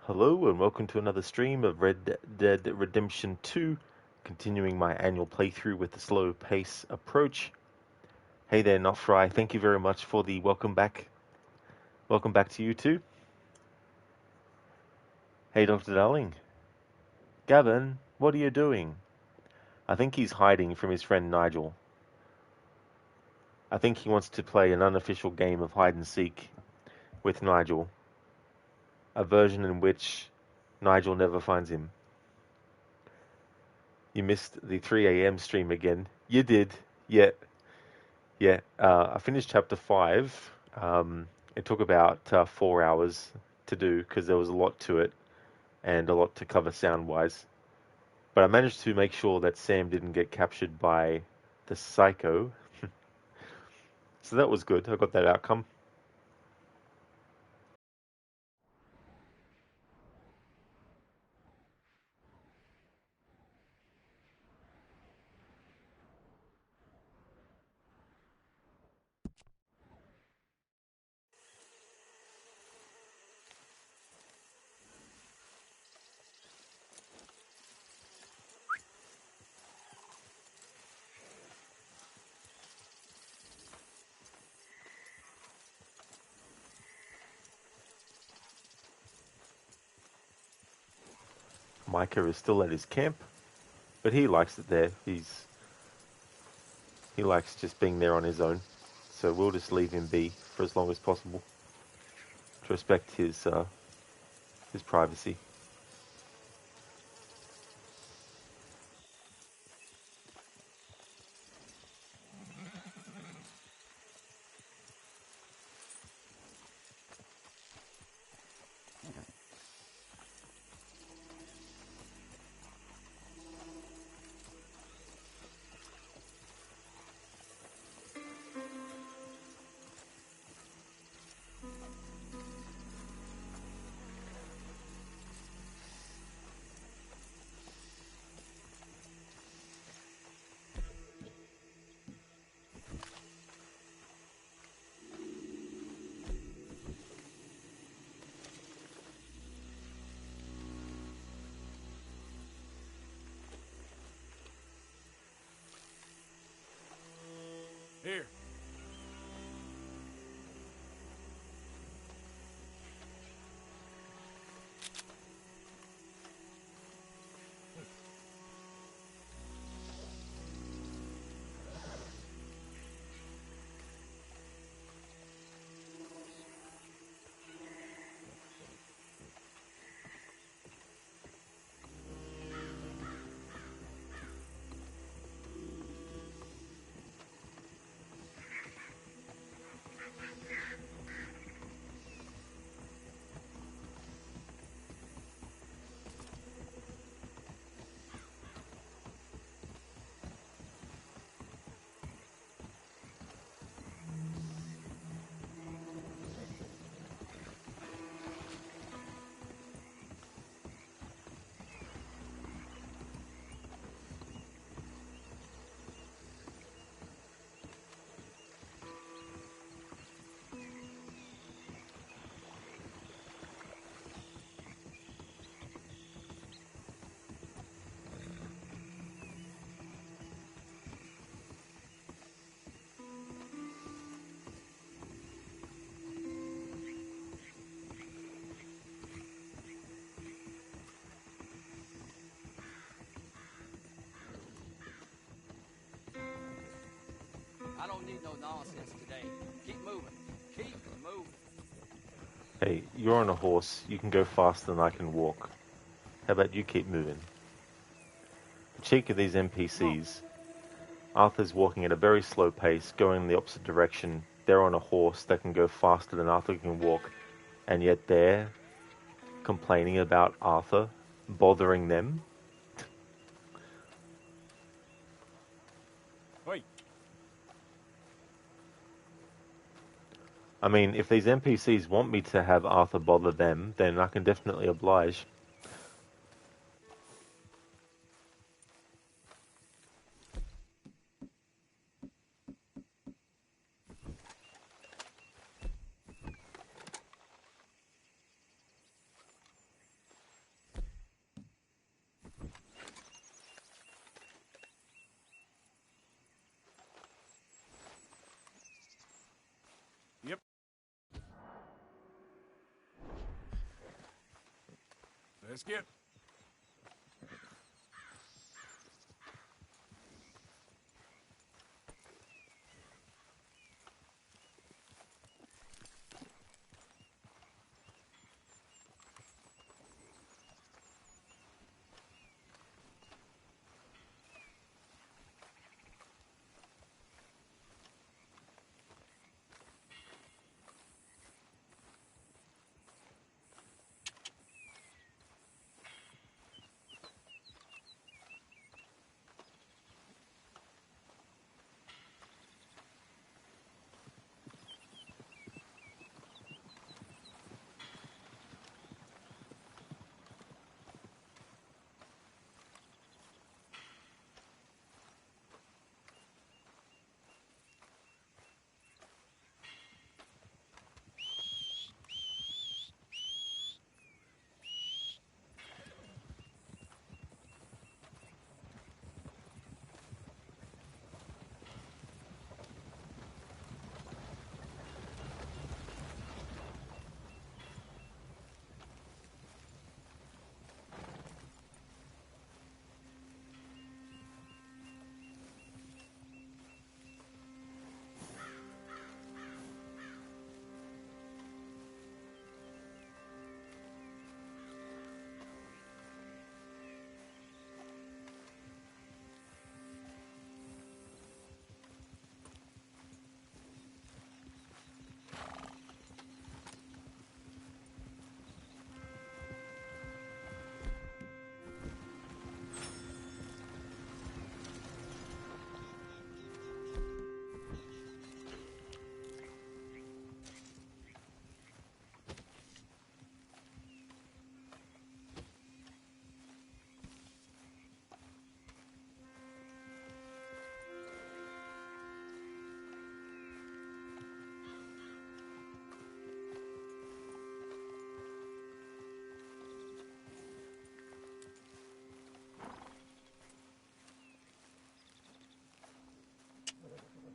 Hello and welcome to another stream of Red Dead Redemption 2, continuing my annual playthrough with the slow pace approach. Hey there, Not Fry, thank you very much for the welcome back. Welcome back to you too. Hey Dr. Darling. Gavin, what are you doing? I think he's hiding from his friend Nigel. I think he wants to play an unofficial game of hide and seek with Nigel. A version in which Nigel never finds him. You missed the 3 a.m. stream again. You did. Yeah. I finished chapter 5. It took about 4 hours to do because there was a lot to it and a lot to cover sound-wise. But I managed to make sure that Sam didn't get captured by the psycho. So that was good. I got that outcome. Micah is still at his camp, but he likes it there. He likes just being there on his own. So we'll just leave him be for as long as possible to respect his privacy. Here. I don't need no nonsense today. Keep moving. Keep moving. Hey, you're on a horse. You can go faster than I can walk. How about you keep moving? The cheek of these NPCs. Arthur's walking at a very slow pace, going in the opposite direction. They're on a horse that can go faster than Arthur can walk. And yet they're complaining about Arthur bothering them. Wait. I mean, if these NPCs want me to have Arthur bother them, then I can definitely oblige. Let's get...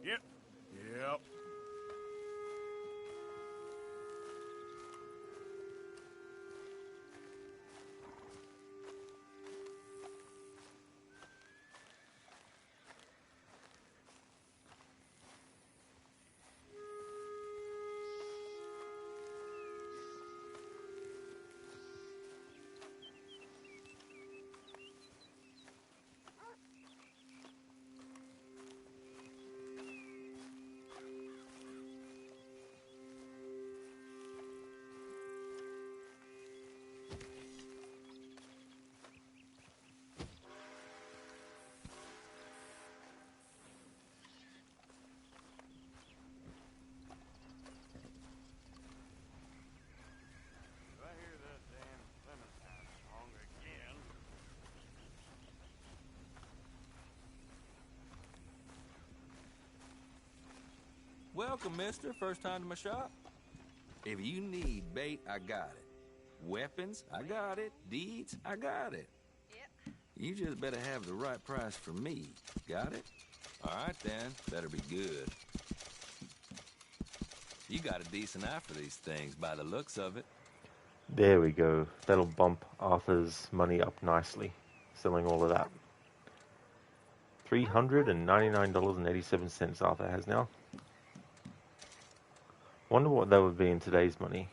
Yep. Yep. Do I hear that damn Clementine song again? Welcome, mister. First time to my shop? If you need bait, I got it. Weapons, I got it. Deeds, I got it. Yep. You just better have the right price for me. Got it? All right, then. Better be good. You got a decent eye for these things by the looks of it. There we go. That'll bump Arthur's money up nicely. Selling all of that. $399.87 Arthur has now. Wonder what that would be in today's money.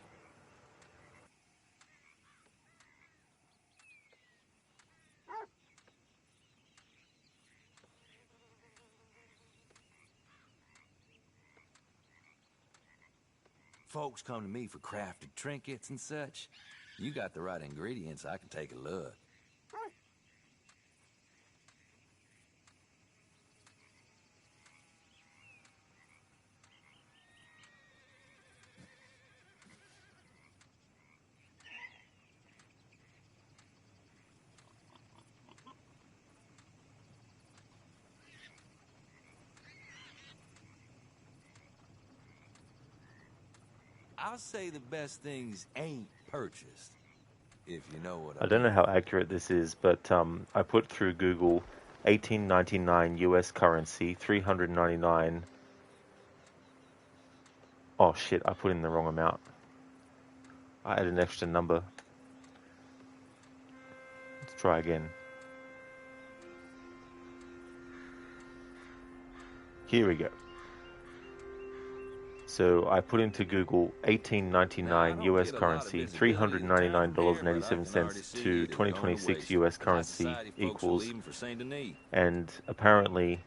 Folks come to me for crafted trinkets and such. You got the right ingredients, I can take a look. I'll say the best things ain't purchased, if you know what I I don't know mean. how accurate this is, but I put through Google 1899 US currency, 399. Oh shit, I put in the wrong amount. I added an extra number. try again. Here we go. So I put into Google Now, I 1899 don't US get a lot of currency, visibility in the town from here, but I can already $399.87 see to that it's going to 2026 waste. US High currency society folks are equals, leaving for Saint Denis. and apparently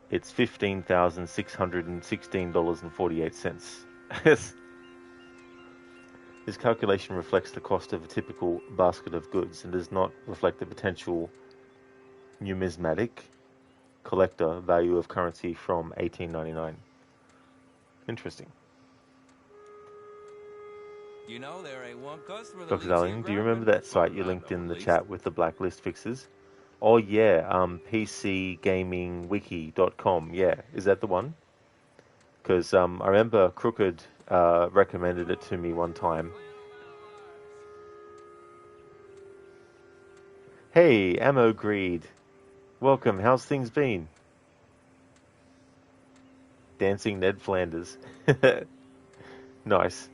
it's $15,616.48. This calculation reflects the cost of a typical basket of goods and does not reflect the potential numismatic collector value of currency from 1899. Interesting. You know, there ain't one customer that Dr. leaves here Darling, do you grumbling. remember that Well, site you not linked no in the least. chat with the blacklist fixes? Oh yeah, PCGamingWiki.com. Yeah, is that the one? Because I remember Crooked recommended it to me one time. Hey, Ammo Greed. Welcome, how's things been? Dancing Ned Flanders. Nice.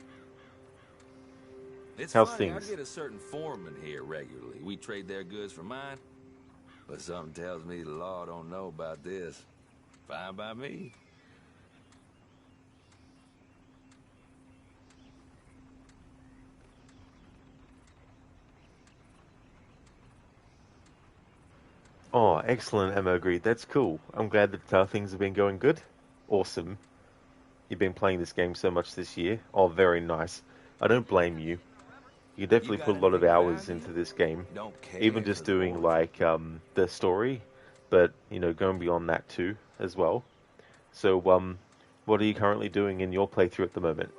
It's How's funny, I things? get a certain foreman here regularly. We trade their goods for mine. But something tells me the law don't know about this. Fine by me. Oh, excellent, Ammo Greed. That's cool. I'm glad that things have been going good. Awesome. You've been playing this game so much this year. Oh, very nice. I don't blame you. You You definitely got put a lot of anything hours around into here? this game. Don't Even care for just the doing boys. like the story, but going beyond that too as well. So what are you currently doing in your playthrough at the moment?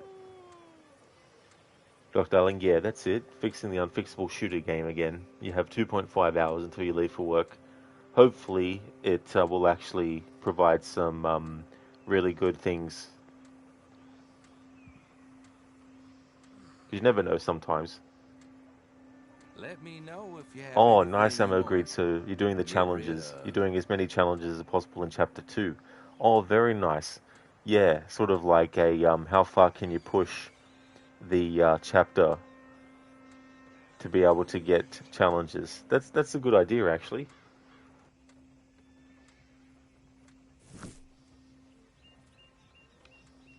Dr. Darling, yeah, that's it. Fixing the unfixable shooter game again. You have 2.5 hours until you leave for work. Hopefully, it will actually provide some really good things. You never know sometimes. Let me know if you have Oh, anything nice, you Ammo want Greed. So you're doing the to get rid challenges. You're of. doing as many challenges as possible in Chapter 2. Oh, very nice. Yeah, sort of like a how far can you push the chapter to be able to get challenges. That's a good idea, actually.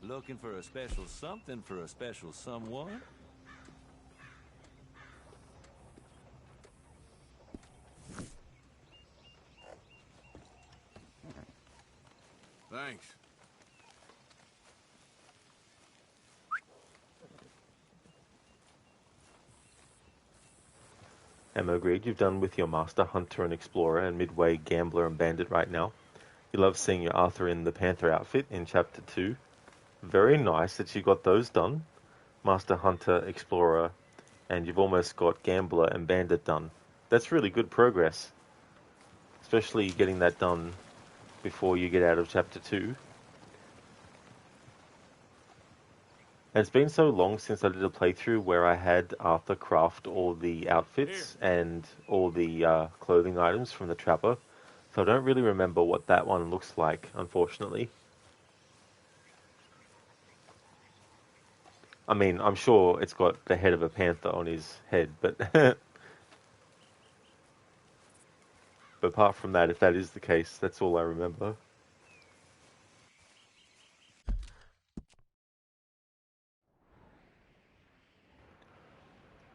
Looking for a special something for a special someone? Thanks. Ammo Greed, you've done with your Master, Hunter and Explorer, and Midway Gambler and Bandit right now. You love seeing your Arthur in the Panther outfit in Chapter 2. Very nice that you got those done. Master, Hunter, Explorer, and you've almost got Gambler and Bandit done. That's really good progress, especially getting that done before you get out of Chapter 2. And it's been so long since I did a playthrough where I had Arthur craft all the outfits and all the clothing items from the Trapper, so I don't really remember what that one looks like, unfortunately. I mean, I'm sure it's got the head of a panther on his head, but but apart from that, if that is the case, that's all I remember.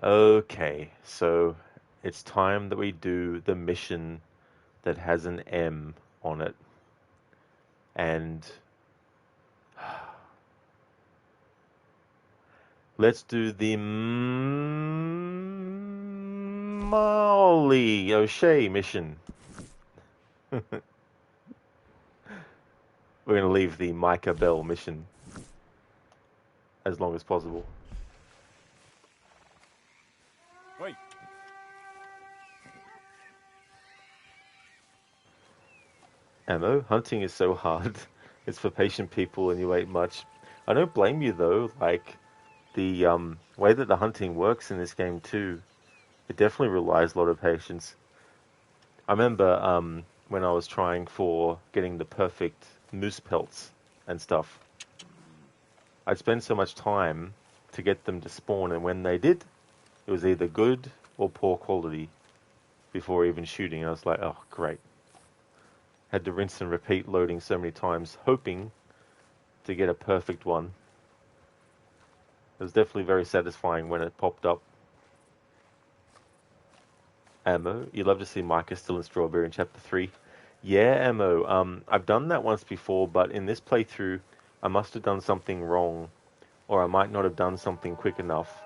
Okay, so it's time that we do the mission that has an M on it. And let's do the Molly O'Shea mission. We're going to leave the Micah Bell mission as long as possible. Wait. Ammo, hunting is so hard. It's for patient people and you ate much. I don't blame you though, like the way that the hunting works in this game too, it definitely relies a lot of patience. I remember when I was trying for getting the perfect moose pelts and stuff, I'd spend so much time to get them to spawn, and when they did, it was either good or poor quality. before even shooting. I was like, oh, great. Had to rinse and repeat loading so many times, hoping to get a perfect one. It was definitely very satisfying when it popped up. Ammo, you love to see Micah still in Strawberry in Chapter 3. Yeah, Ammo, I've done that once before, but in this playthrough, I must have done something wrong, or I might not have done something quick enough,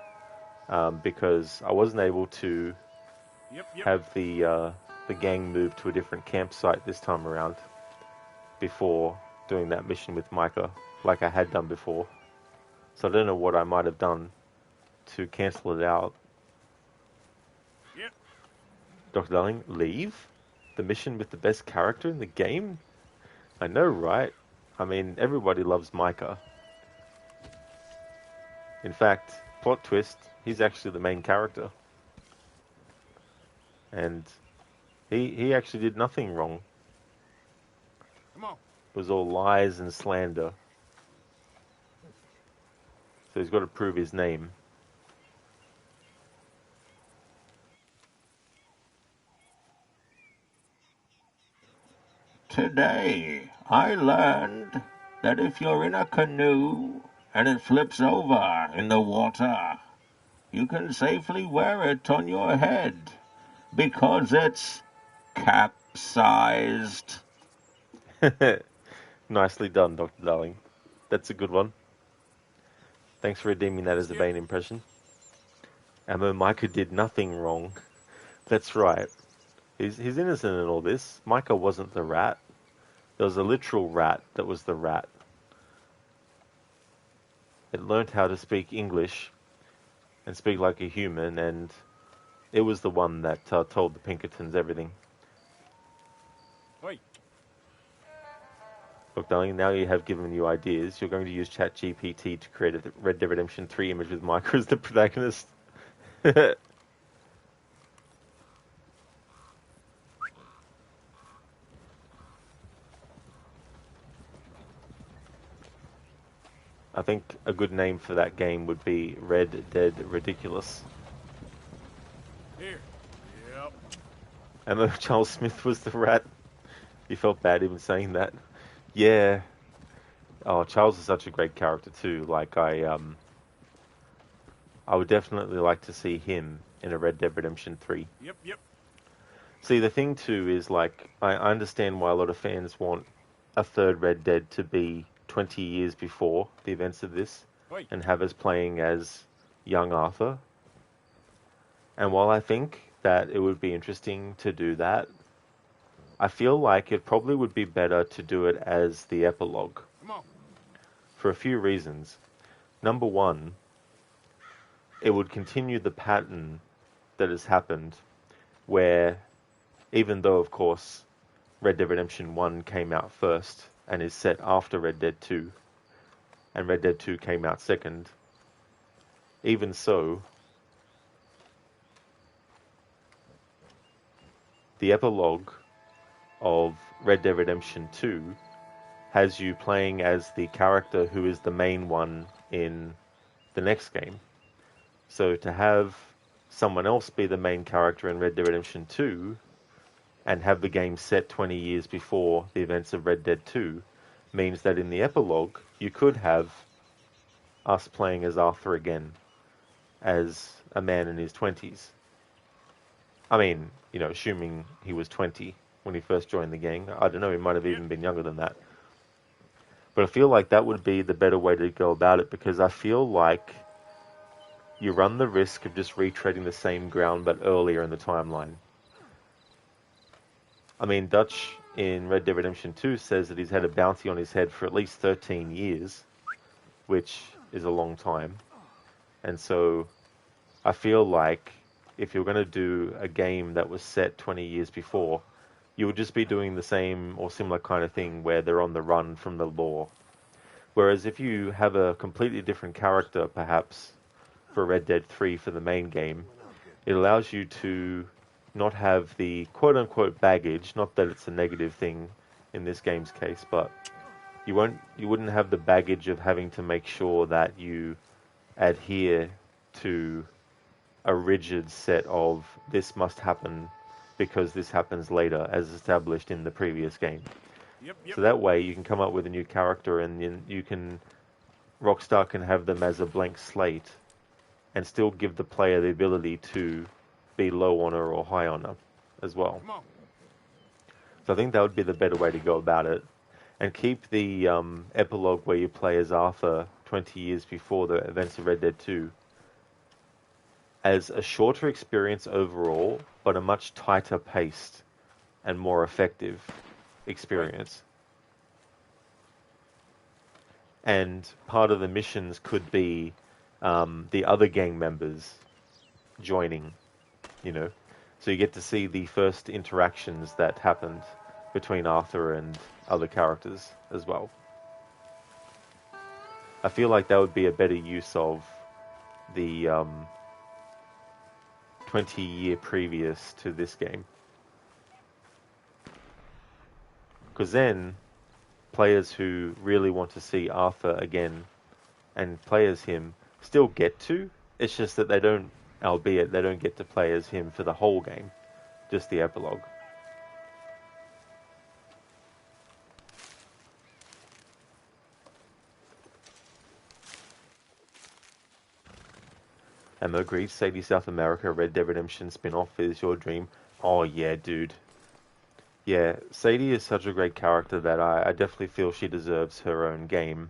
because I wasn't able to have the gang move to a different campsite this time around before doing that mission with Micah, like I had done before. So I don't know what I might have done to cancel it out. Yep. Dr. Darling, leave? The mission with the best character in the game? I know, right? I mean, everybody loves Micah. In fact, plot twist, he's actually the main character. And he actually did nothing wrong. Come on. It was all lies and slander. So he's got to prove his name. Today, I learned that if you're in a canoe and it flips over in the water, you can safely wear it on your head because it's capsized. Nicely done, Dr. Darling. That's a good one. Thanks for redeeming that as a Yep. Bane impression. Ammo, Micah did nothing wrong. That's right. He's innocent in all this. Micah wasn't the rat. There was a literal rat that was the rat. It learned how to speak English and speak like a human, and it was the one that told the Pinkertons everything. Wait. Look, darling, now you have given you ideas. You're going to use ChatGPT to create a Red Dead Redemption 3 image with Micah as the protagonist. I think a good name for that game would be Red Dead Ridiculous. Here. Yep. And then Charles Smith was the rat. You felt bad even saying that. Yeah. Oh, Charles is such a great character too. Like I would definitely like to see him in a Red Dead Redemption 3. Yep. See, the thing too is like I understand why a lot of fans want a third Red Dead to be 20 years before the events of this Wait. and have us playing as young Arthur. And while I think that it would be interesting to do that, I feel like it probably would be better to do it as the epilogue Come on. for a few reasons. Number one, it would continue the pattern that has happened where, even though, of course, Red Dead Redemption 1 came out first and is set after Red Dead 2, and Red Dead 2 came out second, even so, the epilogue of Red Dead Redemption 2 has you playing as the character who is the main one in the next game. So to have someone else be the main character in Red Dead Redemption 2 and have the game set 20 years before the events of Red Dead 2 means that in the epilogue you could have us playing as Arthur again, as a man in his 20s. I mean, assuming he was 20 when he first joined the gang. I don't know, he might have even been younger than that. But I feel like that would be the better way to go about it, because I feel like you run the risk of just retreading the same ground but earlier in the timeline. I mean, Dutch in Red Dead Redemption 2 says that he's had a bounty on his head for at least 13 years, which is a long time. And so I feel like if you're going to do a game that was set 20 years before, you would just be doing the same or similar kind of thing where they're on the run from the law. Whereas if you have a completely different character, perhaps, for Red Dead 3 for the main game, it allows you to not have the quote-unquote baggage, not that it's a negative thing in this game's case, but you wouldn't have the baggage of having to make sure that you adhere to a rigid set of this must happen because this happens later, as established in the previous game. Yep. So that way you can come up with a new character, and you can Rockstar can have them as a blank slate, and still give the player the ability to be low on her or high on her as well. Come on. So I think that would be the better way to go about it, and keep the epilogue where you play as Arthur 20 years before the events of Red Dead 2 as a shorter experience overall, but a much tighter paced and more effective experience. And part of the missions could be the other gang members joining, you know. So you get to see the first interactions that happened between Arthur and other characters as well. I feel like that would be a better use of the 20-year previous to this game. Because then, players who really want to see Arthur again and play as him still get to. It's just that they don't, albeit they don't get to play as him for the whole game, just the epilogue. Emma agrees. Sadie South America Red Dead Redemption spin-off is your dream. Oh yeah, dude. Yeah, Sadie is such a great character that I definitely feel she deserves her own game.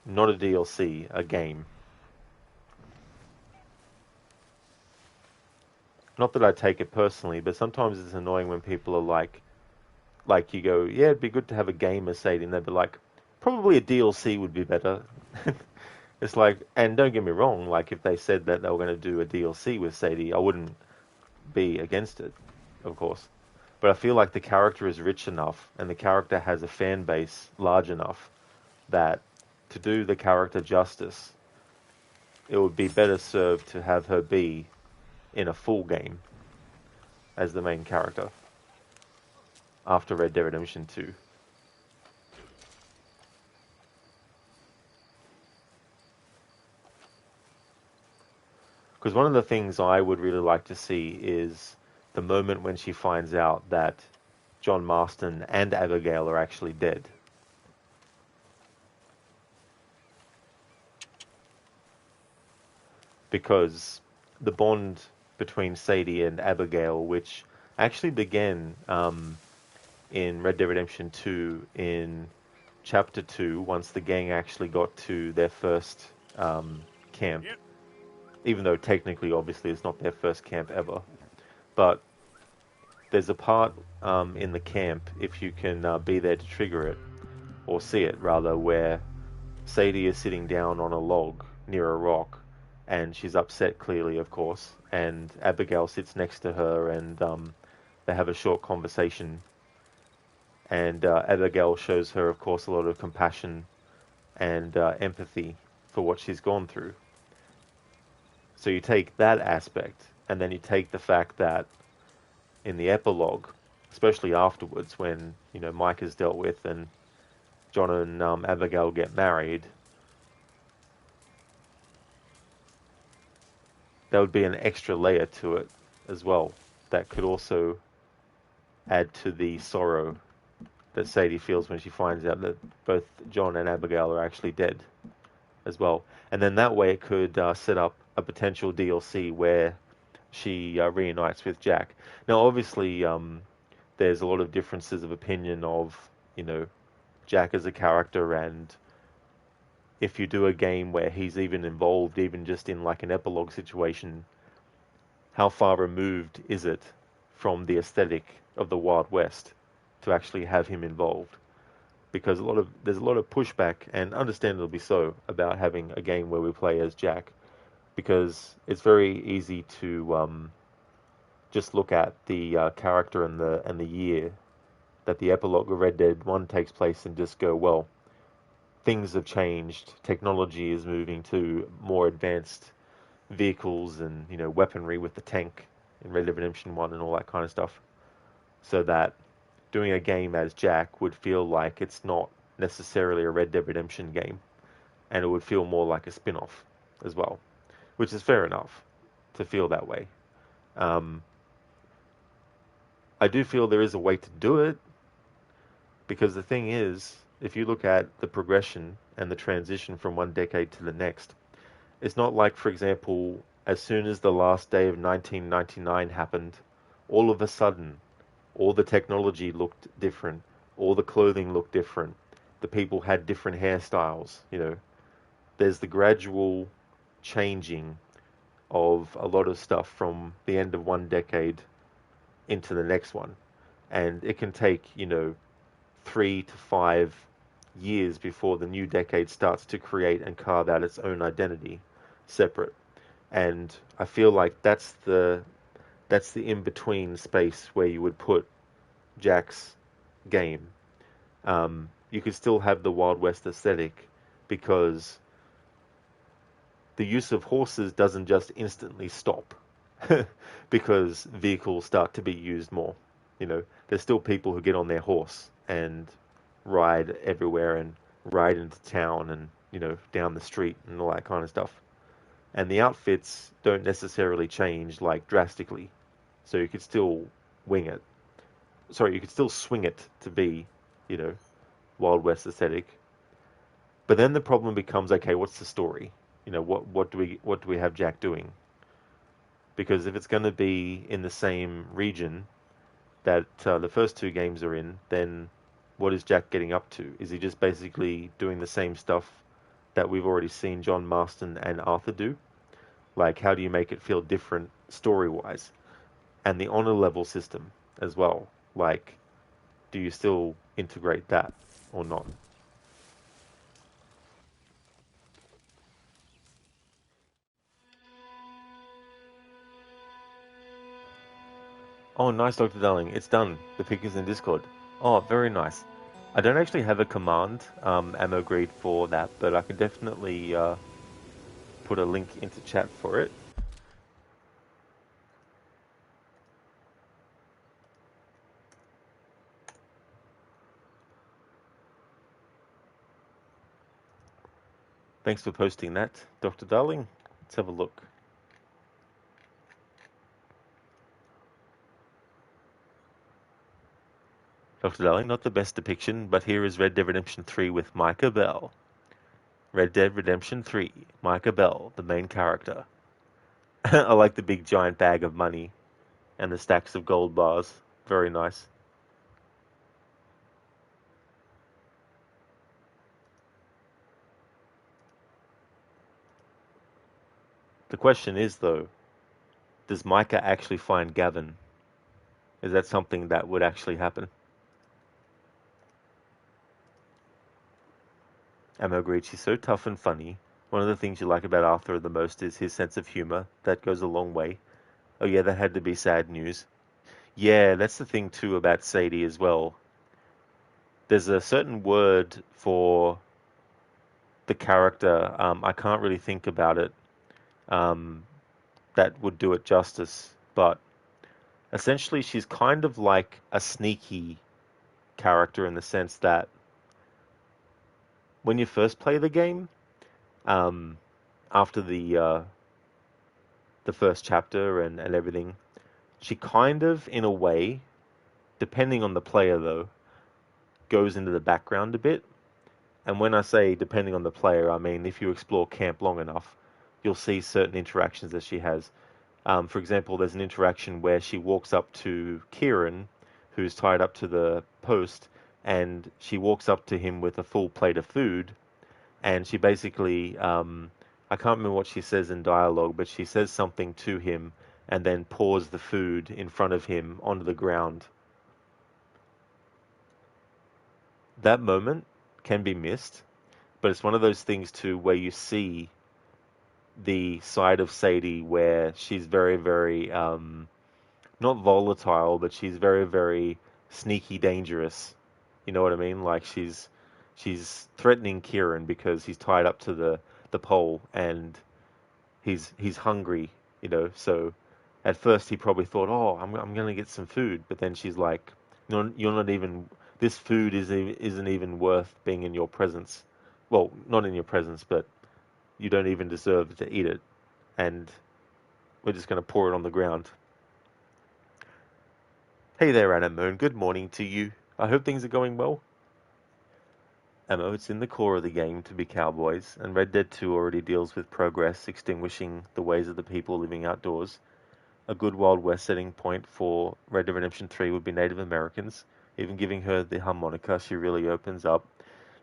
Not a DLC, a game. Not that I take it personally, but sometimes it's annoying when people are like you go, yeah, it'd be good to have a game as Sadie, and they'd be like, probably a DLC would be better. It's like, and don't get me wrong, like if they said that they were going to do a DLC with Sadie, I wouldn't be against it, of course. But I feel like the character is rich enough, and the character has a fan base large enough that to do the character justice, it would be better served to have her be in a full game as the main character after Red Dead Redemption 2. Because one of the things I would really like to see is the moment when she finds out that John Marston and Abigail are actually dead. Because the bond between Sadie and Abigail, which actually began in Red Dead Redemption 2 in Chapter 2, once the gang actually got to their first camp. Yep. Even though technically, obviously, it's not their first camp ever. But there's a part in the camp, if you can be there to trigger it, or see it rather, where Sadie is sitting down on a log near a rock, and she's upset clearly, of course, and Abigail sits next to her, and they have a short conversation, and Abigail shows her, of course, a lot of compassion and empathy for what she's gone through. So you take that aspect, and then you take the fact that in the epilogue, especially afterwards, when Mike is dealt with and John and Abigail get married, there would be an extra layer to it as well that could also add to the sorrow that Sadie feels when she finds out that both John and Abigail are actually dead as well. And then that way it could set up a potential DLC where she reunites with Jack. Now, obviously, there's a lot of differences of opinion of, Jack as a character, and if you do a game where he's even involved, even just in like an epilogue situation, how far removed is it from the aesthetic of the Wild West to actually have him involved? Because there's a lot of pushback, and understandably so, about having a game where we play as Jack, because it's very easy to just look at the character and the year that the epilogue of Red Dead 1 takes place and just go, well, things have changed. Technology is moving to more advanced vehicles and weaponry with the tank in Red Dead Redemption 1 and all that kind of stuff. So that doing a game as Jack would feel like it's not necessarily a Red Dead Redemption game, and it would feel more like a spin-off as well, which is fair enough to feel that way. I do feel there is a way to do it, because the thing is, if you look at the progression and the transition from one decade to the next, it's not like, for example, as soon as the last day of 1999 happened, all of a sudden, all the technology looked different, all the clothing looked different, the people had different hairstyles. There's the gradual changing of a lot of stuff from the end of one decade into the next one. And it can take, 3 to 5 years before the new decade starts to create and carve out its own identity separate. And I feel like that's the in between space where you would put Jack's game. You could still have the Wild West aesthetic, because the use of horses doesn't just instantly stop because vehicles start to be used more. There's still people who get on their horse and ride everywhere and ride into town and, down the street and all that kind of stuff. And the outfits don't necessarily change like drastically. So you could still wing it. Sorry, you could still swing it to be, you know, Wild West aesthetic. But then the problem becomes, okay, what's the story? What do we have Jack doing? Because if it's going to be in the same region that the first two games are in, then what is Jack getting up to? Is he just basically doing the same stuff that we've already seen John Marston and Arthur do? Like, how do you make it feel different story-wise? And the honor level system as well. Like, do you still integrate that or not? Oh, nice, Dr. Darling. It's done. The pick is in Discord. Oh, very nice. I don't actually have a command, ammo greed for that, but I can definitely put a link into chat for it. Thanks for posting that, Dr. Darling. Let's have a look. Dr. Darling, not the best depiction, but here is Red Dead Redemption 3 with Micah Bell. Red Dead Redemption 3, Micah Bell, the main character. I like the big giant bag of money and the stacks of gold bars. Very nice. The question is, though, does Micah actually find Gavin? Is that something that would actually happen? Ammo agreed, she's so tough and funny. One of the things you like about Arthur the most is his sense of humor. That goes a long way. Oh yeah, that had to be sad news. Yeah, that's the thing too about Sadie as well. There's a certain word for the character. I can't really think about it. Um, that would do it justice. But essentially, she's kind of like a sneaky character in the sense that when you first play the game, um, after the first chapter and everything, she kind of, in a way, depending on the player though, goes into the background a bit. And when I say depending on the player, I mean if you explore camp long enough, you'll see certain interactions that she has. For example, there's an interaction where she walks up to Kieran, who's tied up to the post, and she walks up to him with a full plate of food, and she basically, I can't remember what she says in dialogue, but she says something to him and then pours the food in front of him onto the ground. That moment can be missed, but it's one of those things too where you see the side of Sadie where she's very, very not volatile, but she's very, very sneaky, dangerous. You know what I mean? Like she's threatening Kieran because he's tied up to the pole and he's hungry. So at first he probably thought, oh, I'm gonna get some food, but then she's like, you're not even. This food isn't even worth being in your presence. Well, not in your presence, but you don't even deserve to eat it, and we're just going to pour it on the ground. Hey there, Anna. Good morning to you. I hope things are going well. Ammo, it's in the core of the game to be cowboys, and Red Dead 2 already deals with progress, extinguishing the ways of the people living outdoors. A good Wild West setting point for Red Dead Redemption 3 would be Native Americans. Even giving her the harmonica, she really opens up.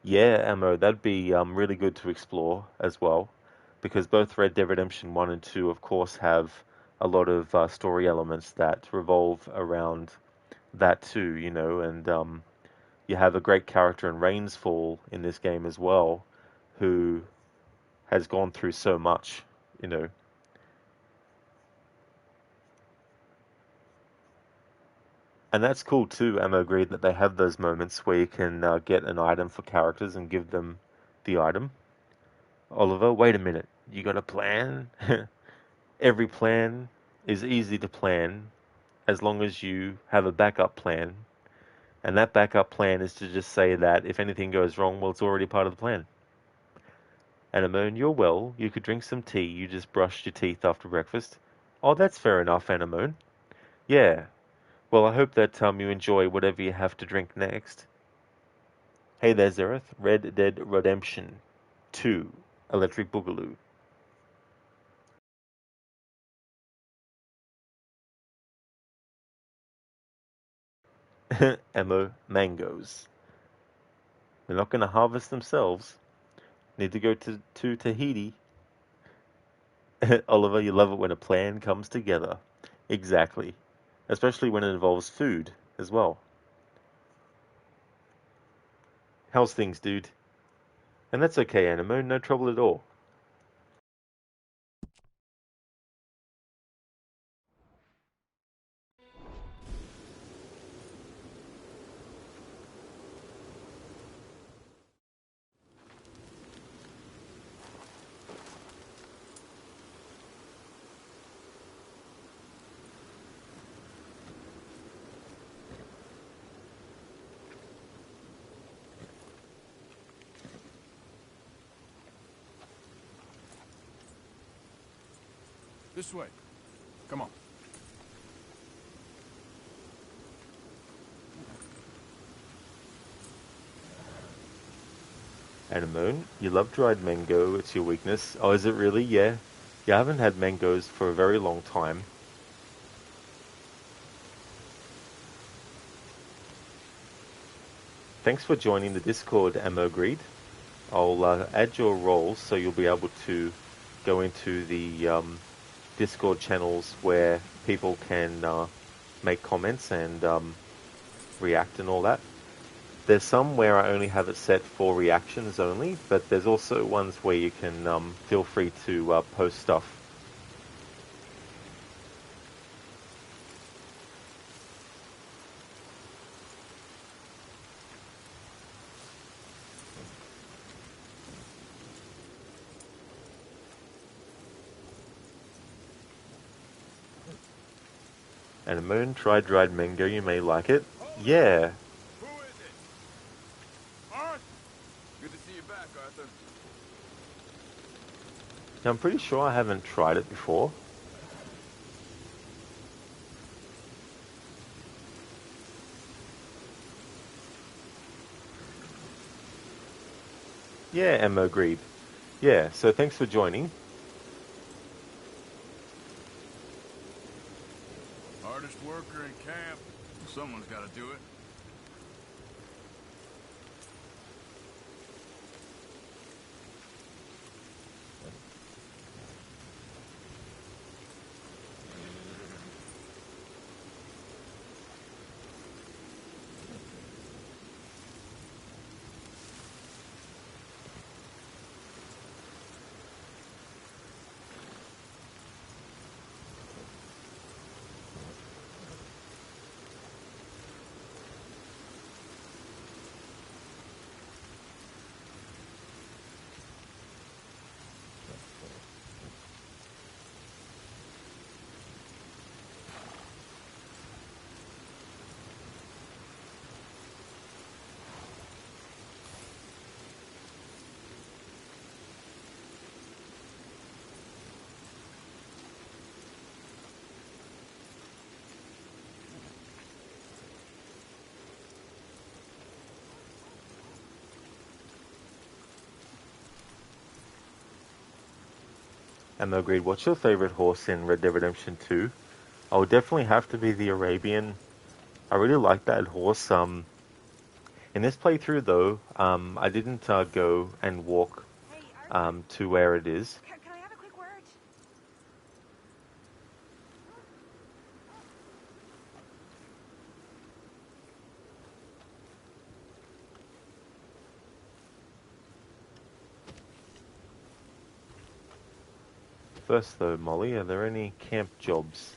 Yeah, Ammo, that'd be really good to explore as well, because both Red Dead Redemption 1 and 2, of course, have a lot of story elements that revolve around that too, and you have a great character in Rainsfall in this game as well, who has gone through so much, you know. And that's cool too, Ammo agreed, that they have those moments where you can get an item for characters and give them the item. Oliver, wait a minute. You got a plan? Every plan is easy to plan as long as you have a backup plan. And that backup plan is to just say that if anything goes wrong, well, it's already part of the plan. Anemone, you're well. You could drink some tea. You just brushed your teeth after breakfast. Oh, that's fair enough, Anemone. Yeah. Well, I hope that you enjoy whatever you have to drink next. Hey there, Zereth. Red Dead Redemption 2. Electric Boogaloo. Emo mangoes. They're not going to harvest themselves. Need to go to Tahiti. Oliver, you love it when a plan comes together. Exactly. Especially when it involves food as well. How's things, dude? And that's okay, Animo, no trouble at all. This way. Come on. Animo, you love dried mango, it's your weakness. Oh, is it really? Yeah. Yeah, I haven't had mangoes for a very long time. Thanks for joining the Discord, Ammo Greed. I'll add your role so you'll be able to go into the Discord channels where people can make comments and react and all that. There's some where I only have it set for reactions only, but there's also ones where you can feel free to post stuff. And a moon, try dried mango, you may like it. Yeah. Who is it? Arthur? Good to see you back, Arthur. Now, I'm pretty sure I haven't tried it before. Yeah, Emma agreed. Yeah, so thanks for joining. Hardest worker in camp. Someone's got to do it. Ammo agreed. What's your favorite horse in Red Dead Redemption 2? I would definitely have to be the Arabian. I really like that horse. In this playthrough though, I didn't go and walk Hey, Arthur, to where it is. can I have a quick word? First though, Molly, are there any camp jobs,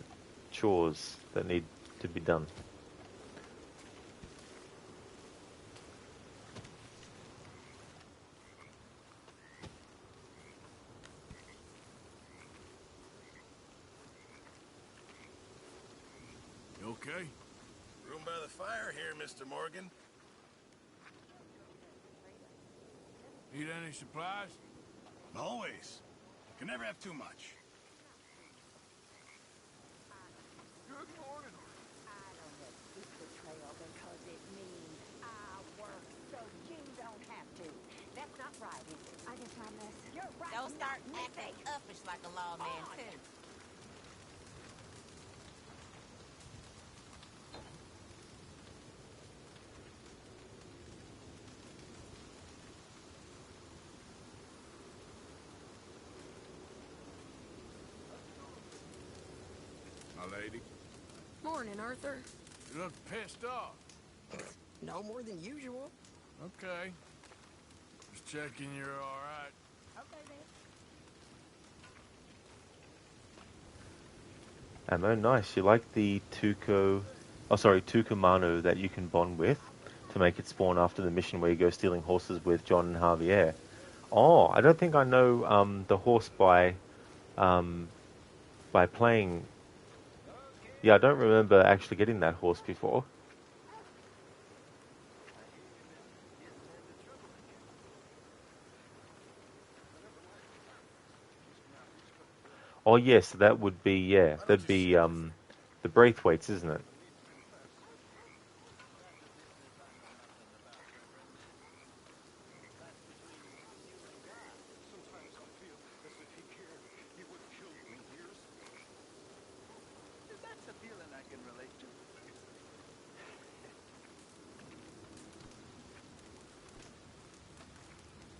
chores that need to be done? You okay? Room by the fire here, Mr. Morgan. Need any supplies? Always. Can never have too much. Good morning. I don't have keep the trail because it means I work so you don't have to. That's not right, is it? I guess I miss. You're right. Don't start not acting missing. uppish like a lawman, too. My lady. Morning, Arthur. You look pissed off. No more than usual. Okay. Just checking you're alright. Okay then. Ammo, nice. You like the Tucumano that you can bond with to make it spawn after the mission where you go stealing horses with John and Javier. Oh, I don't think I know the horse by playing. Yeah, I don't remember actually getting that horse before. Oh yes, that would be, yeah, that'd be the Braithwaites, isn't it? That's a feeling I can relate to.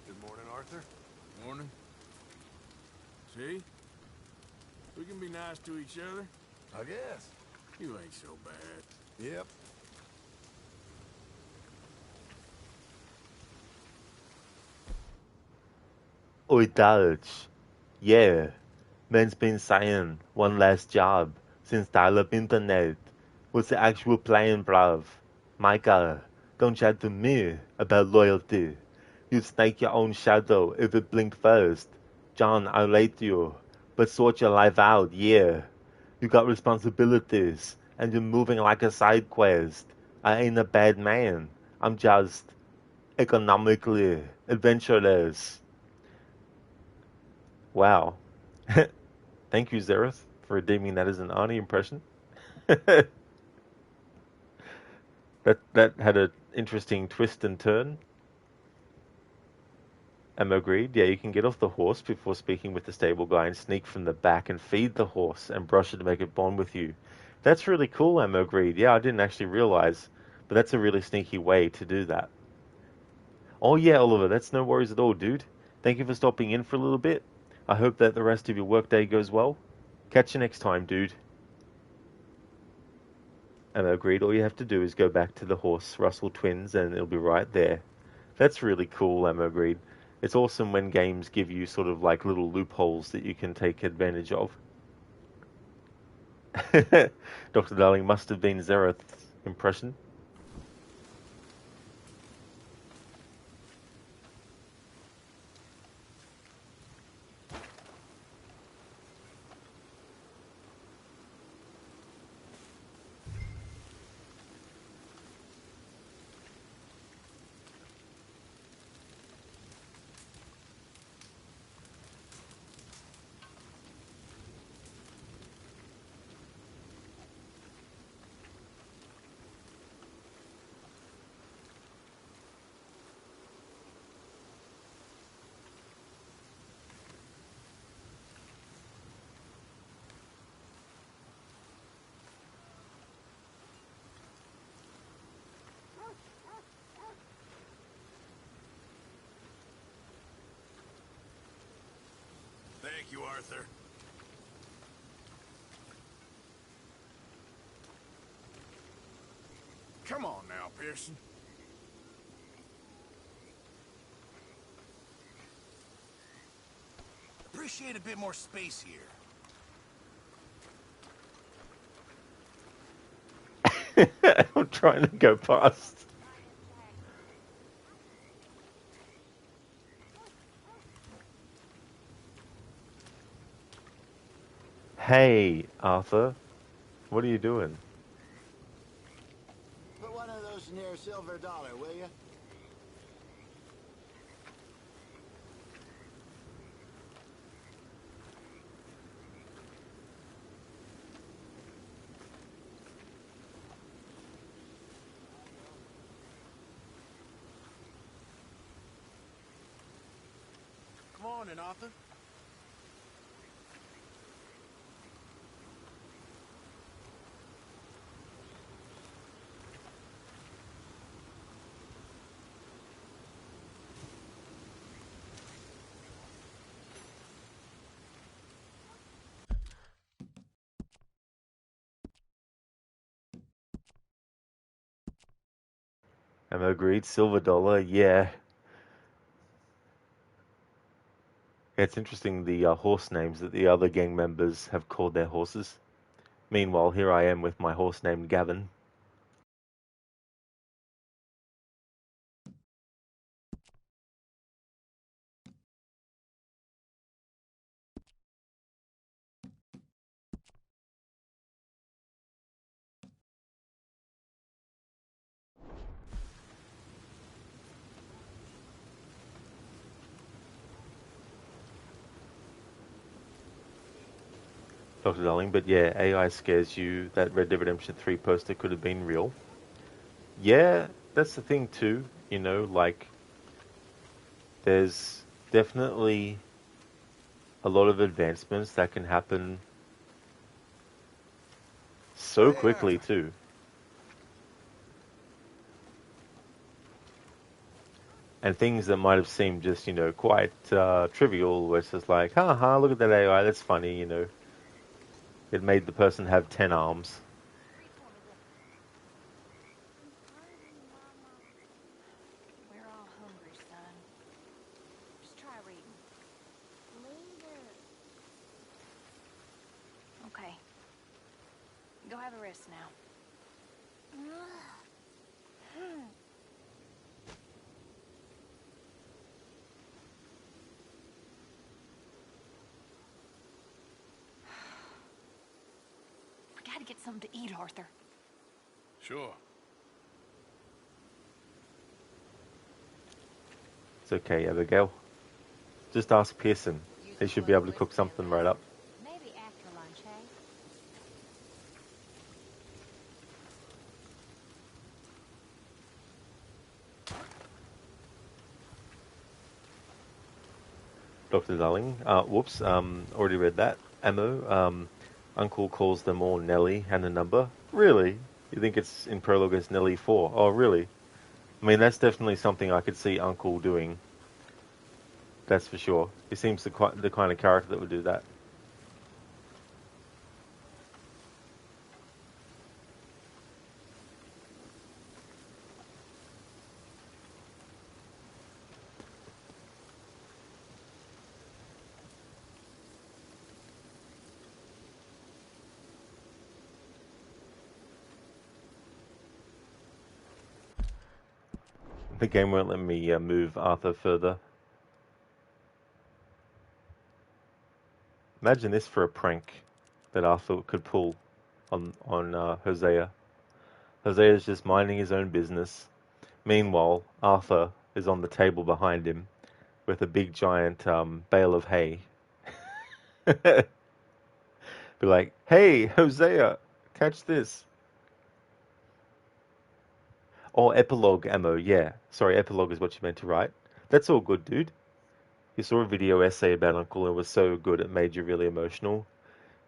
Good morning, Arthur. Morning. See? We can be nice to each other. I guess. You ain't so bad. Yep. Oi, Dulch. Yeah, man's been saying one last job since dial-up internet. What's the actual plan, bruv? Micah, don't chat to me about loyalty. You'd snake your own shadow if it blinked first. John, I rate you, but sort your life out, yeah. You got responsibilities, and you're moving like a side quest. I ain't a bad man. I'm just economically adventurous. Wow. Thank you, Zereth, for redeeming that as an Arnie impression. that had an interesting twist and turn. Am agreed. Yeah, you can get off the horse before speaking with the stable guy and sneak from the back and feed the horse and brush it to make it bond with you. That's really cool, Am agreed. Yeah, I didn't actually realize, but that's a really sneaky way to do that. Oh yeah, Oliver, that's no worries at all, dude. Thank you for stopping in for a little bit. I hope that the rest of your workday goes well. Catch you next time, dude. And agreed, all you have to do is go back to the horse, Russell Twins, and it'll be right there. That's really cool, Ammo agreed. It's awesome when games give you sort of like little loopholes that you can take advantage of. Dr. Darling must have been Zereth's impression. Thank you, Arthur. Come on now, Pearson. Appreciate a bit more space here. I'm trying to go past. Hey, Arthur, what are you doing? Put one of those near silver dollar, will you? Come on in, Arthur. Am I agreed? Silver dollar, yeah. It's interesting the horse names that the other gang members have called their horses. Meanwhile, here I am with my horse named Gavin. Dr. Darling, but yeah, AI scares you. That Red Dead Redemption 3 poster could have been real. Yeah, that's the thing too, like, there's definitely a lot of advancements that can happen so Hey, quickly Arthur. too. And things that might have seemed just, quite trivial, where it's just like, haha, look at that AI, that's funny. It made the person have 10 arms. We're all hungry, son. Just try reading. Later. Okay. Go have a rest now. We gotta get something to eat, Arthur. Sure. It's okay, Abigail. Just ask Pearson. He should be able to cook something right up. Maybe after lunch, hey? Dr. Darling. Whoops, already read that. Ammo, Uncle calls them all Nelly and a number. Really? You think it's in prologue as Nelly 4? Oh, really? I mean, that's definitely something I could see Uncle doing. That's for sure. He seems the kind of character that would do that. The game won't let me move Arthur further. Imagine this for a prank that Arthur could pull on Hosea. Hosea's just minding his own business. Meanwhile, Arthur is on the table behind him with a big giant bale of hay. Be like, hey, Hosea, catch this. Or epilogue ammo, yeah. Sorry, epilogue is what you meant to write. That's all good, dude. You saw a video essay about Uncle and it was so good it made you really emotional.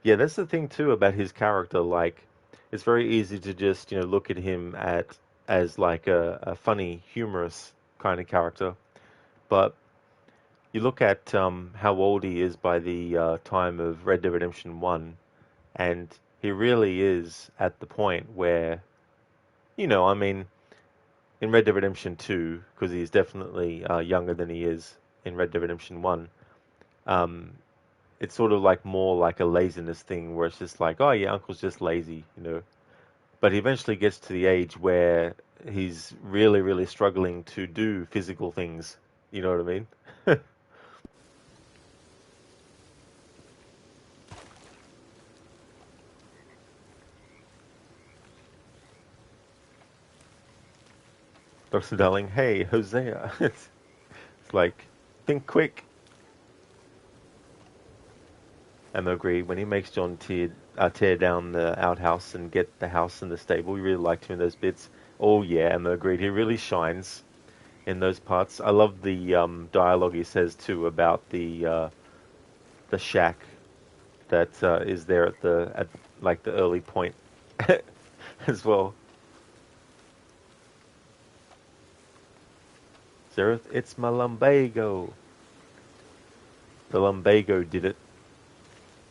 Yeah, that's the thing too about his character. Like, it's very easy to just, look at him as like a funny, humorous kind of character. But, you look at how old he is by the time of Red Dead Redemption 1, and he really is at the point where, I mean, in Red Dead Redemption 2, because he's definitely younger than he is in Red Dead Redemption 1, um, it's sort of like more like a laziness thing where it's just like, oh yeah, Uncle's just lazy. But he eventually gets to the age where he's really, really struggling to do physical things. You know what I mean? Dr. Darling, hey, Hosea. It's like, think quick. Emma agreed. When he makes John tear down the outhouse and get the house and the stable, we really liked him in those bits. Oh yeah, Emma agreed. He really shines in those parts. I love the dialogue he says too about the shack that is there at like the early point as well. Zereth, it's my lumbago. The lumbago did it.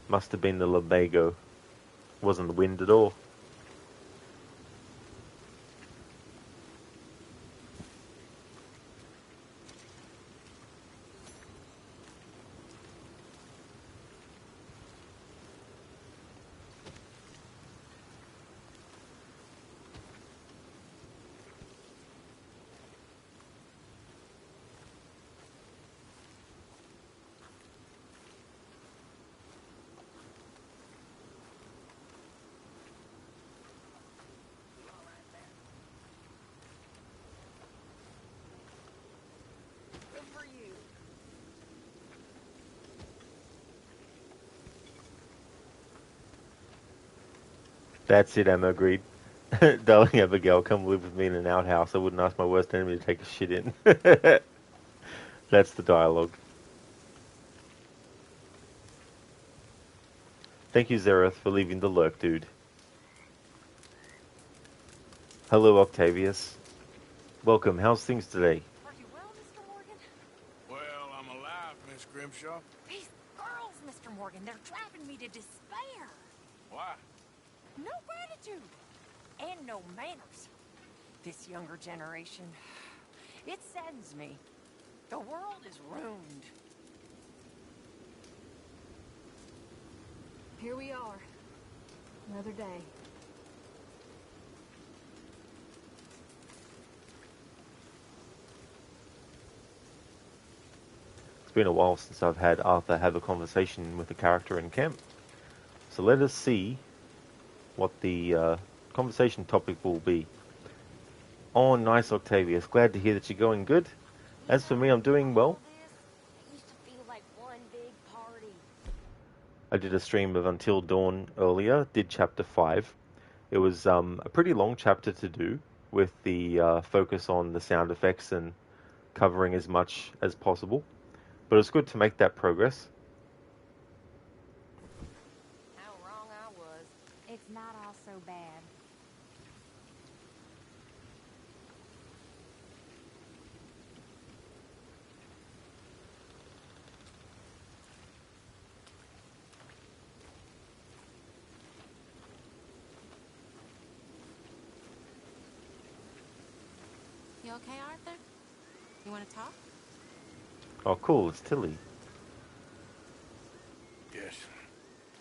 Must have been the lumbago. Wasn't the wind at all. Good for you. That's it, Emma agreed. Darling Abigail, come live with me in an outhouse. I wouldn't ask my worst enemy to take a shit in. That's the dialogue. Thank you, Zereth, for leaving the lurk, dude. Hello, Octavius. Welcome. How's things today? Are you well, Mr. Morgan? Well, I'm alive, Miss Grimshaw. These girls, Mr. Morgan, they're driving me to despair. Why? No gratitude. And no manners. This younger generation, it saddens me. The world is ruined. Here we are. Another day. It's been a while since I've had Arthur have a conversation with a character in camp. So let us see what the conversation topic will be. Oh, nice, Octavius. Glad to hear that you're going good. As for me, I'm doing well. It used to feel like one big party. I did a stream of Until Dawn earlier, did chapter 5. It was a pretty long chapter to do, with the focus on the sound effects and covering as much as possible. But it's good to make that progress. How wrong I was. It's not all so bad. You okay, Arthur? You want to talk? Oh, cool, it's Tilly. Yes.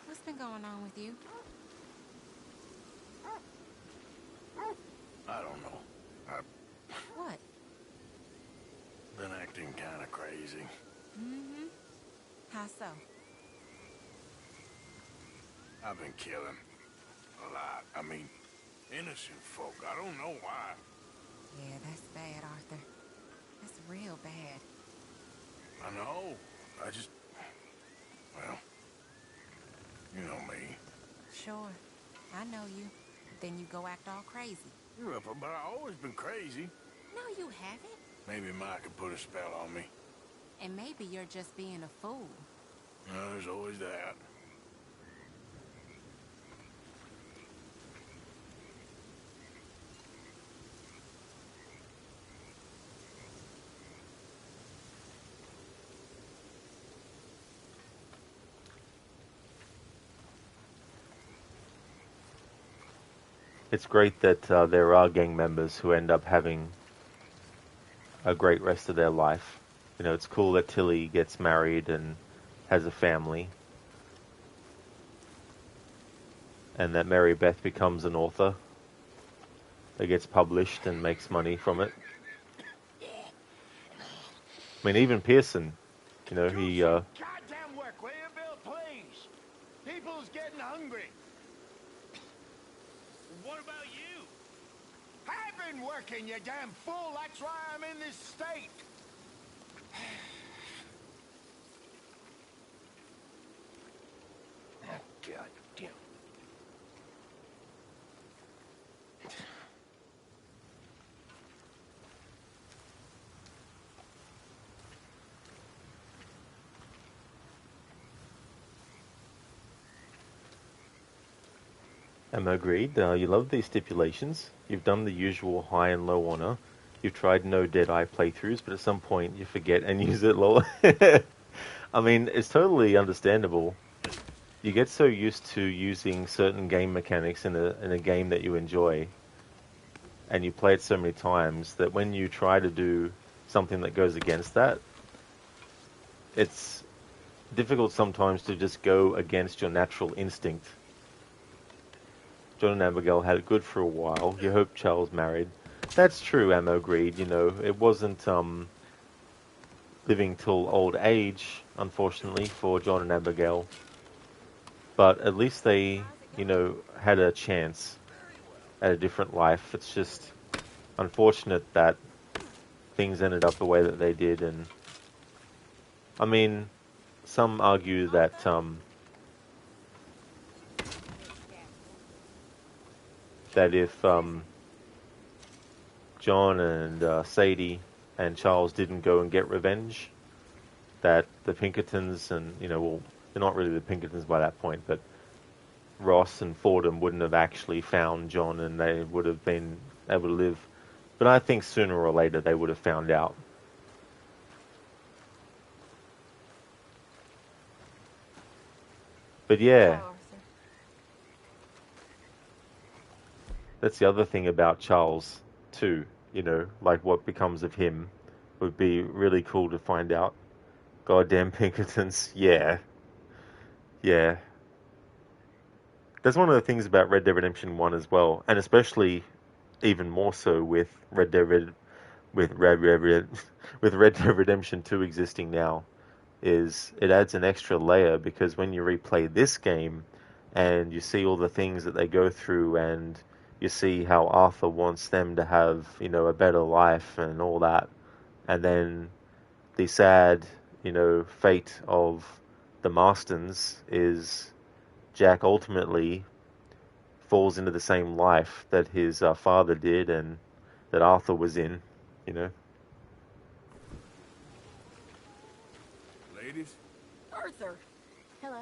What's been going on with you? I don't know. I've What? been acting kind of crazy. Mm-hmm. How so? I've been killing. A lot. I mean, innocent folk. I don't know why. Yeah, that's bad, Arthur. That's real bad. I know. I just... Well... You know me. Sure. I know you. Then you go act all crazy. Yeah, but I've always been crazy. No, you haven't. Maybe Mike could put a spell on me. And maybe you're just being a fool. No, there's always that. it's great that there are gang members who end up having a great rest of their life. You know, it's cool that Tilly gets married and has a family, and that Mary Beth becomes an author that gets published and makes money from it. I mean, even Pearson, you know, he Goddamn work, will you, Bill, please? People's getting hungry. What about you? I've been working, you damn fool. That's why I'm in this state. God damn. am agreed. You love these stipulations. You've done the usual high and low honor. You've tried no Deadeye playthroughs, but at some point you forget and use it low. I mean, it's totally understandable. You get so used to using certain game mechanics in a game that you enjoy, and you play it so many times that when you try to do something that goes against that, it's difficult sometimes to just go against your natural instinct. John and Abigail had it good for a while. You hope Charles married. That's true, Ammo Greed. You know, it wasn't living till old age, unfortunately, for John and Abigail. But at least they, you know, had a chance at a different life. It's just unfortunate that things ended up the way that they did. And I mean, some argue that that if John and Sadie and Charles didn't go and get revenge, that the Pinkertons and, you know, well, they're not really the Pinkertons by that point, but Ross and Fordham wouldn't have actually found John and they would have been able to live. But I think sooner or later they would have found out. But yeah, Arthur. that's the other thing about Charles, too. You know, like what becomes of him would be really cool to find out. Goddamn Pinkertons. Yeah. Yeah. That's one of the things about Red Dead Redemption 1 as well, and especially even more so with with Red Dead Redemption 2 existing now, is it adds an extra layer because when you replay this game and you see all the things that they go through and you see how Arthur wants them to have, you know, a better life and all that, and then the sad, you know, fate of the Marstons is Jack ultimately falls into the same life that his father did and that Arthur was in, you know. Ladies, Arthur. Hello.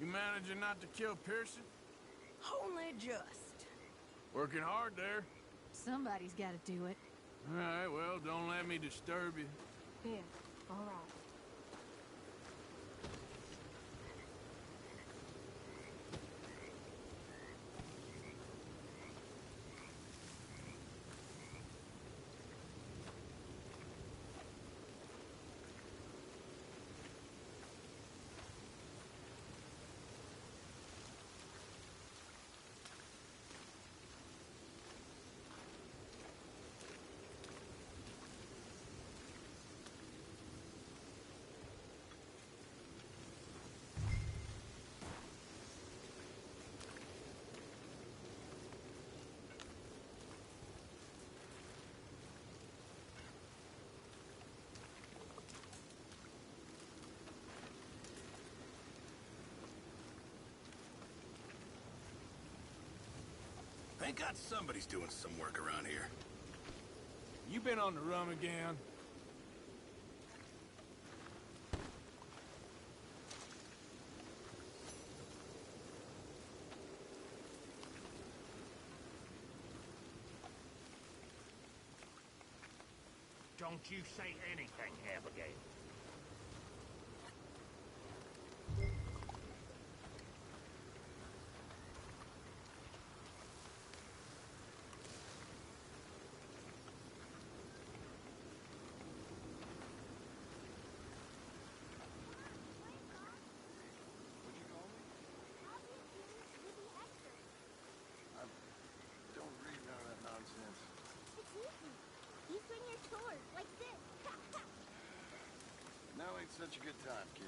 you managing not to kill Pearson? Only just. Working hard there. Somebody's got to do it. All right, well, don't let me disturb you. Yeah, all right. Thank God somebody's doing some work around here. You been on the run again? Don't you say anything, Abigail. ain't such a good time, kid.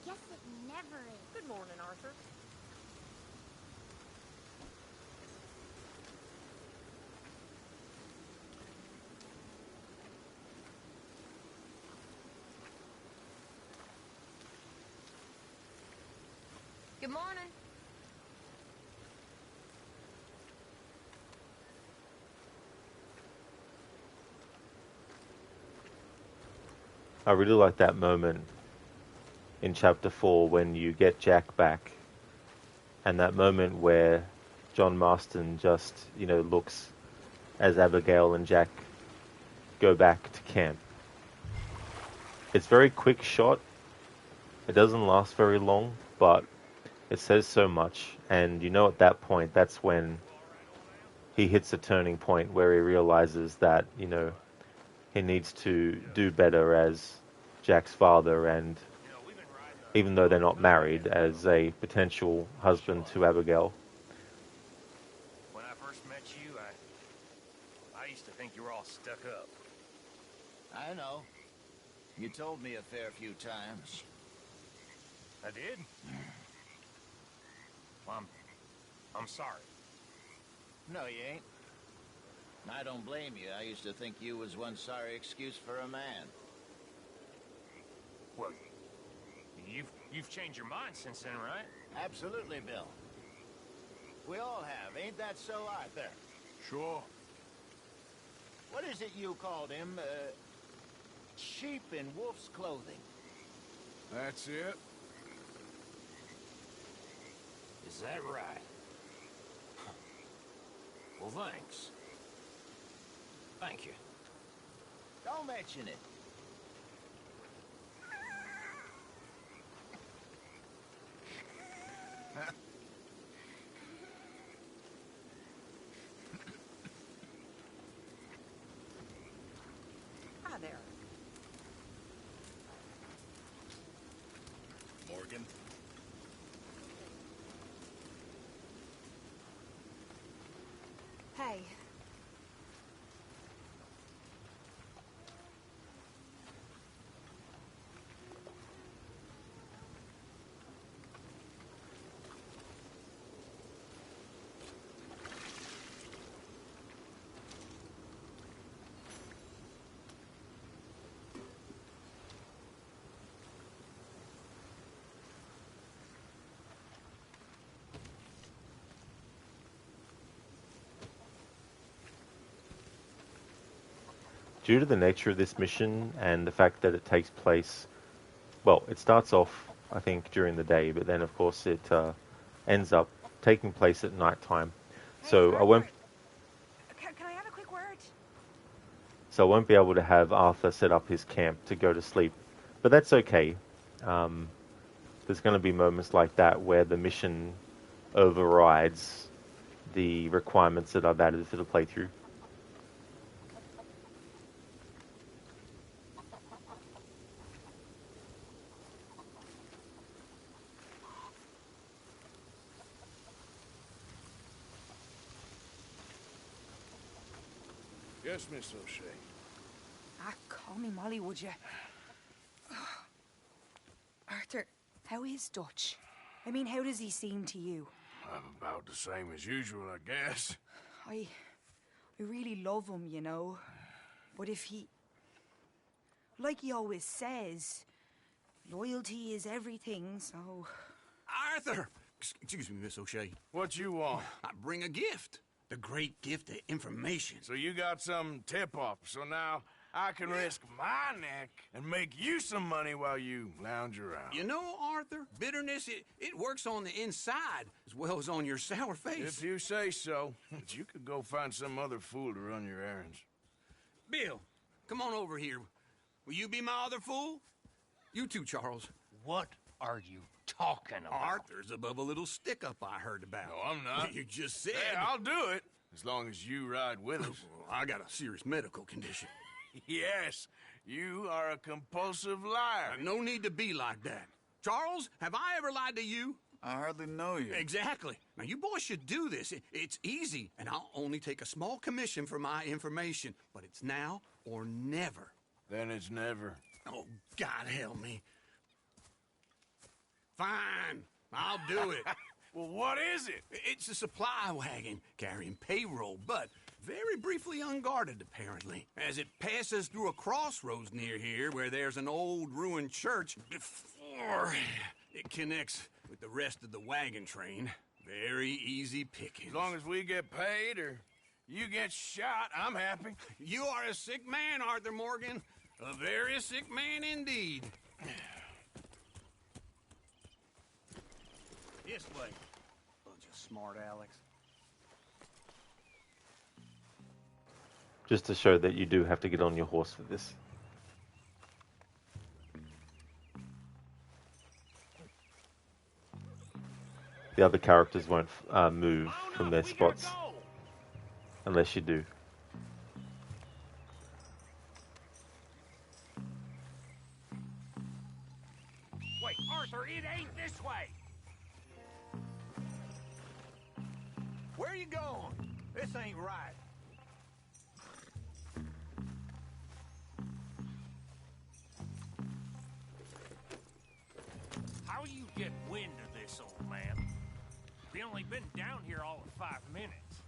Guess it never is. Good morning, Arthur. Good morning. I really like that moment in chapter 4 when you get Jack back, and that moment where John Marston just, looks as Abigail and Jack go back to camp. It's very quick shot. It doesn't last very long, but it says so much. And at that point, that's when he hits a turning point where he realizes that, he needs to do better as Jack's father, and even though they're not married, as a potential husband to Abigail. When I first met you, I used to think you were all stuck up. I know. You told me a fair few times. I did? Well, I'm sorry. No, you ain't. I don't blame you. I used to think you was one sorry excuse for a man. Well, you've changed your mind since then, right? Absolutely, Bill. We all have. Ain't that so, Arthur? Sure. What is it you called him? Sheep in wolf's clothing. That's it. Is that right? Well, thanks. Thank you. Don't mention it. Hi there. Morgan. Hey. Due to the nature of this mission and the fact that it takes place, well, it starts off, I think, during the day, but then, of course, it ends up taking place at night time. So I won't. Can I have a quick word? So I won't be able to have Arthur set up his camp to go to sleep, but that's okay. There's going to be moments like that where the mission overrides the requirements that I've added for the playthrough. Yes, Miss O'Shea. Call me Molly, would you? Arthur, how is Dutch? I mean, how does he seem to you? I'm about the same as usual, I guess. I really love him, you know. But if he... Like he always says, loyalty is everything, so... Arthur! Excuse me, Miss O'Shea. What you want? I bring a gift. The great gift of information. So you got some tip-off, so now I can risk my neck and make you some money while you lounge around. You know, Arthur, bitterness, it works on the inside as well as on your sour face. If you say so. But you could go find some other fool to run your errands. Bill, come on over here. Will you be my other fool? You too, Charles. What are you talking about? Arthur's above a little stick-up I heard about. No, I'm not. You just said... Hey, I'll do it, as long as you ride with us. I got a serious medical condition. Yes, you are a compulsive liar. No need to be like that. Charles, have I ever lied to you? I hardly know you. Exactly. Now, you boys should do this. It's easy, and I'll only take a small commission for my information. But it's now or never. then it's never. Oh, God help me. Fine, I'll do it. Well, what is it? It's a supply wagon carrying payroll, but very briefly unguarded, apparently. As it passes through a crossroads near here where there's an old ruined church before it connects with the rest of the wagon train. Very easy pickings. As long as we get paid or you get shot, I'm happy. You are a sick man, Arthur Morgan. A very sick man indeed. This way. Bunch of smart Alex. Just to show that you do have to get on your horse for this. The other characters won't move from their spots unless you do. Wait, Arthur, it ain't this way. Where you going? This ain't right. How you get wind of this, old man? We only been down here all of 5 minutes.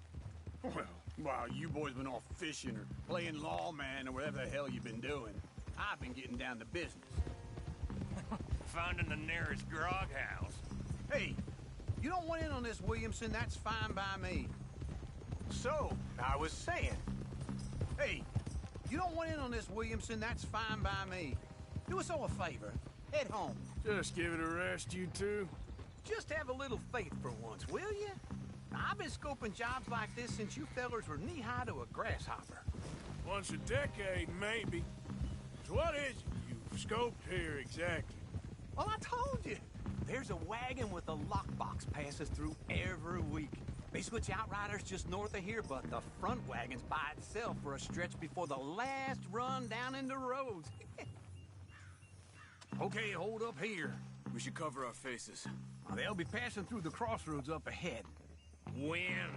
Well, while you boys been off fishing or playing lawman or whatever the hell you've been doing, I've been getting down to business. Finding the nearest grog house. Hey, you don't want in on this, Williamson, that's fine by me. So, I was saying. Hey, you don't want in on this, Williamson, that's fine by me. Do us all a favor. Head home. Just give it a rest, you two. Just have a little faith for once, will you? I've been scoping jobs like this since you fellers were knee-high to a grasshopper. Once a decade, maybe. So what is it you've scoped here exactly? Well, I told you. There's a wagon with a lockbox passes through every week. They switch outriders just north of here, but the front wagon's by itself for a stretch before the last run down into roads. Okay, hold up here. We should cover our faces. They'll be passing through the crossroads up ahead. When?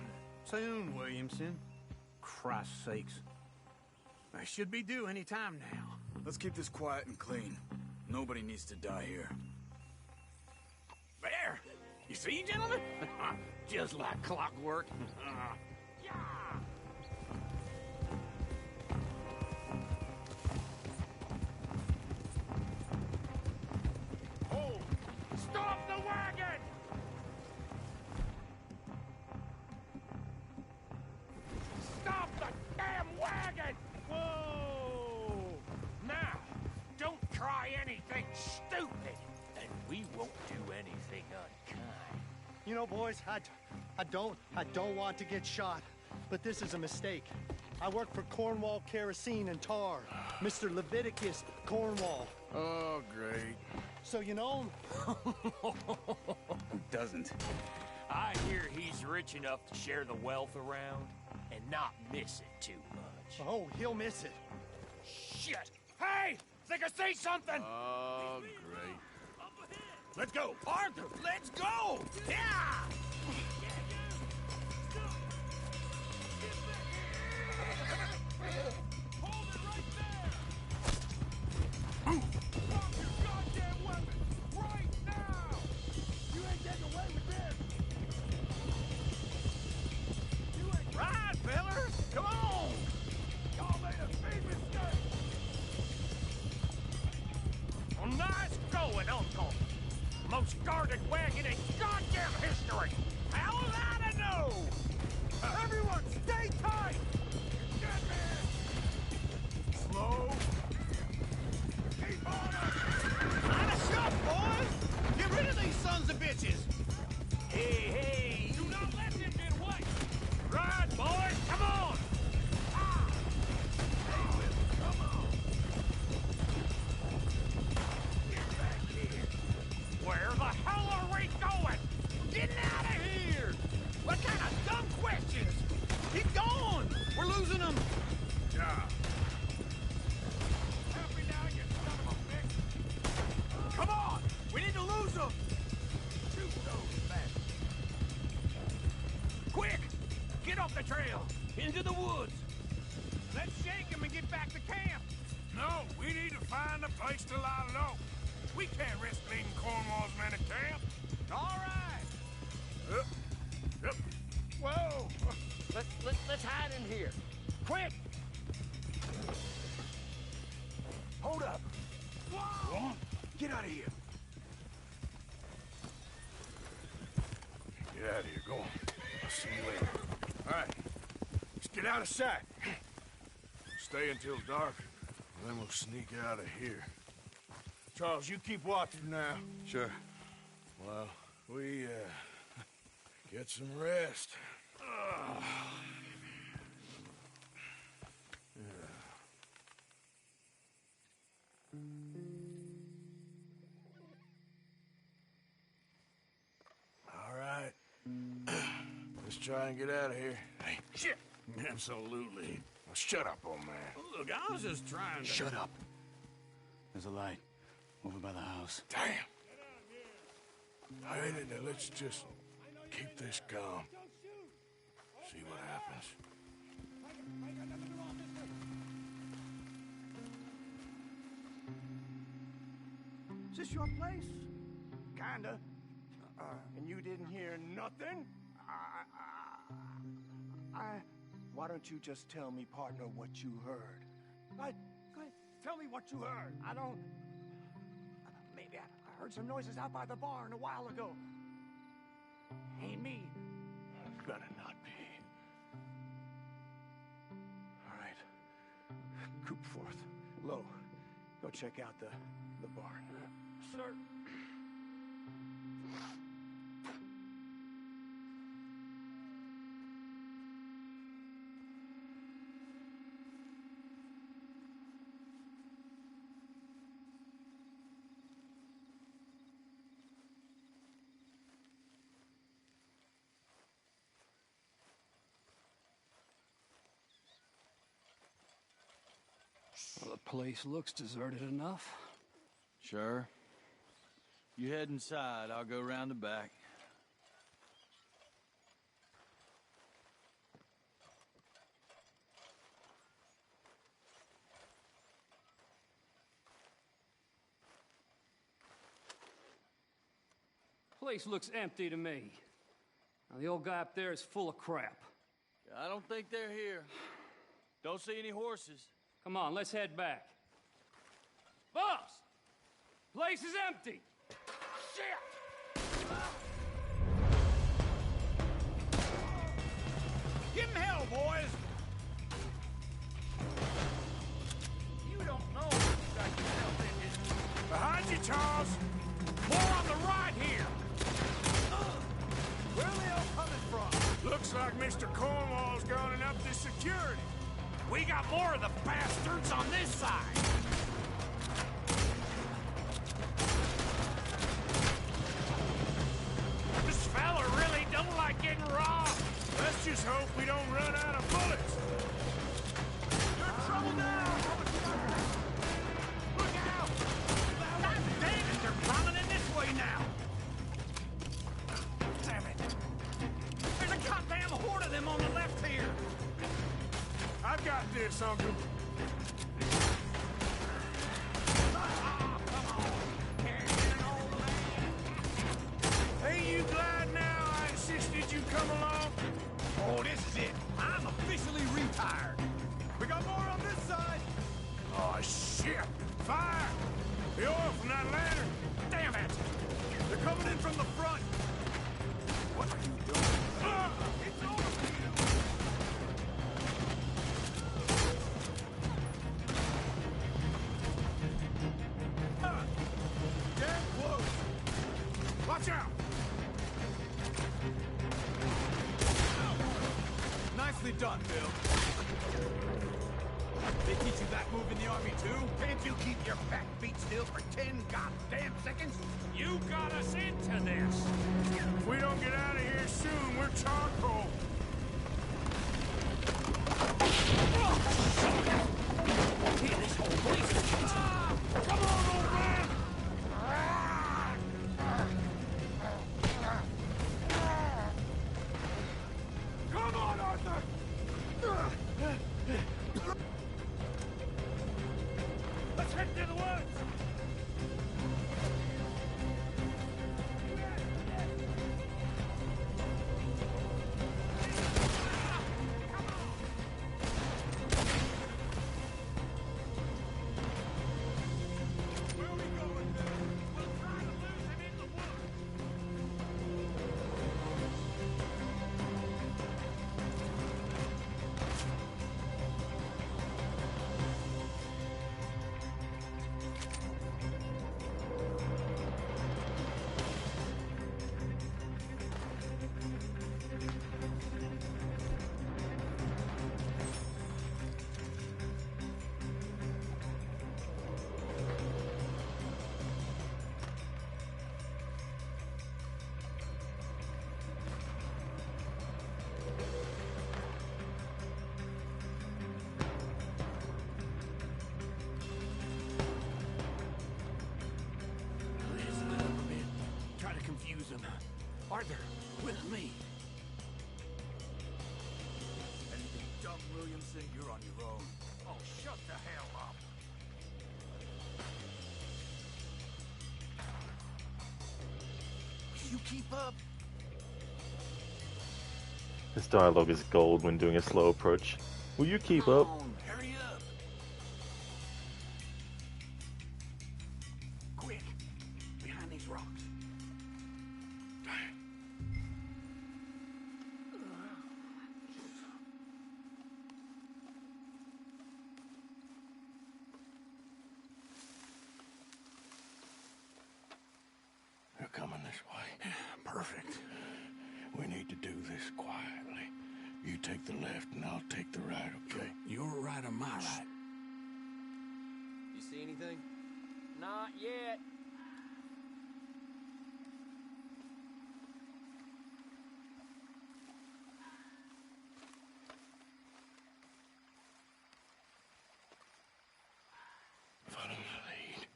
Soon, Williamson. Christ's sakes. I should be due any time now. Let's keep this quiet and clean. Nobody needs to die here. There! You see, gentlemen? Just like clockwork. Yeah! Hold! Stop the wagon! Stop the damn wagon! Whoa! Now, don't try anything stupid, and we won't do anything unkind. You know, boys, I don't want to get shot, but this is a mistake. I work for Cornwall Kerosene and Tar, Mr. Leviticus Cornwall. Oh, great. So you know him? Who doesn't? I hear he's rich enough to share the wealth around and not miss it too much. Oh, he'll miss it. Shit! Hey! Think I see something! Oh, great. Let's go! Arthur, let's go! Yeah! Hold it right there! Drop your goddamn weapon! Right now! You ain't getting away with this! You ain't... Right, fellas! Come on! Y'all made a big mistake! Well, nice going, Uncle! Most guarded wagon in goddamn history! How was I to know? Everyone, stay tight! Get me! Slow. Keep on up! Line us up, boys! Get rid of these sons of bitches! Hey, hey! Do not let them get away! Right, boys, come on! Ah! Hey, Will, come on! Get back here! Where the hell are we going? Getting out of here! What kind of dumb questions? Keep going! We're losing them! Yeah. Happy now, you son of a bitch! Come on! We need to lose them! Shoot those bastards! Quick! Get off the trail! Into the woods! Let's shake them and get back to camp! No, place to lie low. We can't risk leading Cornwall's men to camp. All right. Yep. Whoa! Let's hide in here. Quick! Hold up. Whoa! Go on. Get out of here. Get out of here. Go on. I'll see you later. All right. Let's get out of sight. Stay until dark, and then we'll sneak out of here. Charles, you keep watching now. Sure. Well, we, get some rest. All right. Let's try and get out of here. Hey, shit! Absolutely. Now shut up, old man. Look, I was just trying to... Shut up. There's a light over by the house. Damn! All right, now let's just keep this calm. See what happens. Is this your place? Kinda. And you didn't hear nothing? Why don't you just tell me, partner, what you heard? Go ahead. Tell me what you heard. I don't... Maybe I heard some noises out by the barn a while ago. Ain't me. Better not be. All right. Coopforth. Low. Go check out the barn. Sir. Well, the place looks deserted enough. Sure. You head inside, I'll go round the back. Place looks empty to me. Now, the old guy up there is full of crap. I don't think they're here. Don't see any horses. Come on, let's head back. Boss! Place is empty! Shit! Give him hell, boys! You don't know what you got yourself into. Behind you, Charles! More on the right here! Where are they all coming from? Looks like Mr. Cornwall's gone and upped his security. We got more of the bastards on this side! This fella really don't like getting robbed! Let's just hope we don't run out of bullets! You're in trouble now! Look out! God damn it, they're coming in this way now! Damn it! There's a goddamn horde of them on the left here! I've got this, Uncle. Ain't you glad now I insisted you come along? Oh, this is it. I'm officially retired. We got more on this side! Oh, shit! Fire! The oil from that lantern! Damn it! They're coming in from the front! What are you doing? It's over for you! Damn close! Watch out! Nicely done, Bill. They teach you that move in the army, too? Can't you keep your back feet still for 10 goddamn seconds? You got us into this! If we don't get out of here soon, we're charcoal. Here, this whole place is... Come on, old man! Come on, Arthur! Let's head to the woods! Listen up a bit. Try to confuse them. Arthur, with me. Anything dumb, Williamson, you're on your own. Oh, shut the hell up! You keep up. This dialogue is gold when doing a slow approach. Will you keep up? Hurry up. Quick. Behind these rocks. They're coming this way. Perfect. We need to do this quietly. You take the left and I'll take the right, okay? Your right or my right? You see anything? Not yet. Follow my lead.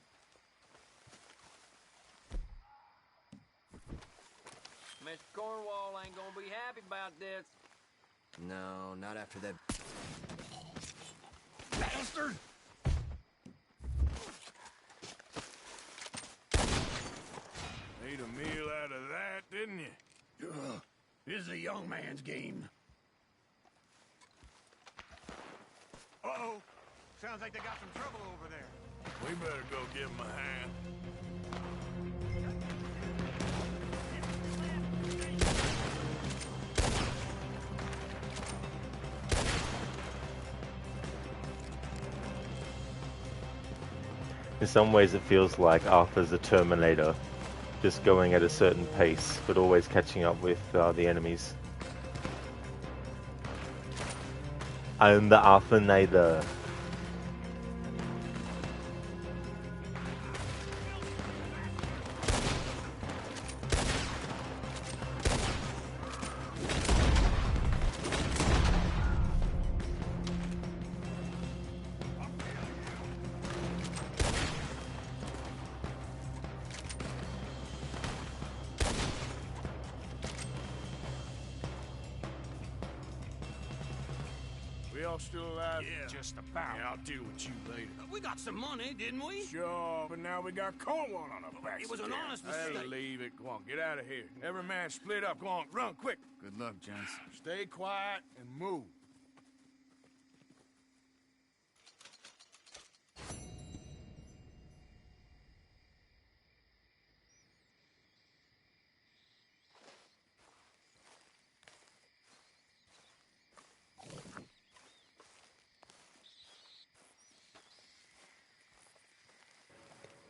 Mr. Cornwall ain't gonna be happy about this. No, not after that. Bastard! Made a meal out of that, didn't you? This is a young man's game. Uh-oh. Sounds like they got some trouble over there. We better go give him a hand. In some ways it feels like Arthur's a Terminator, just going at a certain pace, but always catching up with the enemies. I'm the Arthurnator. We all still alive? Yeah. Just about. Yeah, I'll deal with you later. We got some money, didn't we? Sure, but now we got Cornwall on our backs. It was an again. honest I'll mistake. leave it. Go on, get out of here. Every man split up. Go on, run, quick. Good luck, gents. Stay quiet and move.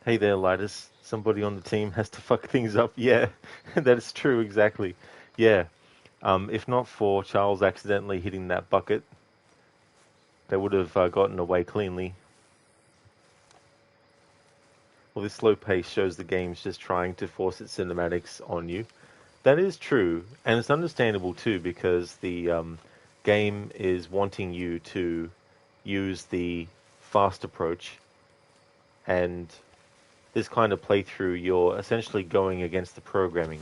Hey there, Lidus. Somebody on the team has to fuck things up. Yeah, that's true, exactly. Yeah. If not for Charles accidentally hitting that bucket, they would have gotten away cleanly. Well, this slow pace shows the game's just trying to force its cinematics on you. That is true, and it's understandable too, because the game is wanting you to use the fast approach, and this kind of playthrough, you're essentially going against the programming.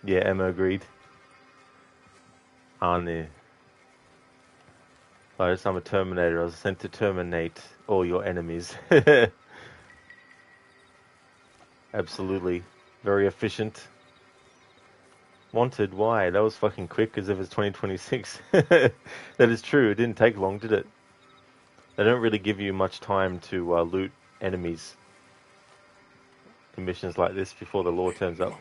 Yeah, Emma agreed. Arne. Lois, I'm a Terminator. I was sent to terminate all your enemies. Absolutely. Very efficient. Wanted, why? That was fucking quick as if it's 2026. That is true. It didn't take long, did it? They don't really give you much time to loot enemies in missions like this before the law turns up.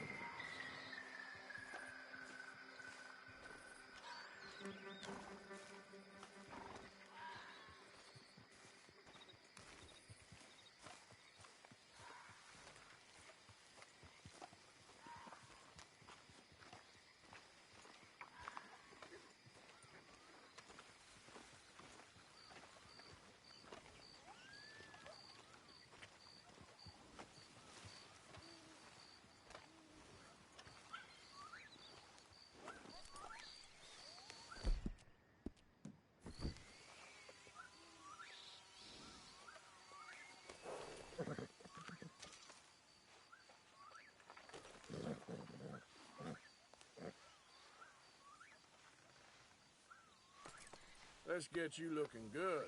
Let's get you looking good.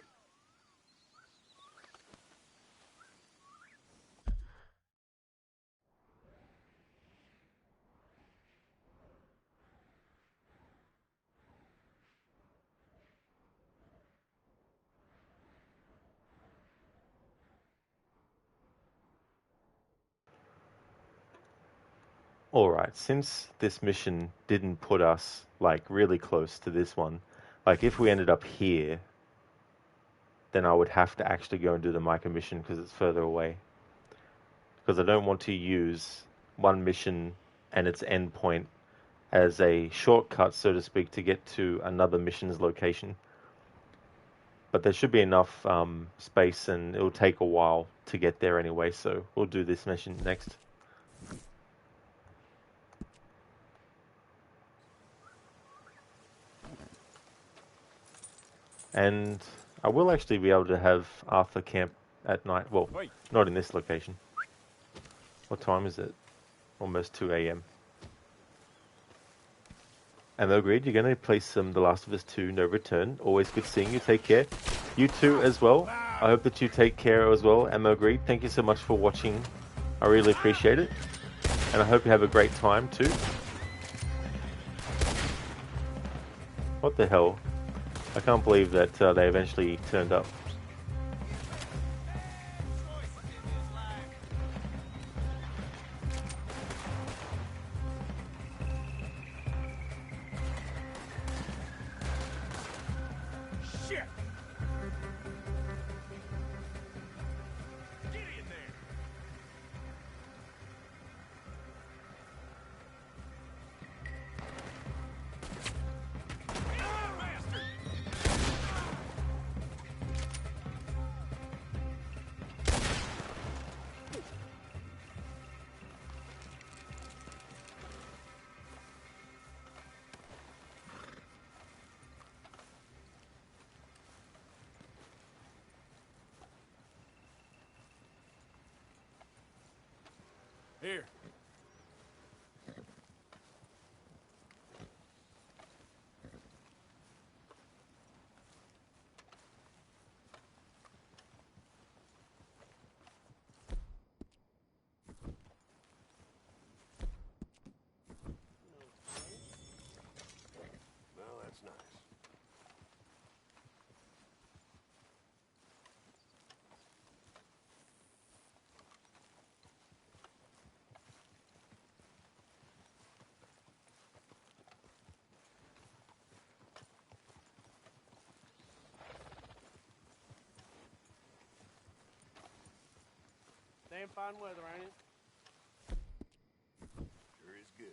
Alright, since this mission didn't put us, like, really close to this one, like, if we ended up here, then I would have to actually go and do the Micah mission because it's further away. Because I don't want to use one mission and its endpoint as a shortcut, so to speak, to get to another mission's location. But there should be enough space, and it'll take a while to get there anyway, so we'll do this mission next. And I will actually be able to have Arthur camp at night. Well, not in this location. What time is it? Almost 2 a.m. Ammo agreed, you're going to play some The Last of Us 2 No Return. Always good seeing you. Take care. You too as well. I hope that you take care as well. Ammo agreed. Thank you so much for watching. I really appreciate it. And I hope you have a great time too. What the hell? I can't believe that they eventually turned up. Shit! Get in there! Here. Well, that's nice. Damn fine weather, ain't it? Sure is good.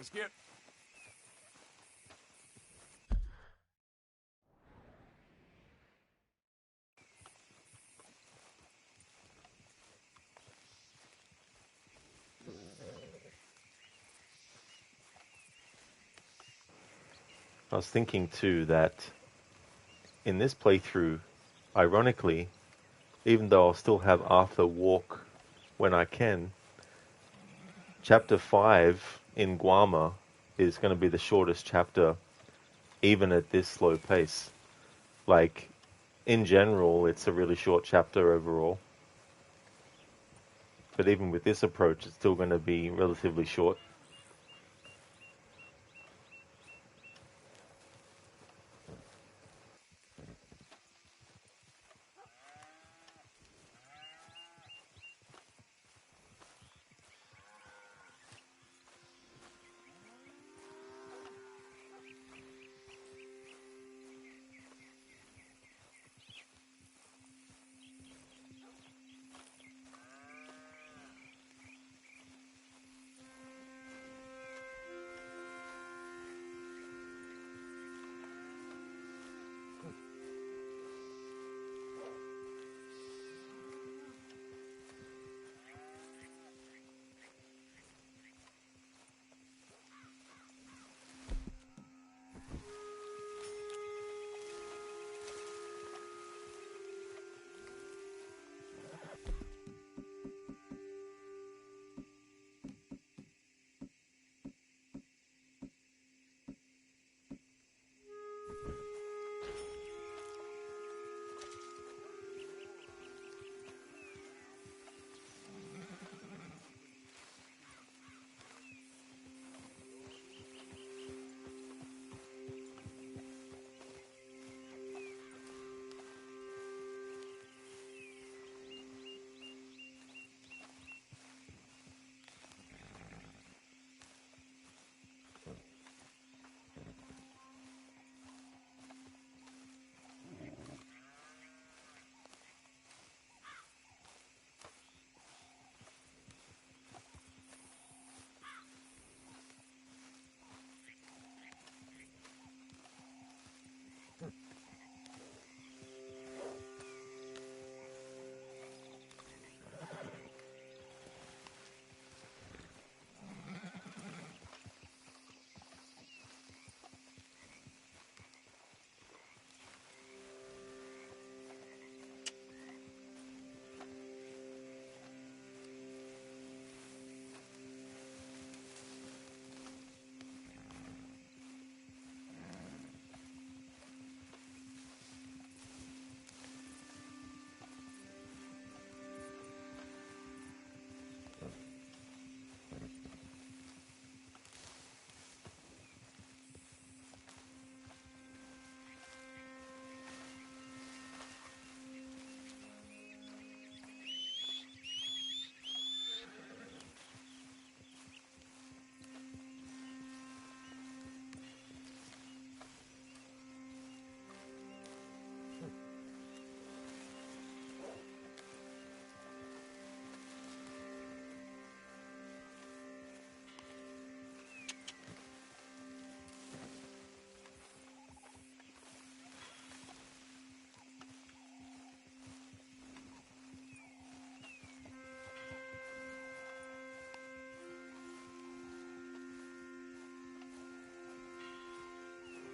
Let's get... I was thinking too that in this playthrough, ironically, even though I'll still have Arthur walk when I can, Chapter 5 in Guama is going to be the shortest chapter, even at this slow pace. Like, in general, it's a really short chapter overall. But even with this approach, it's still going to be relatively short.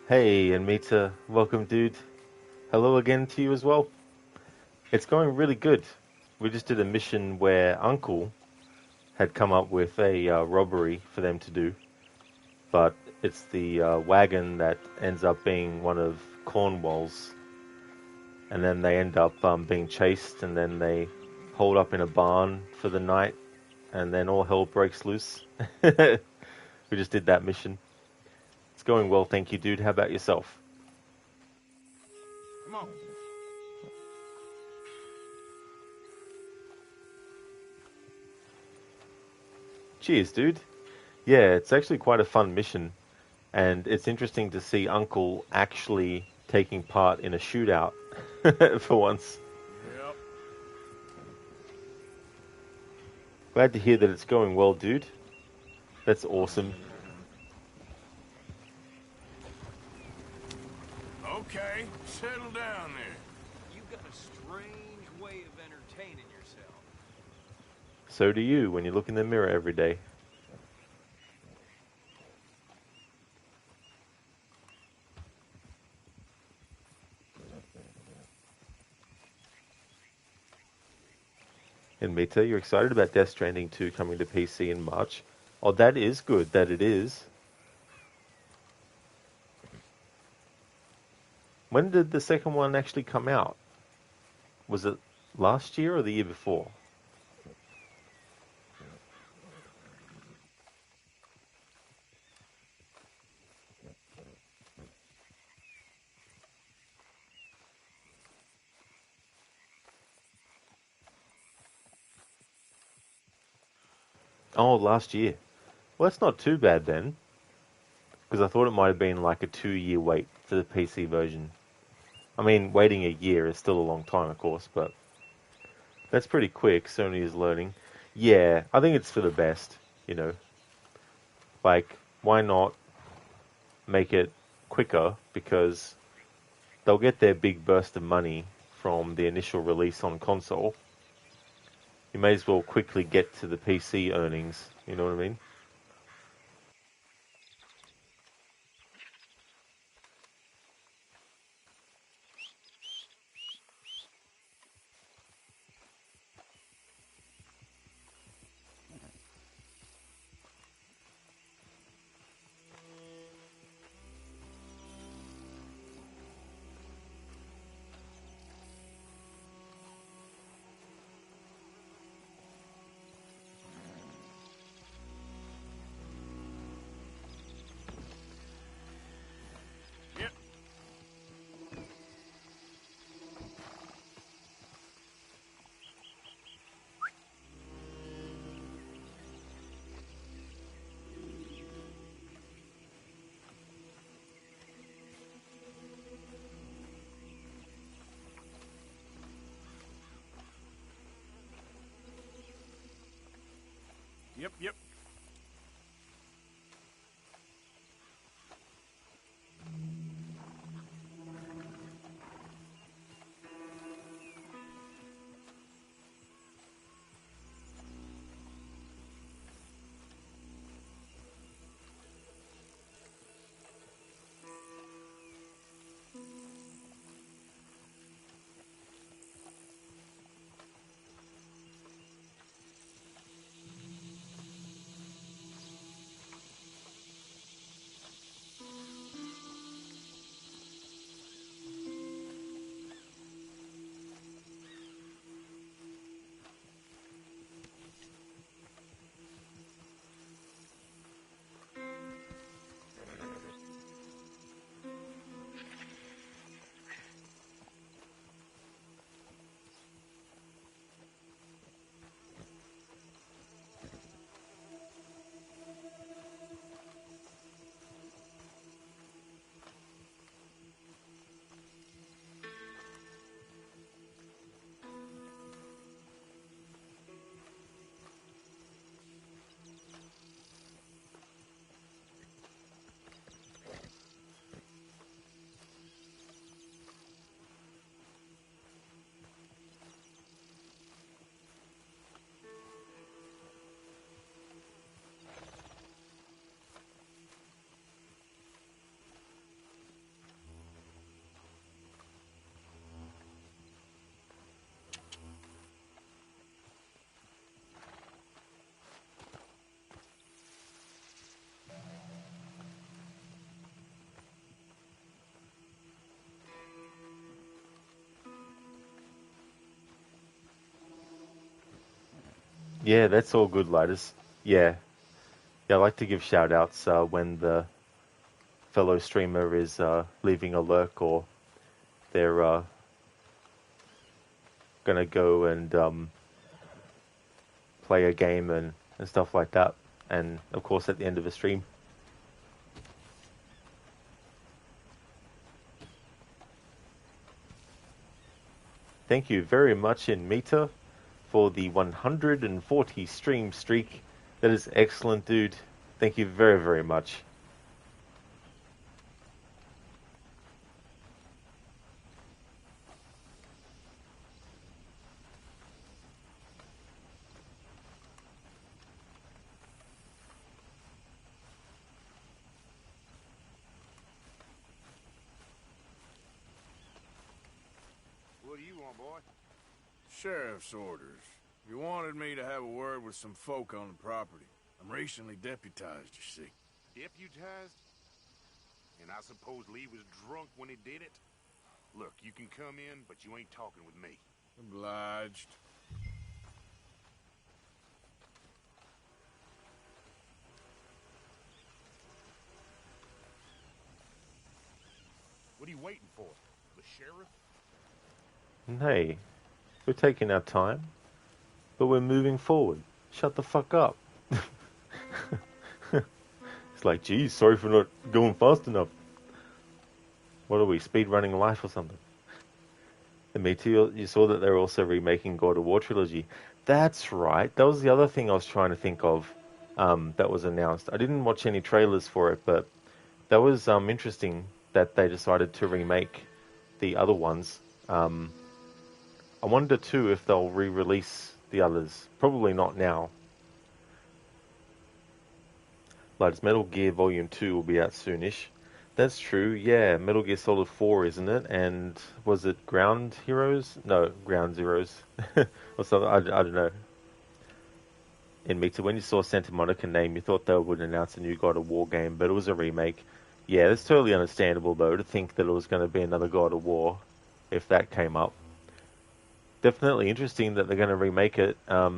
Hey, Anmita, welcome, dude. Hello again to you as well. It's going really good. We just did a mission where Uncle had come up with a robbery for them to do, but it's the wagon that ends up being one of Cornwall's, and then they end up being chased, and then they hold up in a barn for the night, and then all hell breaks loose. We just did that mission. It's going well, thank you, dude. How about yourself? Come on. Cheers, dude. Yeah, it's actually quite a fun mission, and it's interesting to see Uncle actually taking part in a shootout for once. Yep. Glad to hear that it's going well, dude. That's awesome. settle down there. You've got a strange way of entertaining yourself. So do you when you look in the mirror every day. And Mita, you're excited about Death Stranding 2 coming to PC in March. Oh, that is good that it is. When did the second one actually come out? Was it last year or the year before? Oh, last year. Well, that's not too bad then. Because I thought it might have been like a 2-year wait for the PC version. I mean, waiting a year is still a long time, of course, but that's pretty quick. Sony is learning. Yeah, I think it's for the best, you know. Like, why not make it quicker? Because they'll get their big burst of money from the initial release on console. You may as well quickly get to the PC earnings, you know what I mean? Yep. Yep, yep. Yeah, that's all good, Lighters. Yeah. Yeah, I like to give shout outs when the fellow streamer is leaving a lurk or they're gonna go and play a game and stuff like that. And of course, at the end of a stream. Thank you very much in Meta for the 140 stream streak. That is excellent, dude. Thank you very, very much. want, boy? Sheriff's orders. You wanted me to have a word with some folk on the property. I'm recently deputized, you see. Deputized? And I suppose Lee was drunk when he did it? Look, you can come in, but you ain't talking with me. Obliged. What are you waiting for? The sheriff? Hey, we're taking our time, but we're moving forward. Shut the fuck up. It's like, geez, sorry for not going fast enough. What are we, speed running life or something? And me too, you saw that they're also remaking God of War trilogy. That's right. That was the other thing I was trying to think of that was announced. I didn't watch any trailers for it, but that was interesting that they decided to remake the other ones. I wonder too if they'll re-release the others. Probably not now. Like Metal Gear Volume 2 will be out soonish. That's true, yeah. Metal Gear Solid 4, isn't it? And was it Ground Heroes? No, Ground Zeroes. Or something, I don't know. In Mita, when you saw Santa Monica name, you thought they would announce a new God of War game, but it was a remake. Yeah, it's totally understandable, though, to think that it was going to be another God of War, if that came up. Definitely interesting that they're going to remake it. I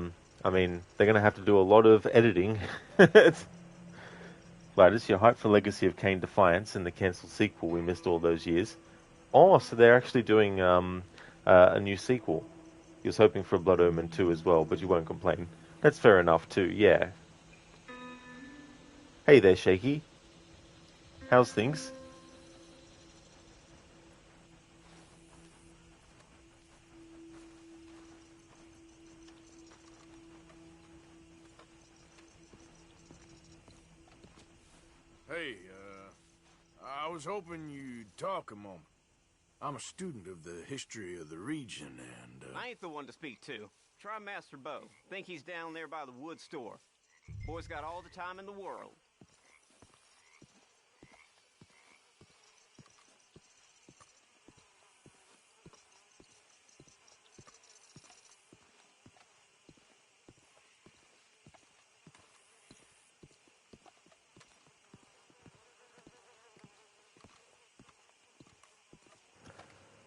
mean, they're going to have to do a lot of editing. Latest, you're hyped for Legacy of Kain Defiance and the cancelled sequel we missed all those years. Oh, so they're actually doing a new sequel. You was hoping for a Blood Omen 2 as well, but you won't complain. That's fair enough too, yeah. Hey there, Shaky. How's things? Hey, I was hoping you'd talk a moment. I'm a student of the history of the region, and, I ain't the one to speak to. Try Master Bo. Think he's down there by the wood store. Boy's got all the time in the world.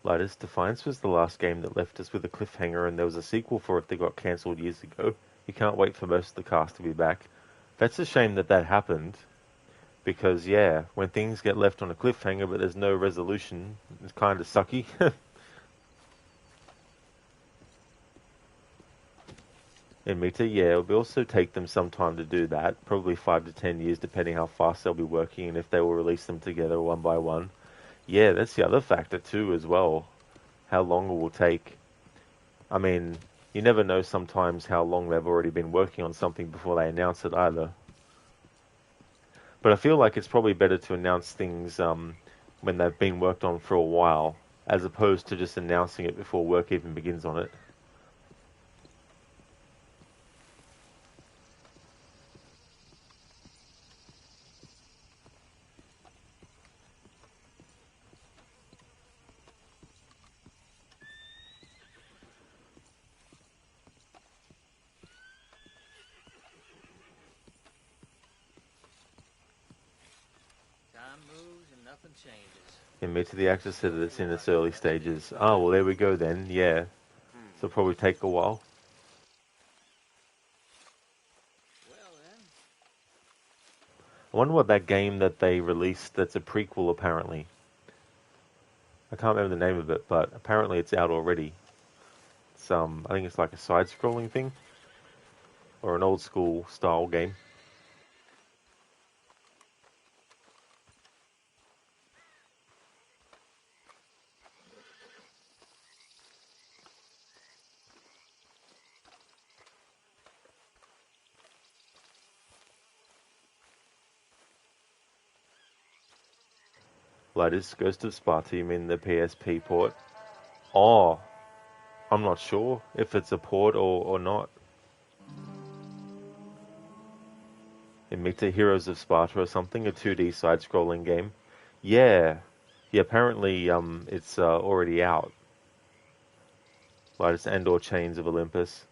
Latest, Defiance was the last game that left us with a cliffhanger, and there was a sequel for it that got cancelled years ago. You can't wait for most of the cast to be back. That's a shame that that happened, because, yeah, when things get left on a cliffhanger but there's no resolution, it's kind of sucky. In Mita, yeah, it will also take them some time to do that, probably 5 to 10 years, depending how fast they'll be working and if they will release them together one by one. Yeah, that's the other factor too as well, how long it will take. I mean, you never know sometimes how long they've already been working on something before they announce it either. But I feel like it's probably better to announce things when they've been worked on for a while, as opposed to just announcing it before work even begins on it. Time moves and nothing changes. And to the actor said that it's in its early stages. Oh, well, there we go then, yeah. So it'll probably take a while. I wonder what that game that they released that's a prequel, apparently. I can't remember the name of it, but apparently it's out already. It's, I think it's like a side-scrolling thing. Or an old-school style game. Latest Ghost of Sparta, you mean the PSP port? Oh, I'm not sure if it's a port or not. It makes it Heroes of Sparta or something, a 2D side-scrolling game. Yeah. Yeah, apparently it's already out. Lightest and/or Chains of Olympus.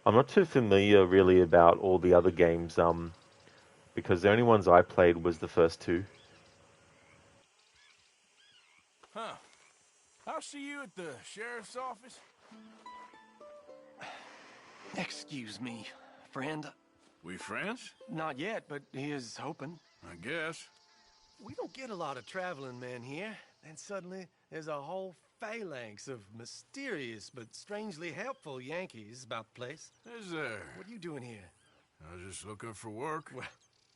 I'm not too familiar really about all the other games, because the only ones I played was the first two. Huh. I'll see you at the sheriff's office. Excuse me, friend. We friends? Not yet, but he is hoping. I guess. We don't get a lot of traveling men here. Then suddenly, there's a whole phalanx of mysterious but strangely helpful Yankees about the place. Is there? What are you doing here? I was just looking for work. Well,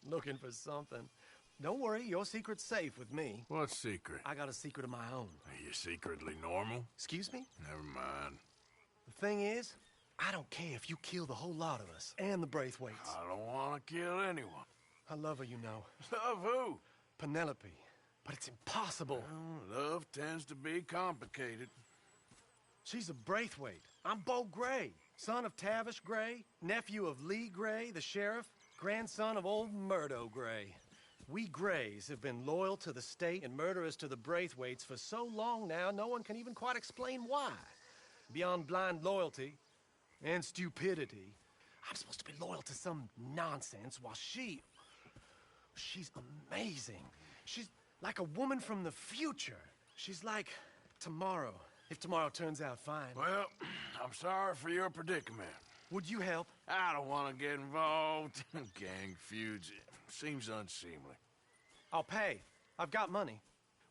looking for something. Don't worry, your secret's safe with me. What secret? I got a secret of my own. Are you secretly normal? Excuse me? Never mind. The thing is, I don't care if you kill the whole lot of us and the Braithwaites. I don't want to kill anyone. I love her, you know. Love who? Penelope. But it's impossible. Well, love tends to be complicated. She's a Braithwaite. I'm Bo Gray, son of Tavish Gray, nephew of Lee Gray, the sheriff, grandson of old Murdo Gray. We Grays have been loyal to the state and murderous to the Braithwaites for so long now, no one can even quite explain why. Beyond blind loyalty and stupidity, I'm supposed to be loyal to some nonsense while she's amazing. She's like a woman from the future. She's like tomorrow, if tomorrow turns out fine. Well, I'm sorry for your predicament. Would you help? I don't want to get involved. Gang feuds. Seems unseemly. I'll pay. I've got money.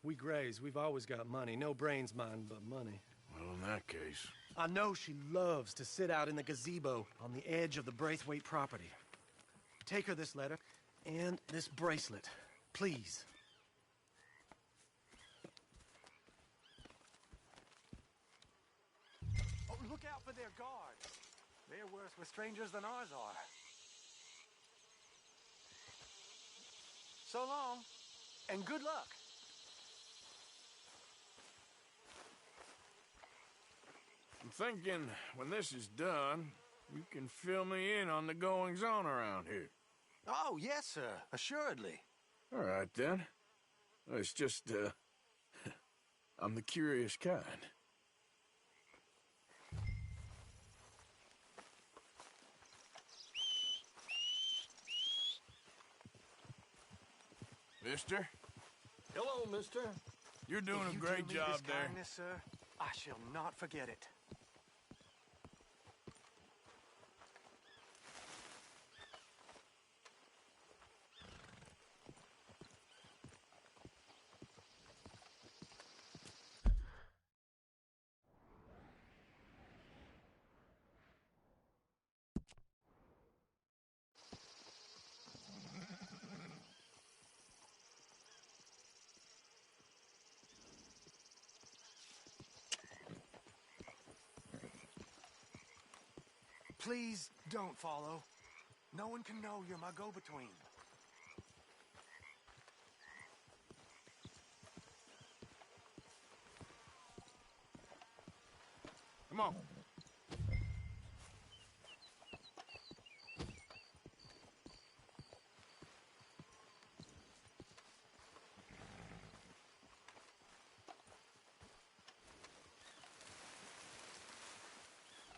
We Grays, we've always got money. No brains, mind, but money. Well, in that case... I know she loves to sit out in the gazebo on the edge of the Braithwaite property. Take her this letter and this bracelet, please. Oh, look out for their guards. They're worse with strangers than ours are. So long, and good luck. I'm thinking when this is done, you can fill me in on the goings-on around here. Oh, yes, sir. Assuredly. All right, then. It's just, I'm the curious kind. Mister? Hello, mister. You're doing a great job this there. Kindness, sir, I shall not forget it. Please don't follow. No one can know you're my go-between. Come on.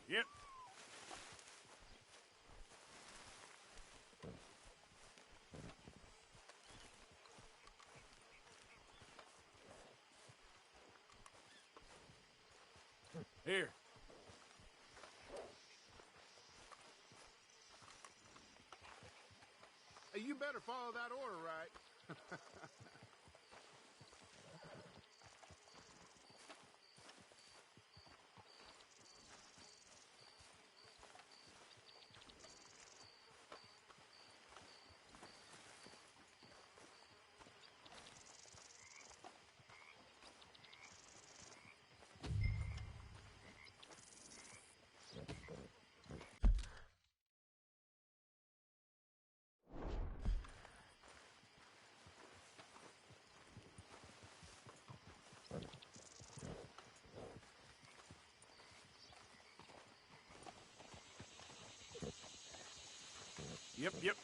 Yep. Here. Hey, you better follow that order right. Yep.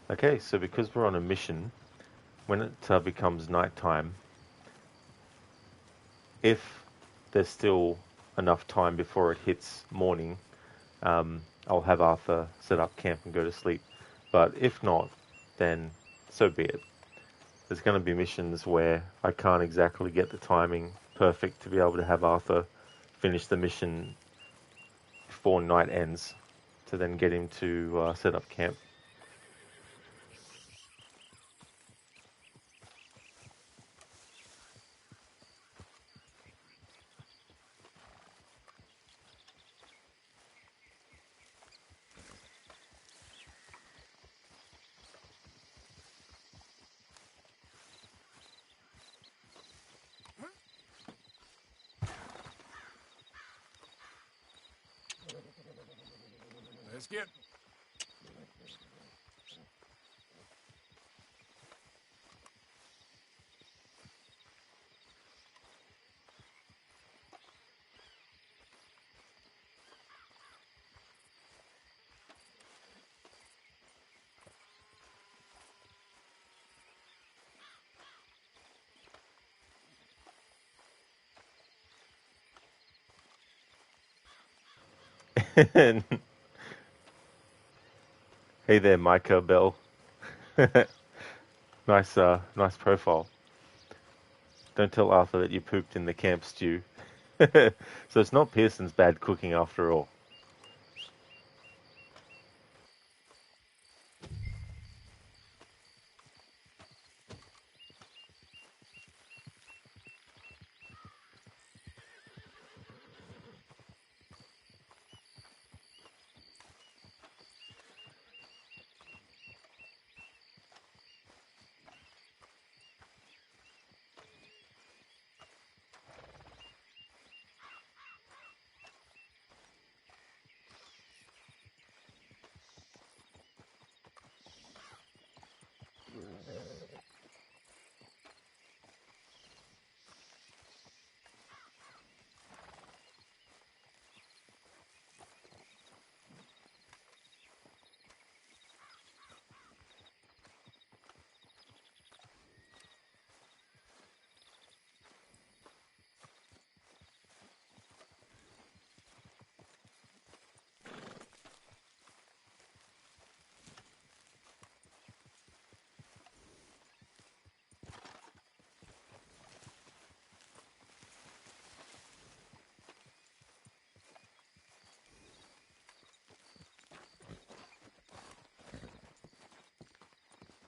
Okay, so because we're on a mission, when it becomes nighttime, if there's still enough time before it hits morning, I'll have Arthur set up camp and go to sleep. But if not, then so be it. There's going to be missions where I can't exactly get the timing perfect to be able to have Arthur finish the mission before night ends to then get him to set up camp. Let's get... Hey there, Micah Bell. Nice profile. Don't tell Arthur that you pooped in the camp stew. So it's not Pearson's bad cooking after all.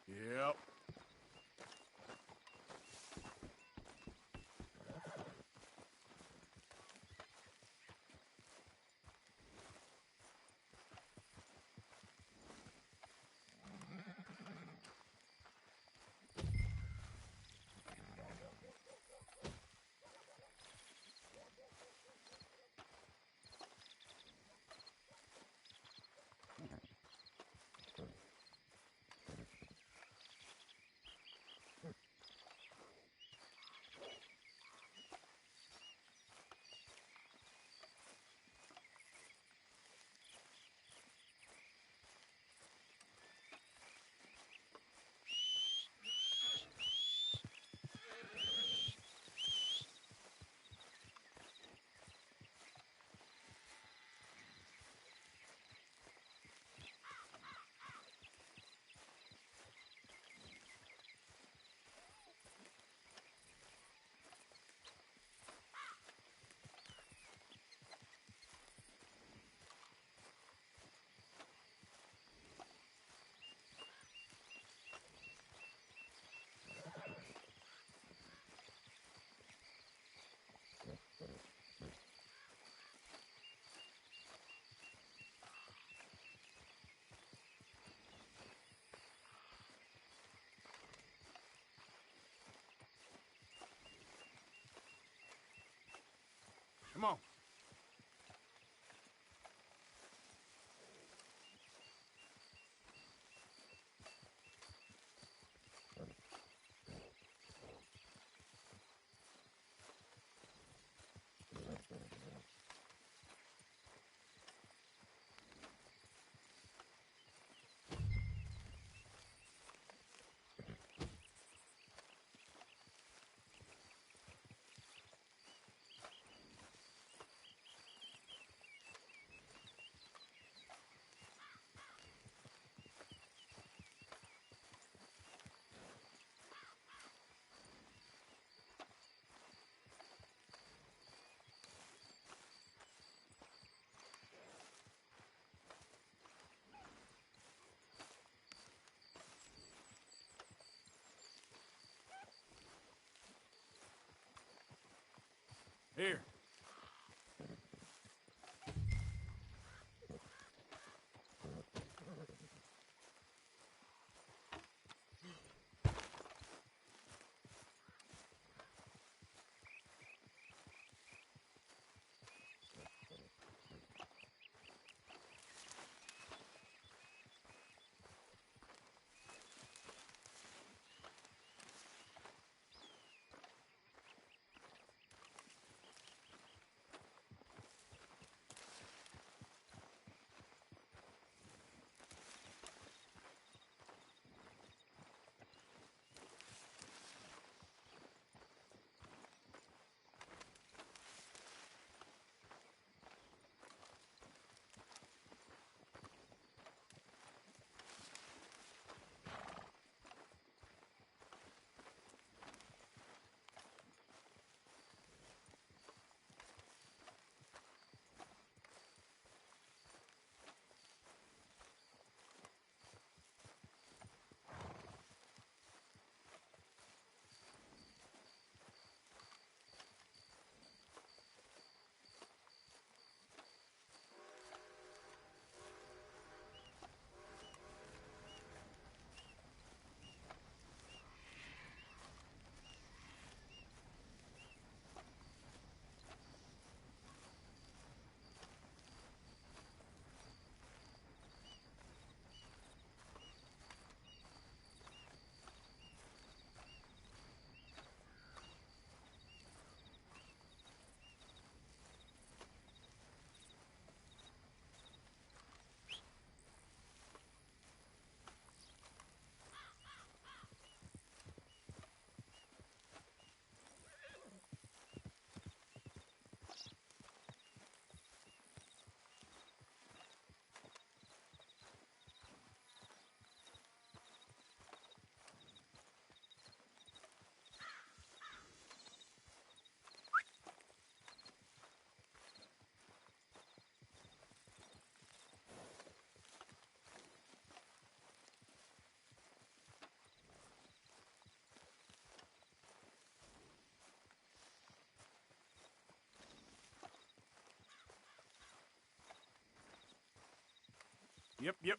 Yep. Come on. Here. Yep.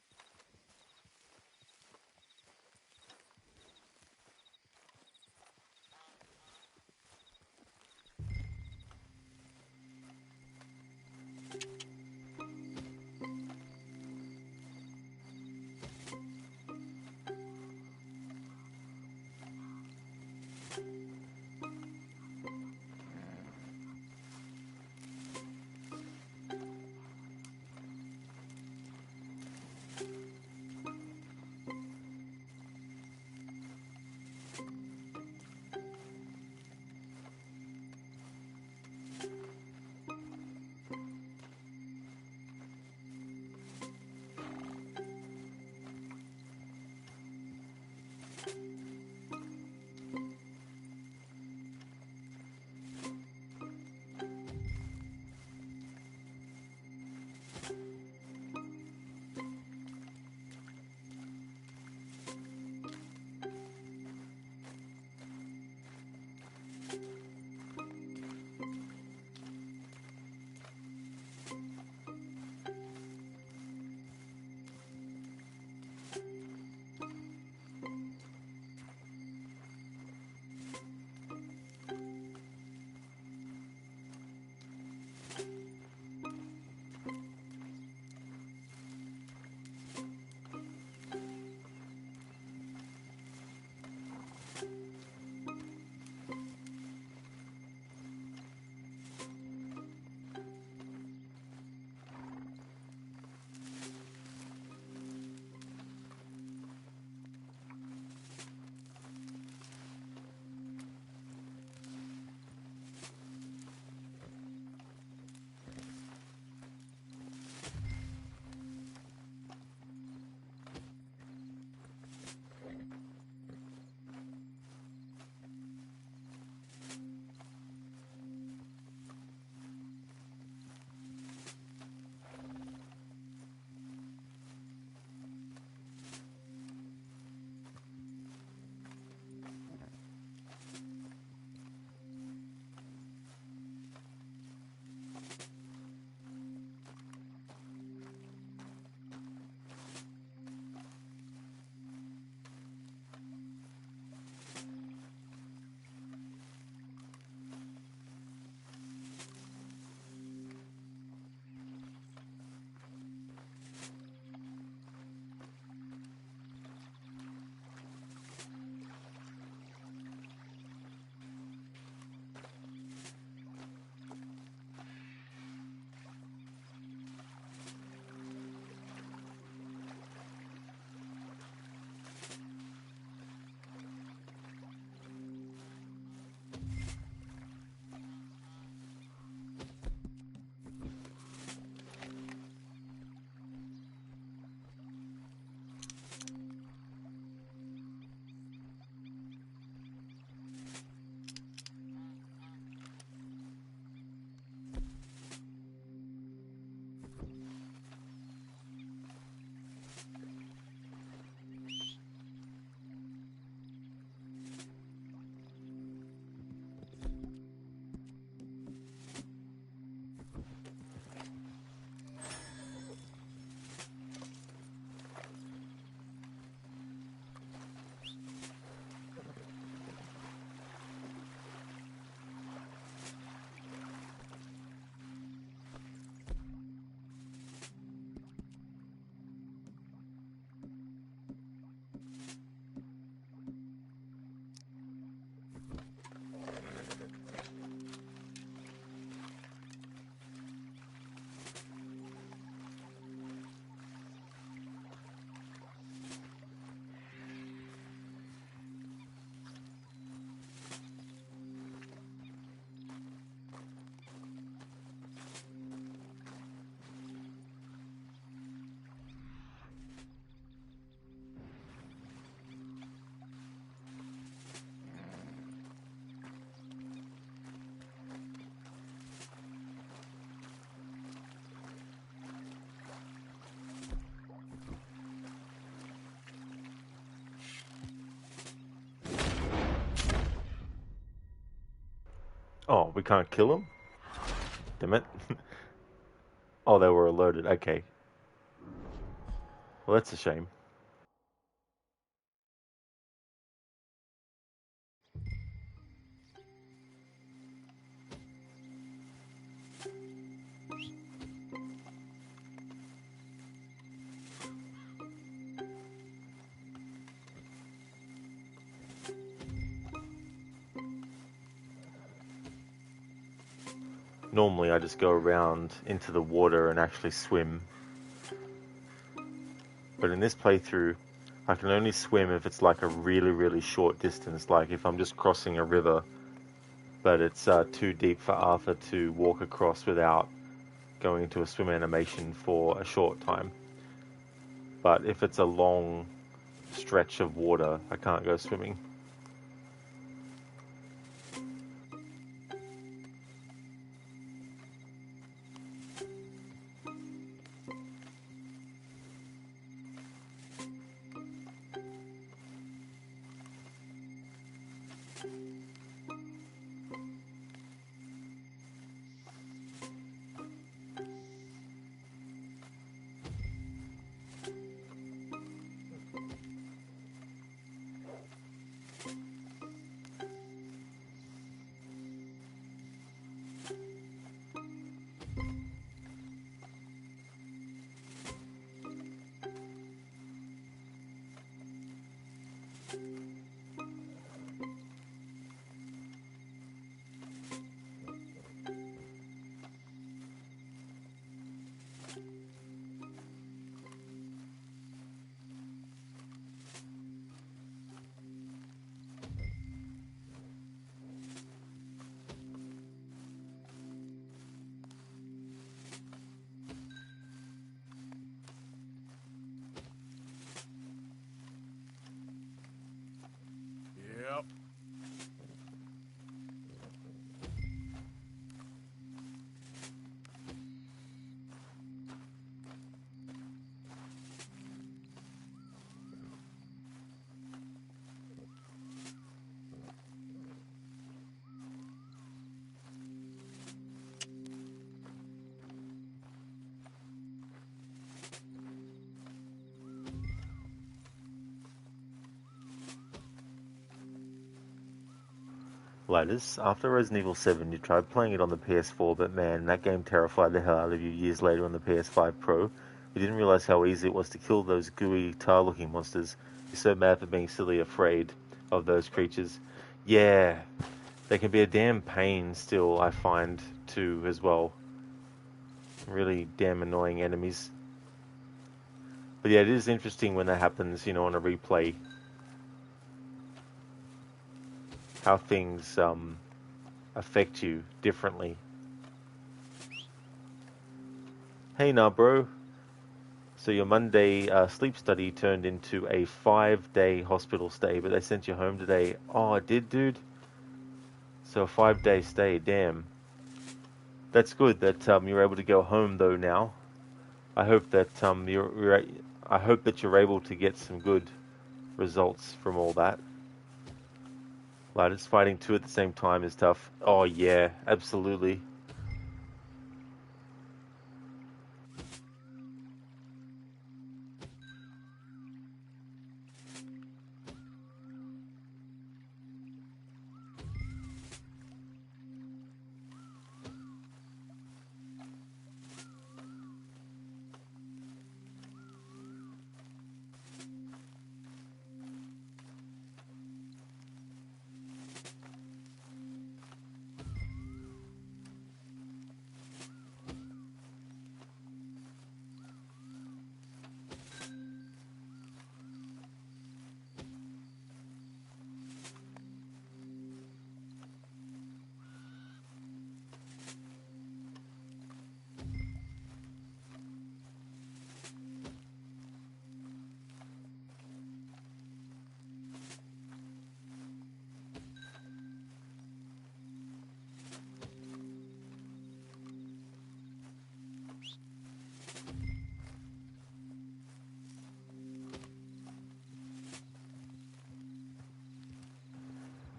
Oh, we can't kill them? Damn it. Oh, they were alerted. Okay. Well, that's a shame. Normally I just go around into the water and actually swim. But in this playthrough, I can only swim if it's like a really, really short distance, like if I'm just crossing a river, but it's too deep for Arthur to walk across without going into a swim animation for a short time. But if it's a long stretch of water, I can't go swimming. Yep. Ladders, after Resident Evil 7, you tried playing it on the PS4, but man, that game terrified the hell out of you years later on the PS5 Pro. You didn't realize how easy it was to kill those gooey, tar-looking monsters. You're so mad for being silly afraid of those creatures. Yeah, they can be a damn pain still, I find, too, as well. Really damn annoying enemies. But yeah, it is interesting when that happens, you know, on a replay. How things, affect you differently. Hey now, bro. So your Monday sleep study turned into a 5-day hospital stay, but they sent you home today. Oh, it did, dude? So a 5-day stay, damn. That's good that you're able to go home though now. I hope that I hope that you're able to get some good results from all that. Like, just fighting two at the same time is tough. Oh yeah, absolutely.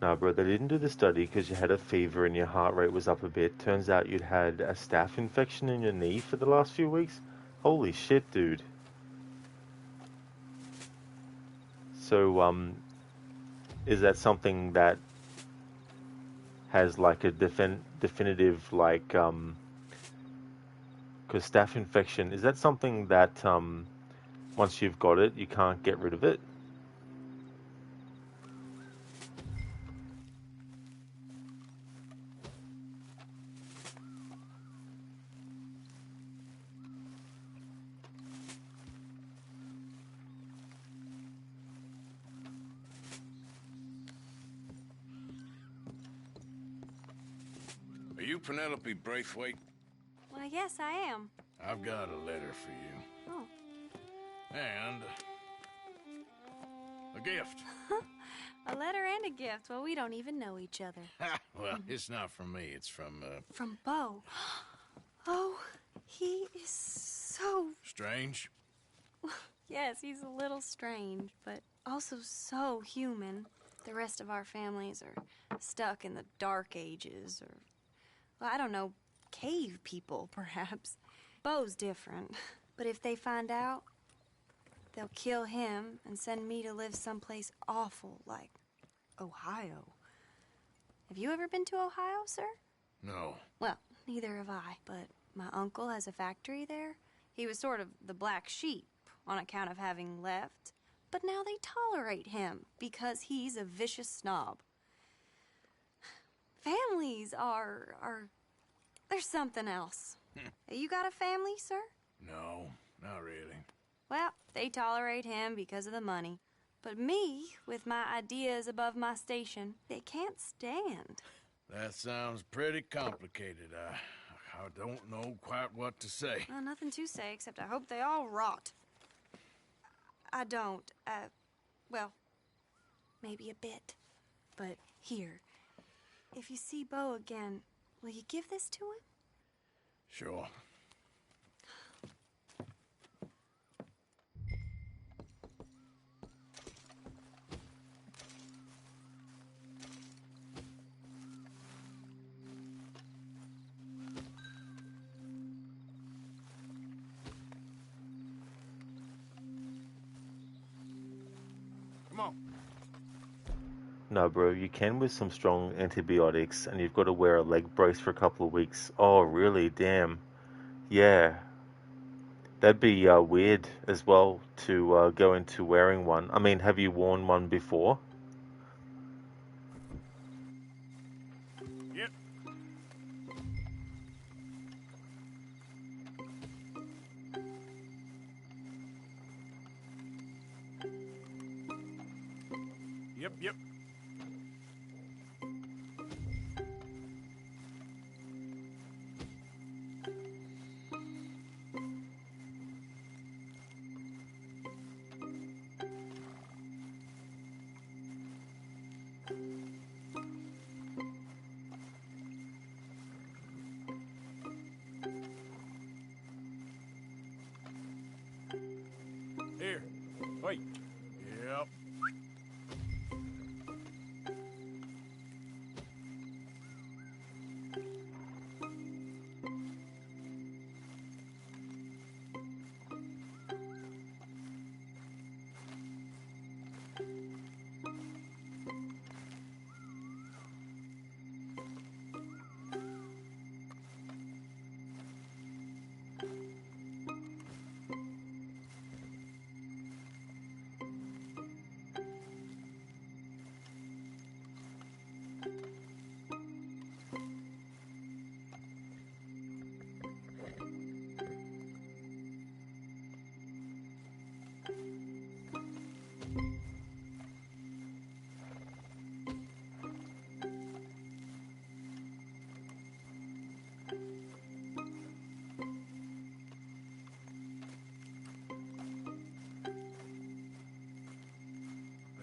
No, bro, they didn't do the study because you had a fever and your heart rate was up a bit. Turns out you'd had a staph infection in your knee for the last few weeks. Holy shit, dude. So, is that something that has like a definitive, like, because staph infection, is that something that, once you've got it, you can't get rid of it? Are you Penelope Braithwaite? Well, yes, I am. I've got a letter for you. Oh. And a gift. A letter and a gift. Well, we don't even know each other. Well, it's not from me. It's from, From Bo. Oh, he is so... Strange? Yes, he's a little strange, but also so human. The rest of our families are stuck in the dark ages, or, well, I don't know, cave people, perhaps. Bo's different, but if they find out, they'll kill him and send me to live someplace awful like Ohio. Have you ever been to Ohio, sir? No. Well, neither have I, but my uncle has a factory there. He was sort of the black sheep on account of having left, but now they tolerate him because he's a vicious snob. Families there's something else. You got a family, sir? No, not really. Well, they tolerate him because of the money. But me, with my ideas above my station, they can't stand. That sounds pretty complicated. I don't know quite what to say. Well, nothing to say, except I hope they all rot. I don't. Well, maybe a bit. But here, if you see Bo again, will you give this to him? Sure. Come on. No, bro, you can with some strong antibiotics, and you've got to wear a leg brace for a couple of weeks. Oh, really? Damn. Yeah. That'd be weird as well to go into wearing one. I mean, have you worn one before? Yep. Yep. Here. Wait. Yep.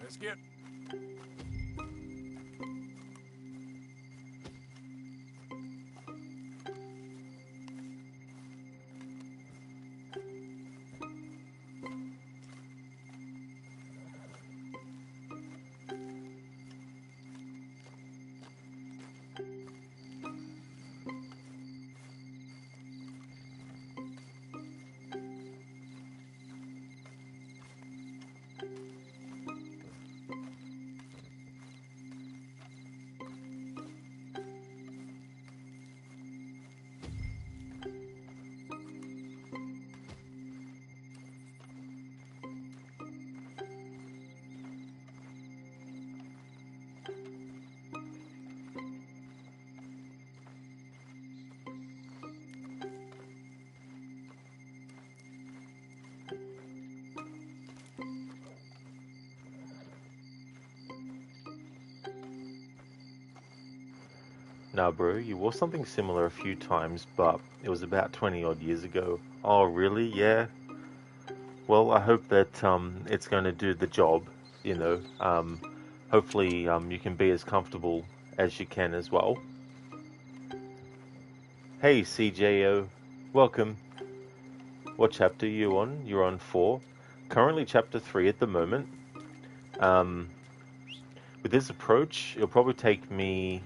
Let's get. Nah, bro, you wore something similar a few times, but it was about 20 odd years ago. Oh, really? Yeah. Well, I hope that it's going to do the job, you know. Hopefully you can be as comfortable as you can as well. Hey, CJO. Welcome. What chapter are you on? You're on 4. Currently chapter 3 at the moment. With this approach, it'll probably take me...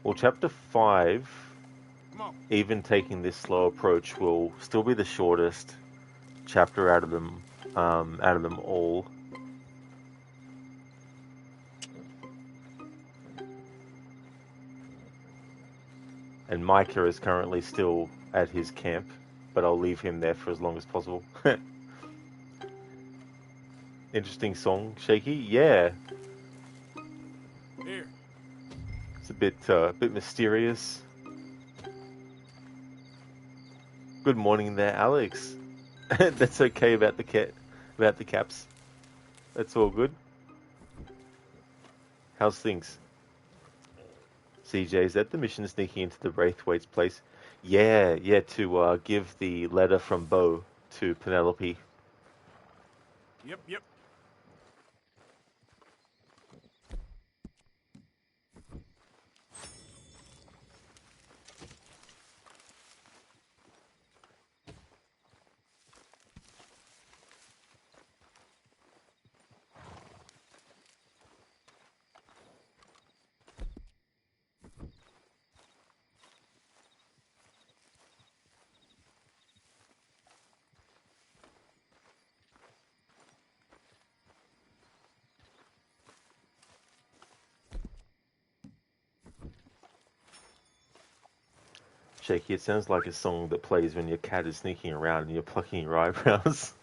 Well, chapter 5, even taking this slow approach, will still be the shortest chapter out of them all. And Micah is currently still at his camp, but I'll leave him there for as long as possible. Interesting song, Shaky. Yeah, Here. it's a bit mysterious. Good morning there, Alex. That's okay about the caps. That's all good. How's things? CJ, is that the mission sneaking into the Braithwaite's place? Yeah, to give the letter from Bo to Penelope. Yep. Shaky, it sounds like a song that plays when your cat is sneaking around and you're plucking your eyebrows.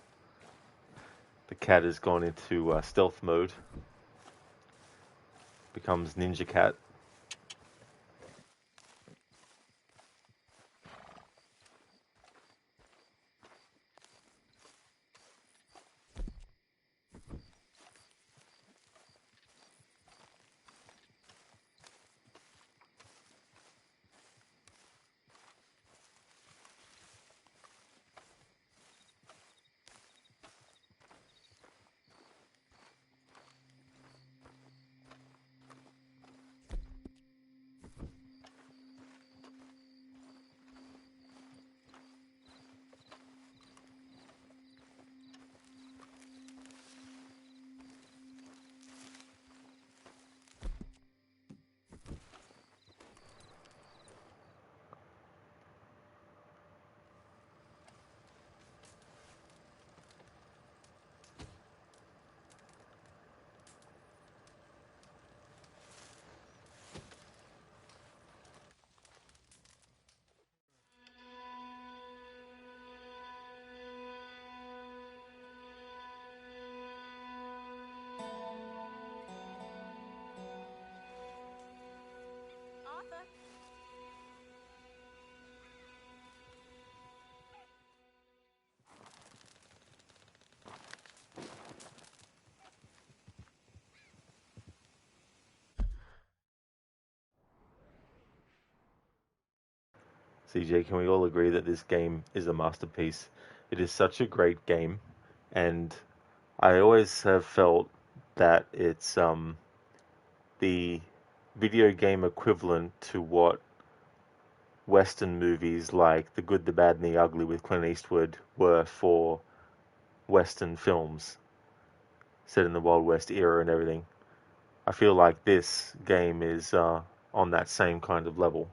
The cat has gone into stealth mode. Becomes Ninja Cat. CJ, can we all agree that this game is a masterpiece? It is such a great game, and I always have felt that it's the video game equivalent to what Western movies like The Good, the Bad, and the Ugly with Clint Eastwood were for Western films set in the Wild West era and everything. I feel like this game is on that same kind of level.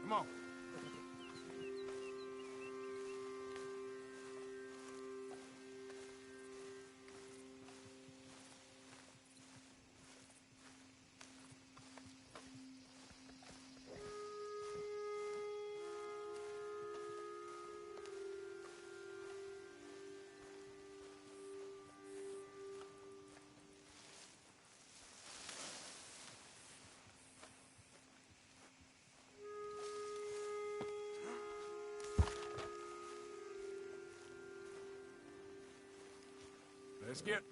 Come on. Let's get.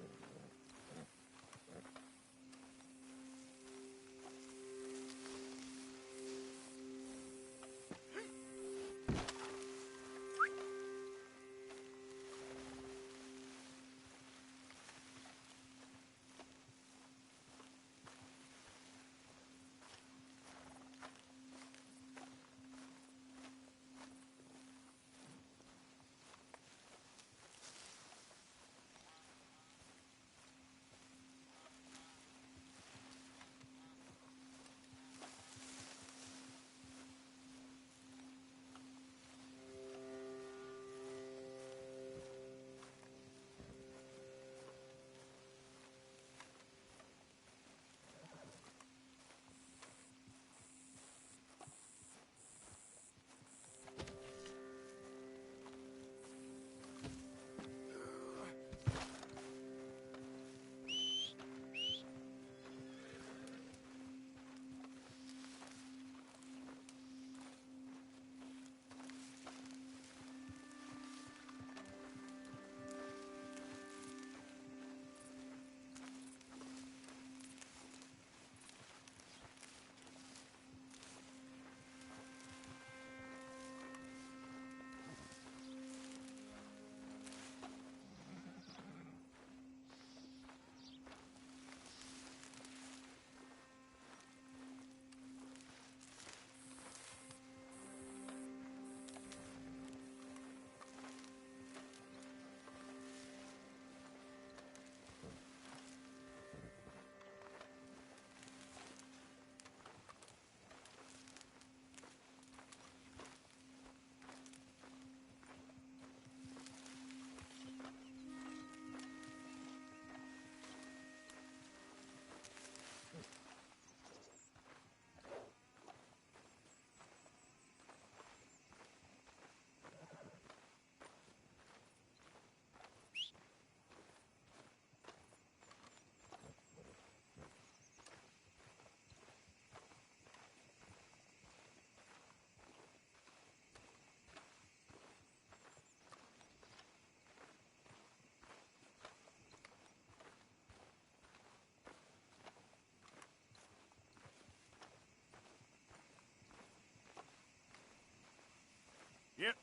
Yep.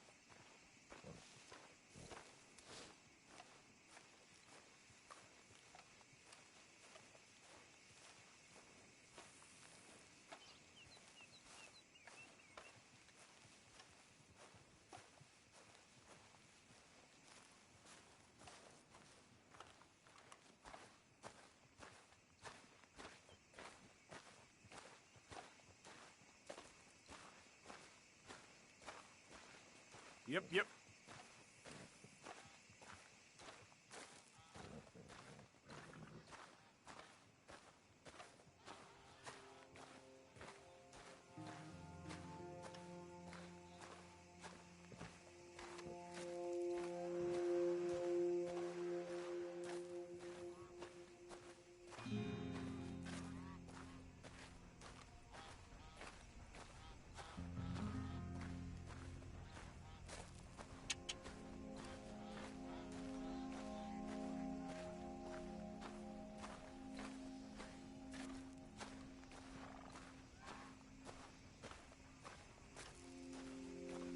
Yep, yep.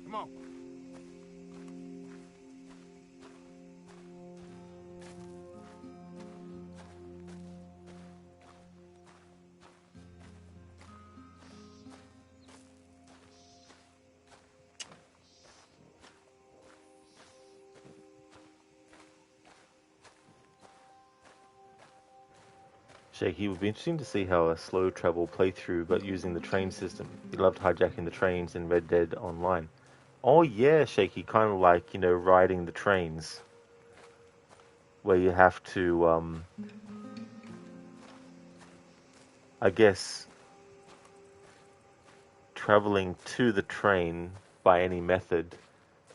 Come on. Shaky, it would be interesting to see how a slow travel playthrough, but using the train system. You loved hijacking the trains in Red Dead Online. Oh yeah, Shaky, kind of like, riding the trains, where you have to, I guess, traveling to the train by any method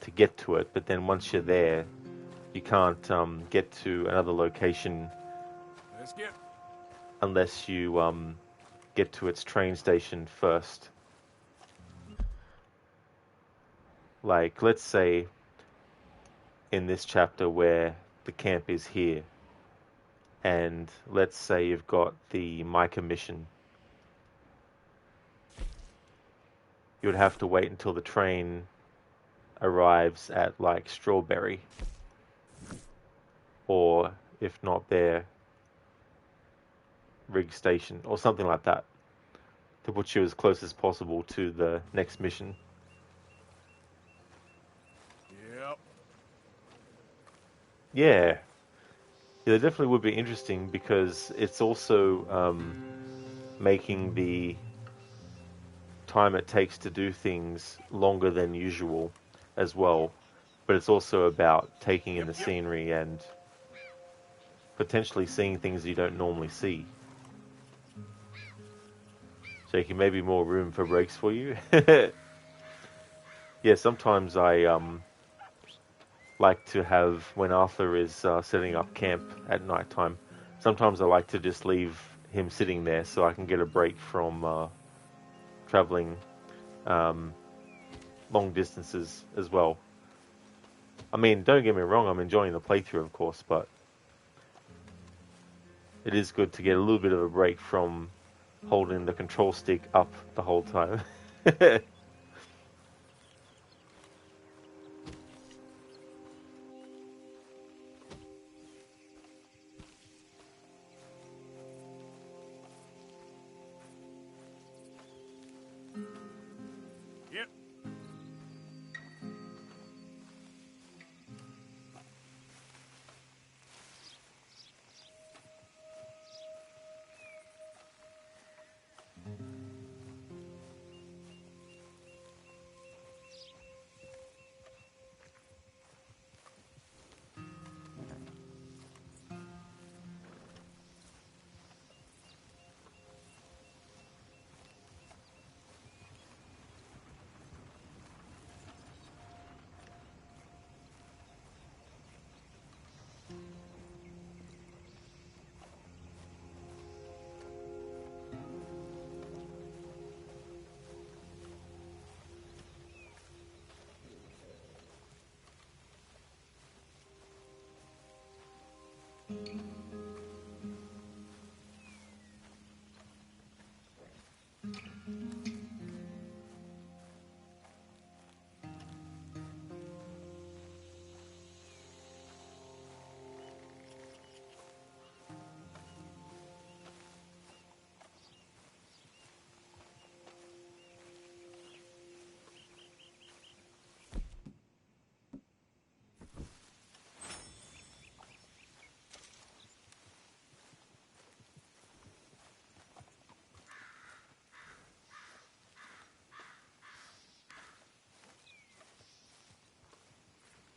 to get to it, but then once you're there, you can't get to another location Let's get. unless you get to its train station first. Like, let's say in this chapter where the camp is here, and let's say you've got the Micah mission, you would have to wait until the train arrives at, like, Strawberry, or if not there, Rig Station, or something like that, to put you as close as possible to the next mission. Yep. Yeah. Yeah, it definitely would be interesting because it's also making the time it takes to do things longer than usual as well. But it's also about taking in the scenery and potentially seeing things you don't normally see. So you can maybe more room for breaks for you. Yeah, sometimes I like to have, when Arthur is setting up camp at night time, sometimes I like to just leave him sitting there so I can get a break from traveling long distances as well. I mean, don't get me wrong, I'm enjoying the playthrough, of course, but it is good to get a little bit of a break from holding the control stick up the whole time. Yep.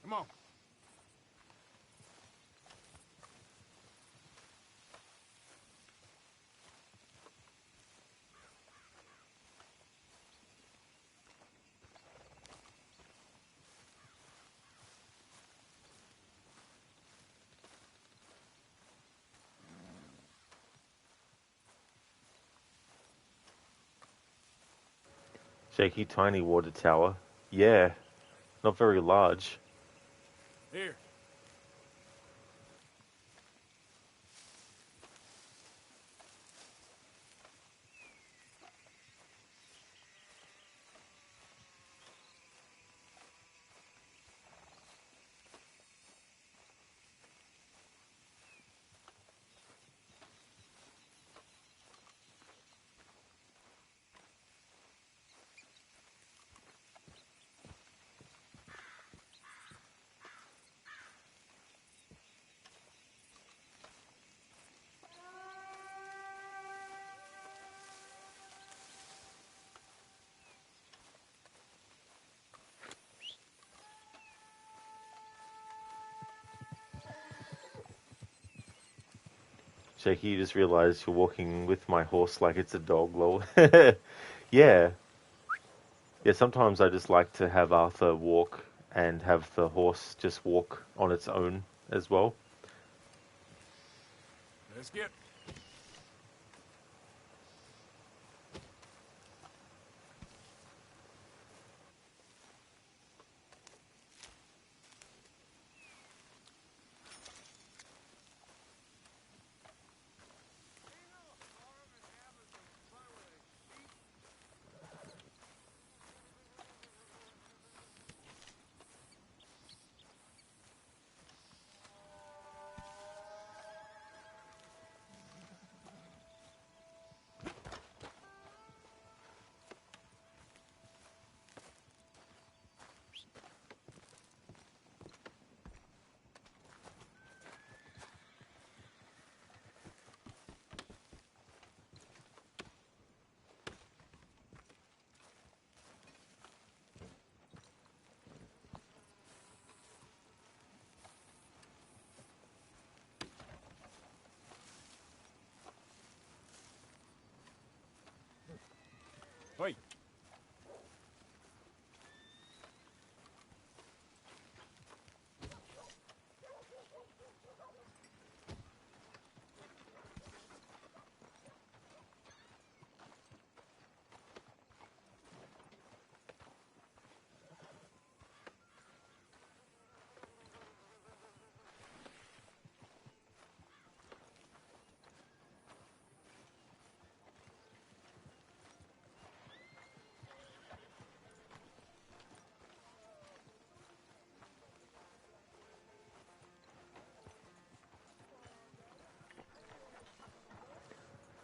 Come on. Shaky tiny water tower. Yeah, not very large. Here. Shaky, you just realized you're walking with my horse like it's a dog, lol. Yeah. Yeah, sometimes I just like to have Arthur walk and have the horse just walk on its own as well. Let's get... Wait.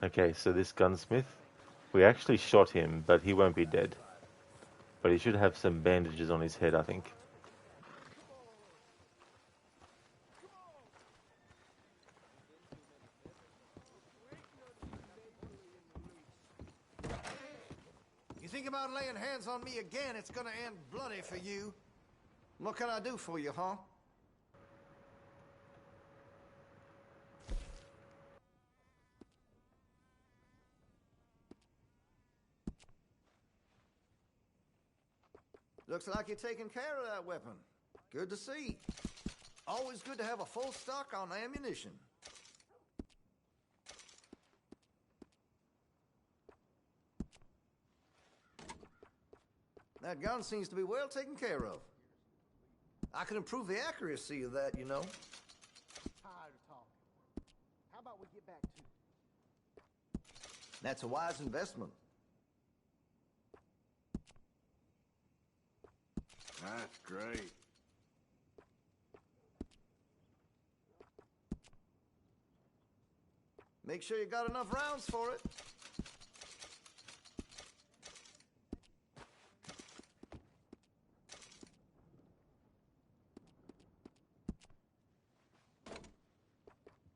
Okay, so this gunsmith, we actually shot him, but he won't be dead. But he should have some bandages on his head, I think. You think about laying hands on me again, it's gonna end bloody for you. What can I do for you, huh? Looks like you're taking care of that weapon. Good to see. Always good to have a full stock on ammunition. That gun seems to be well taken care of. I can improve the accuracy of that, you know. Tired of talking. How about we get back to it? That's a wise investment. That's great. Make sure you got enough rounds for it.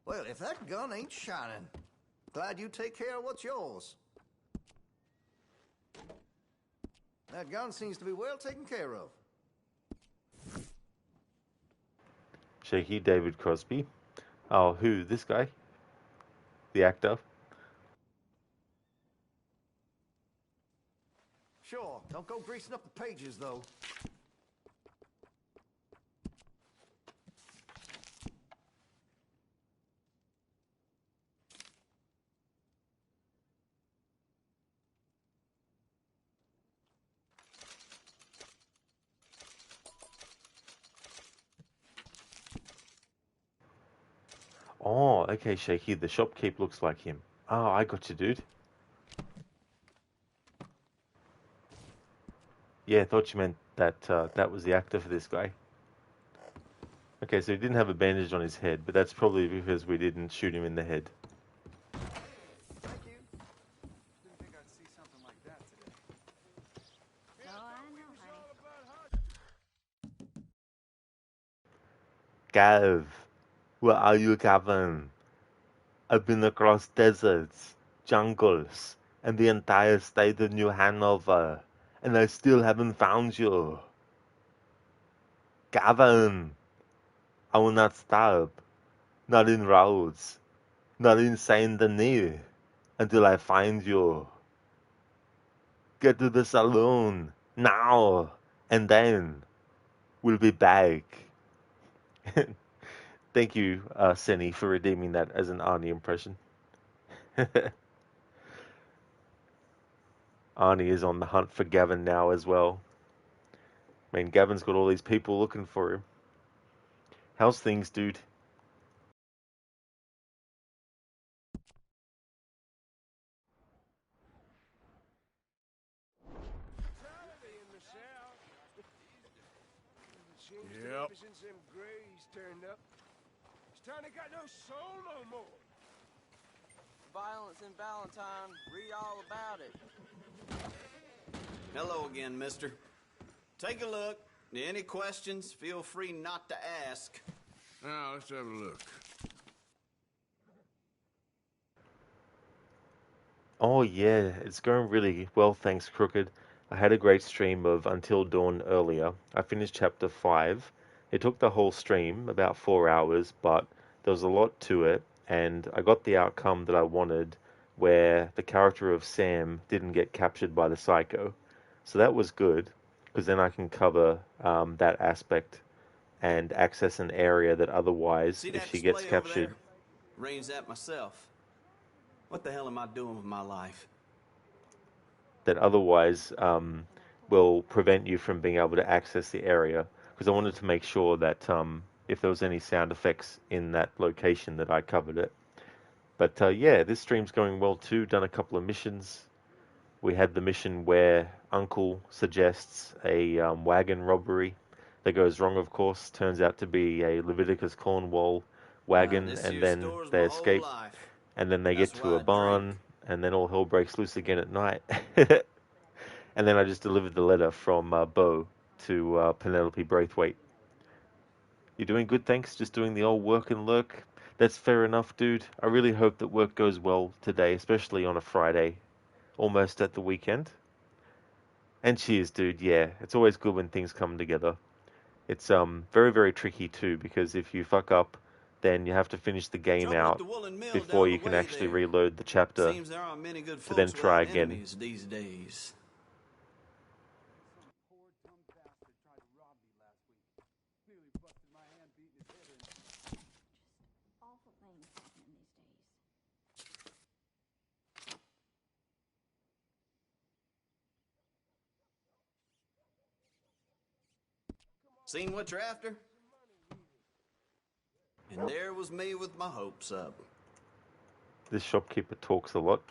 Well, if that gun ain't shining, glad you take care of what's yours. That gun seems to be well taken care of. Shaky, David Crosby. Oh, who? This guy? The actor? Sure, don't go greasing up the pages, though. Oh, okay, Shaky. The shopkeep looks like him. Oh, I got you, dude. Yeah, I thought you meant that that was the actor for this guy. Okay, so he didn't have a bandage on his head, but that's probably because we didn't shoot him in the head. Thank you. Didn't think I'd see something like that today. Oh, I know, honey. Gav, where are you, Gavin? I've been across deserts, jungles, and the entire state of New Hanover, and I still haven't found you. Gavin, I will not stop. Not in roads. not insane than me until I find you. Get to the saloon now, and then we'll be back. Thank you, Senny, for redeeming that as an Arnie impression. Arnie is on the hunt for Gavin now as well. I mean, Gavin's got all these people looking for him. How's things, dude? Yep. Ever since them Greys turned up, this town ain't got no soul no more. Violence in Valentine. Read all about it. Hello again, mister. Take a look. Any questions, feel free not to ask. Now, let's have a look. Oh yeah, it's going really well, thanks, Crooked. I had a great stream of Until Dawn earlier. I finished chapter 5. It took the whole stream, about 4 hours, but there was a lot to it, and I got the outcome that I wanted, where the character of Sam didn't get captured by the psycho. So that was good, because then I can cover that aspect and access an area that otherwise, See if that she gets display over captured, there? Arranged that myself. What the hell am I doing with my life? that otherwise will prevent you from being able to access the area. Because I wanted to make sure that if there was any sound effects in that location that I covered it. But yeah, this stream's going well too. Done a couple of missions. We had the mission where Uncle suggests a wagon robbery that goes wrong, of course. Turns out to be a Leviticus Cornwall wagon, This and here then store's they my whole escape. life. And then they That's get to why a I barn, and then all hell breaks loose again at night. And then I just delivered the letter from Bo to Penelope Braithwaite. You're doing good, thanks. Just doing the old work and lurk. That's fair enough, dude. I really hope that work goes well today, especially on a Friday, almost at the weekend. And cheers, dude. Yeah, it's always good when things come together. It's very, very tricky too, because if you fuck up, then you have to finish the game Trouble at out the woolen mill before down you the can way actually there. reload the chapter Seems there aren't many good to then folks try without again. enemies these days. Awful things happening these days. Seen what you're after? And there was me with my hopes up. This shopkeeper talks a lot.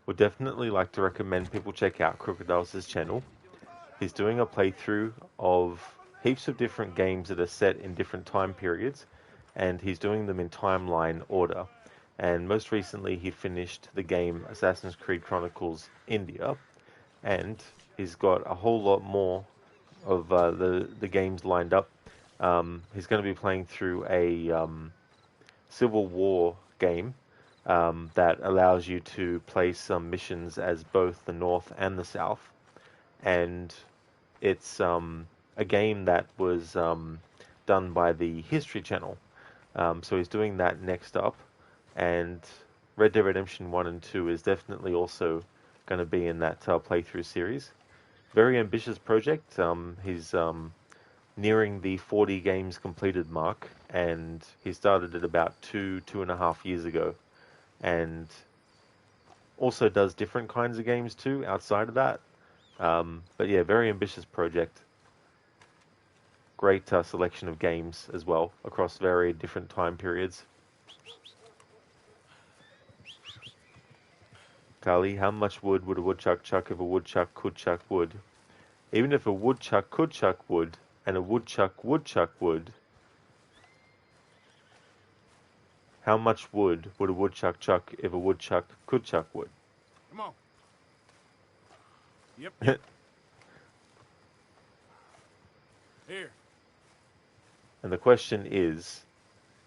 Would definitely like to recommend people check out Crocodile's channel. He's doing a playthrough of heaps of different games that are set in different time periods, and he's doing them in timeline order. And most recently, he finished the game Assassin's Creed Chronicles India, and he's got a whole lot more of the games lined up. He's going to be playing through a Civil War game that allows you to play some missions as both the North and the South, and it's a game that was done by the History Channel. So he's doing that next up, and Red Dead Redemption 1 and 2 is definitely also going to be in that playthrough series. Very ambitious project. He's nearing the 40 games completed mark, and he started it about 2.5 years ago, and also does different kinds of games too outside of that. But yeah, very ambitious project. Great selection of games as well across very different time periods. Kali, how much wood would a woodchuck chuck if a woodchuck could chuck wood? Even if a woodchuck could chuck wood, and a woodchuck would chuck wood, how much wood would a woodchuck chuck if a woodchuck could chuck wood? Come on. Yep. Here. And the question is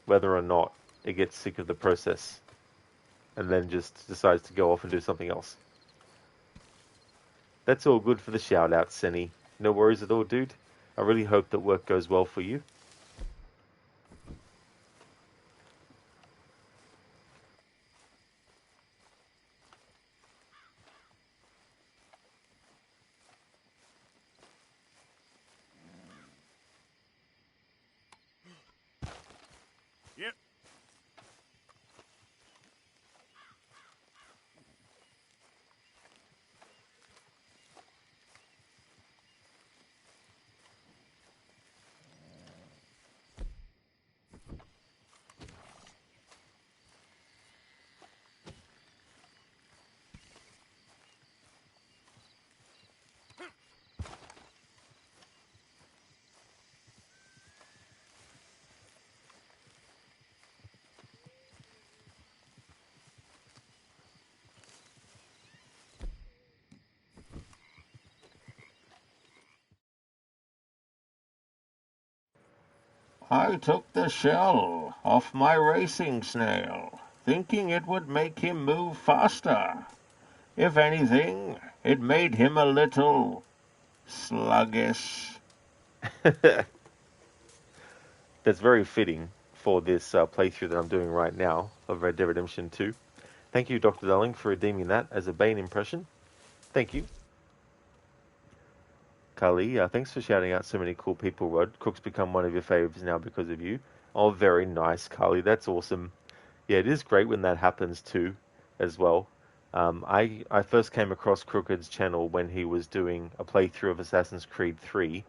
whether or not it gets sick of the process and then just decides to go off and do something else. That's all good for the shout out, Senny. No worries at all, dude. I really hope that work goes well for you. I took the shell off my racing snail, thinking it would make him move faster. If anything, it made him a little sluggish. That's very fitting for this playthrough that I'm doing right now of Red Dead Redemption 2. Thank you, Dr. Darling, for redeeming that as a Bane impression. Thank you. Carly, thanks for shouting out so many cool people, Rod. Cook's become one of your favorites now because of you. Oh, very nice, Carly. That's awesome. Yeah, it is great when that happens too, as well. I first came across Crooked's channel when he was doing a playthrough of Assassin's Creed 3,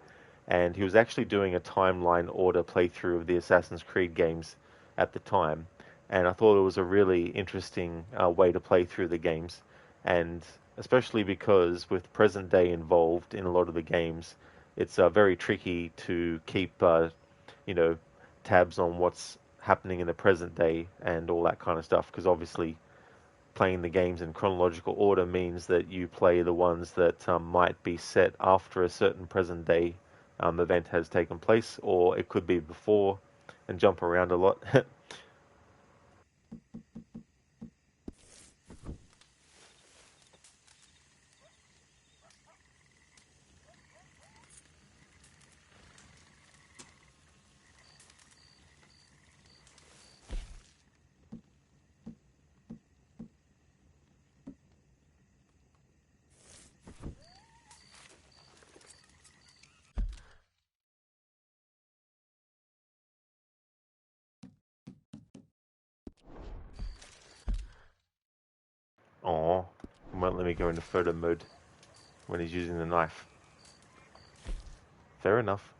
and he was actually doing a timeline order playthrough of the Assassin's Creed games at the time. And I thought it was a really interesting way to play through the games, and especially because with present day involved in a lot of the games, it's very tricky to keep, you know, tabs on what's happening in the present day and all that kind of stuff. Because obviously, playing the games in chronological order means that you play the ones that might be set after a certain present day event has taken place, or it could be before, and jump around a lot. Aw, he won't let me go into photo mode when he's using the knife. Fair enough.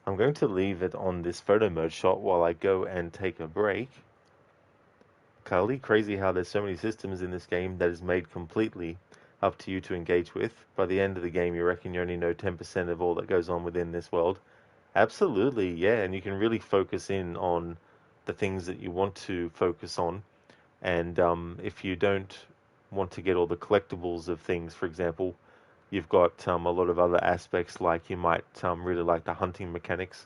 I'm going to leave it on this photo mode shot while I go and take a break. Carly, crazy how there's so many systems in this game that is made completely up to you to engage with. By the end of the game, you reckon you only know 10% of all that goes on within this world. Absolutely, yeah, and you can really focus in on the things that you want to focus on. And if you don't want to get all the collectibles of things, for example, you've got a lot of other aspects, like you might really like the hunting mechanics.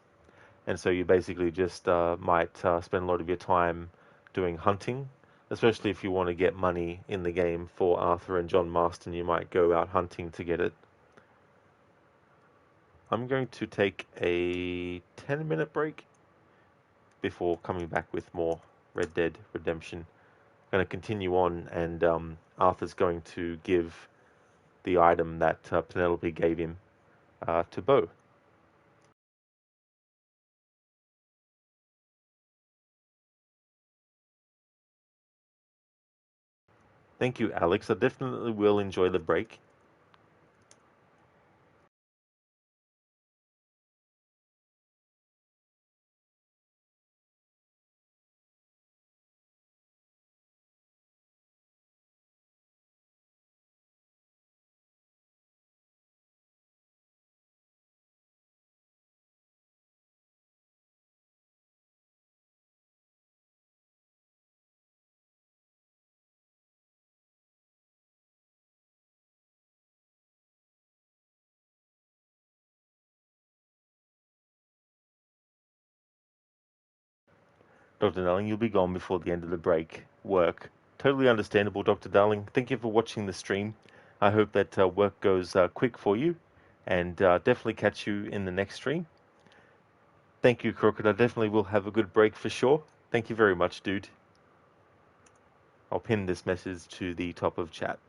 And so you basically just might spend a lot of your time doing hunting, especially if you want to get money in the game for Arthur and John Marston. You might go out hunting to get it. I'm going to take a 10-minute break before coming back with more Red Dead Redemption. I'm going to continue on, and Arthur's going to give the item that Penelope gave him to Bo. Thank you, Alex. I definitely will enjoy the break. Dr. Darling, you'll be gone before the end of the break. Work. Totally understandable, Dr. Darling. Thank you for watching the stream. I hope that work goes quick for you, and definitely catch you in the next stream. Thank you, Crooked. I definitely will have a good break for sure. Thank you very much, dude. I'll pin this message to the top of chat.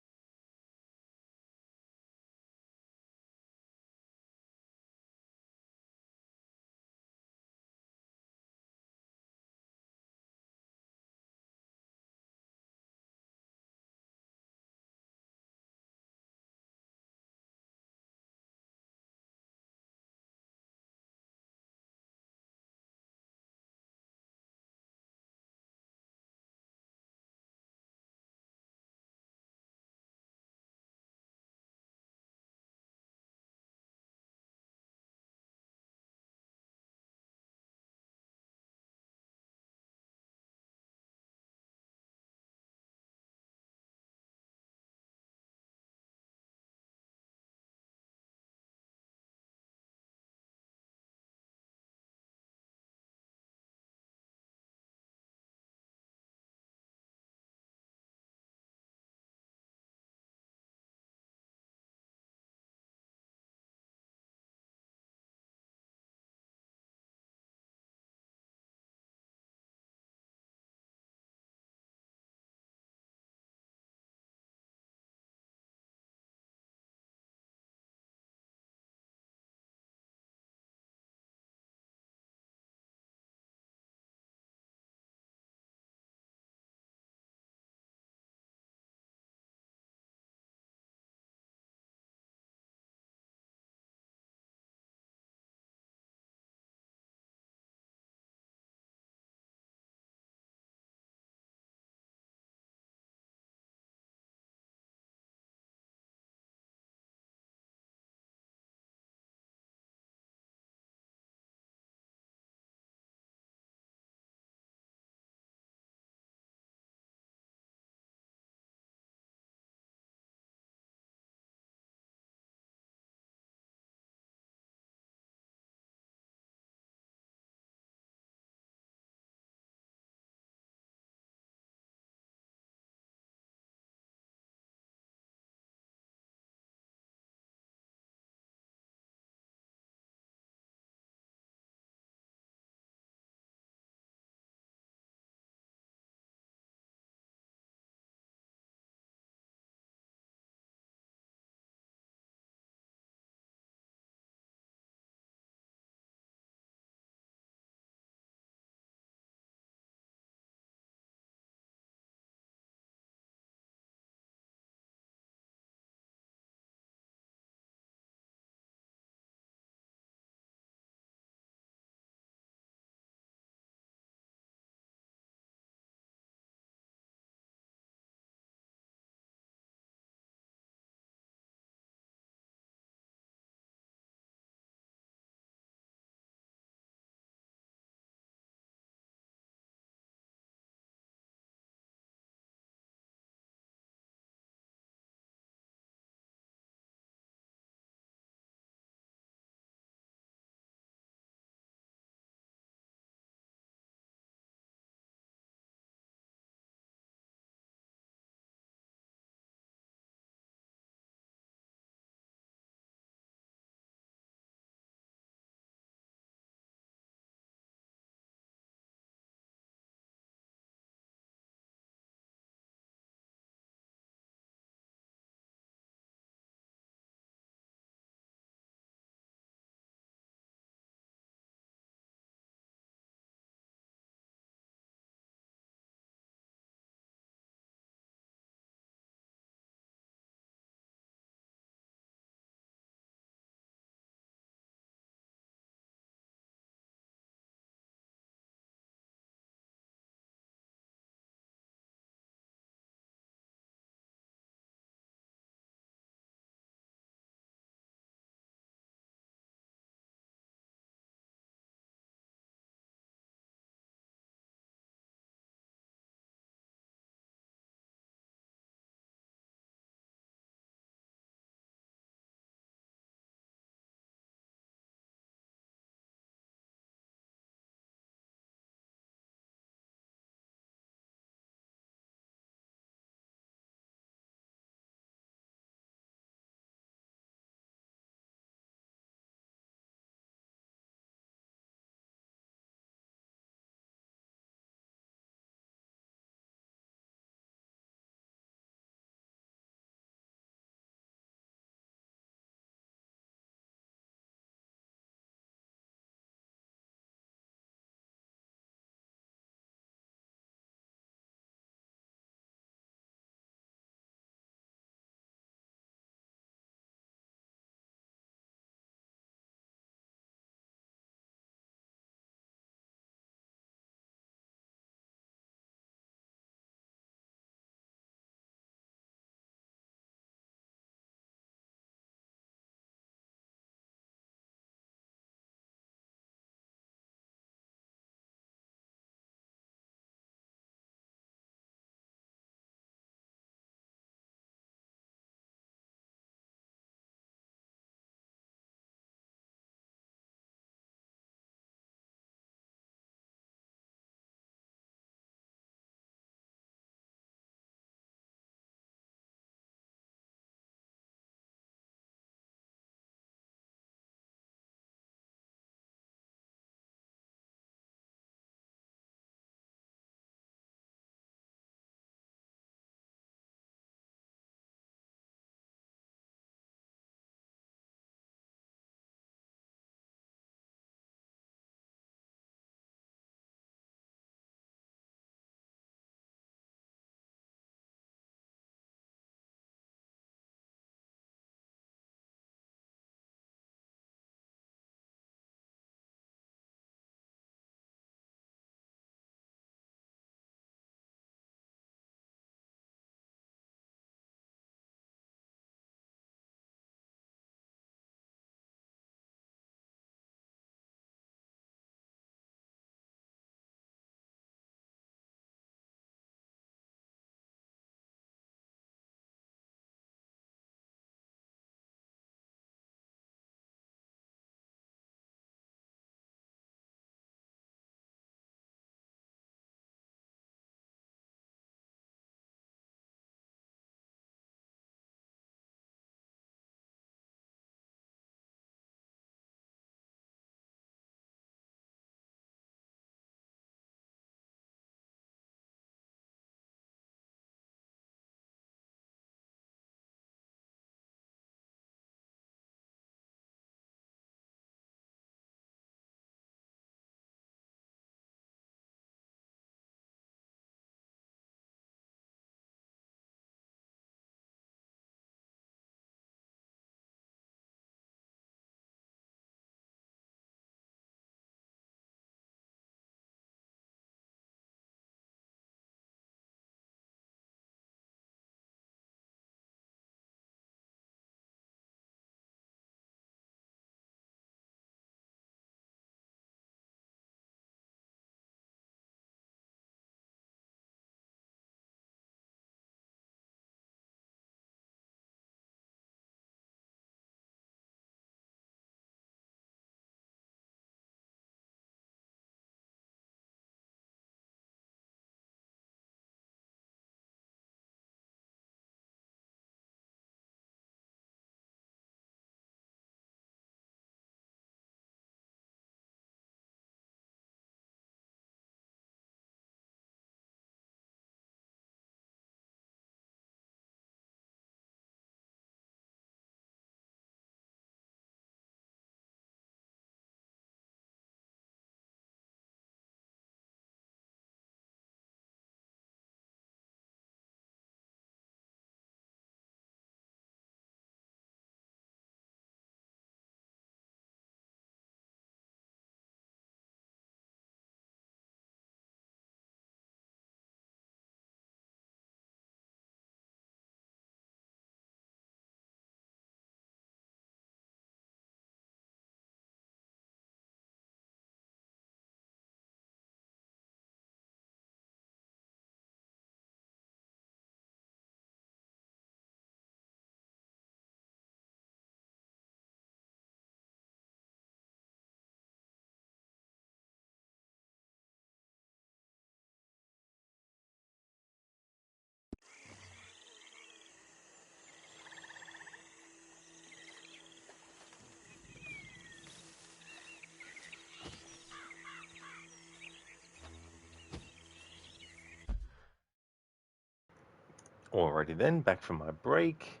Alrighty then, back from my break.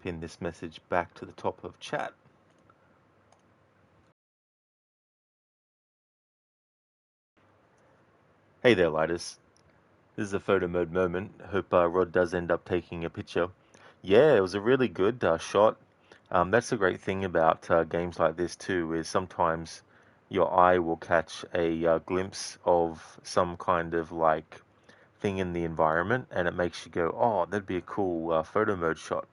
Pin this message back to the top of chat. Hey there, lighters. This is a photo mode moment. Hope Rod does end up taking a picture. Yeah, it was a really good shot. That's the great thing about games like this too, is sometimes your eye will catch a glimpse of some kind of like thing in the environment, and it makes you go, oh, that'd be a cool photo mode shot.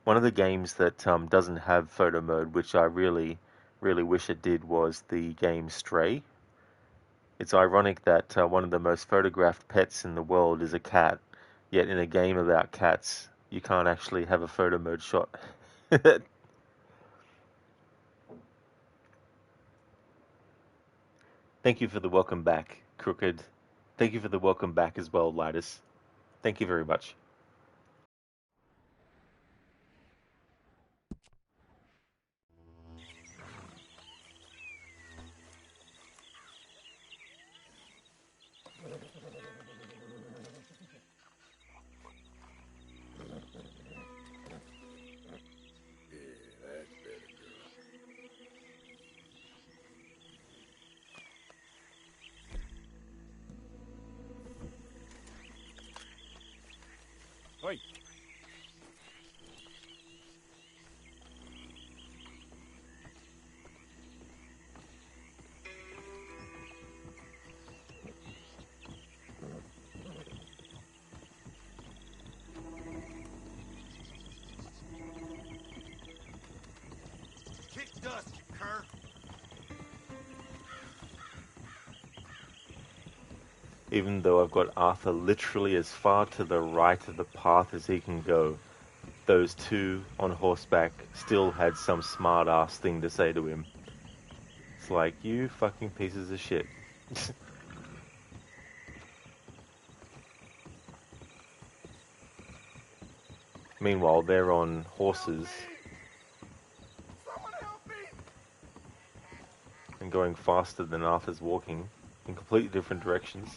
One of the games that doesn't have photo mode, which I really wish it did, was the game Stray. It's ironic that one of the most photographed pets in the world is a cat, yet in a game about cats, you can't actually have a photo mode shot. Thank you for the welcome back, Crooked. Thank you for the welcome back as well, Lidus. Thank you very much. Oi. Kick dust, you cur. Even though I've got Arthur literally as far to the right of the path as he can go, those two on horseback still had some smart ass thing to say to him. It's like, you fucking pieces of shit. Meanwhile, they're on horses and going faster than Arthur's walking in completely different directions.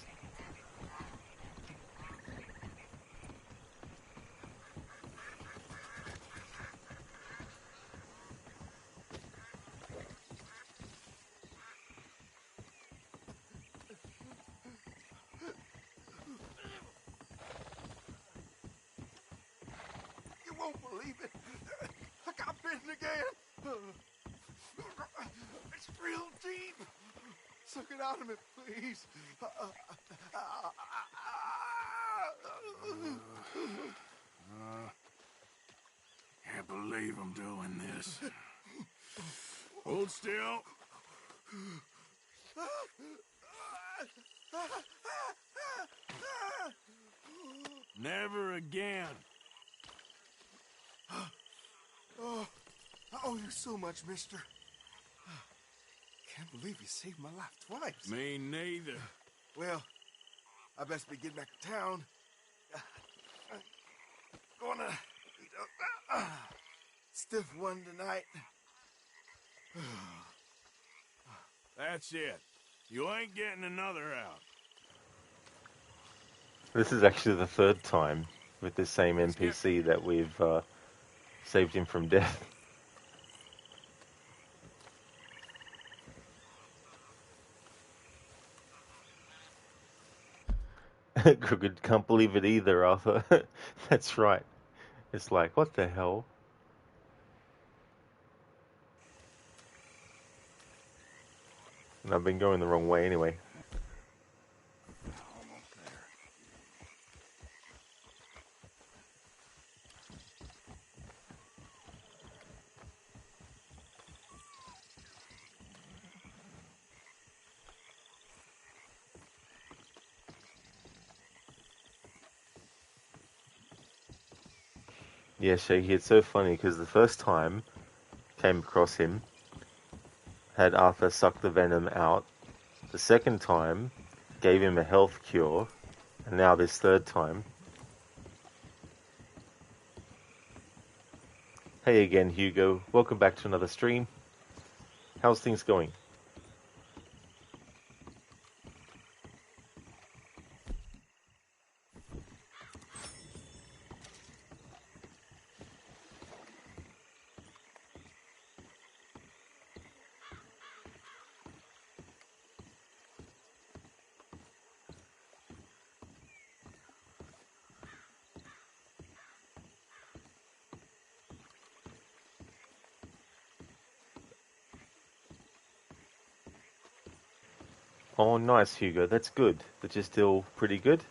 You won't believe it. I got bitten again. It's real deep. Suck it out of me, please. Can't believe I'm doing this. Hold still. Never again. Oh, I owe you so much, mister. Can't believe you saved my life twice. Me neither. Well, I best be getting back to town. Gonna eat a stiff one tonight. That's it. You ain't getting another out. This is actually the third time with this same NPC that we've saved him from death. Crooked can't believe it either, Arthur. That's right. It's like, what the hell? And I've been going the wrong way anyway. Yeah, Shaky, it's so funny because the first time came across him, had Arthur suck the venom out. The second time, gave him a health cure, and now this third time. Hey again, Hugo. Welcome back to another stream. How's things going? Oh, nice, Hugo. That's good. That you're still pretty good.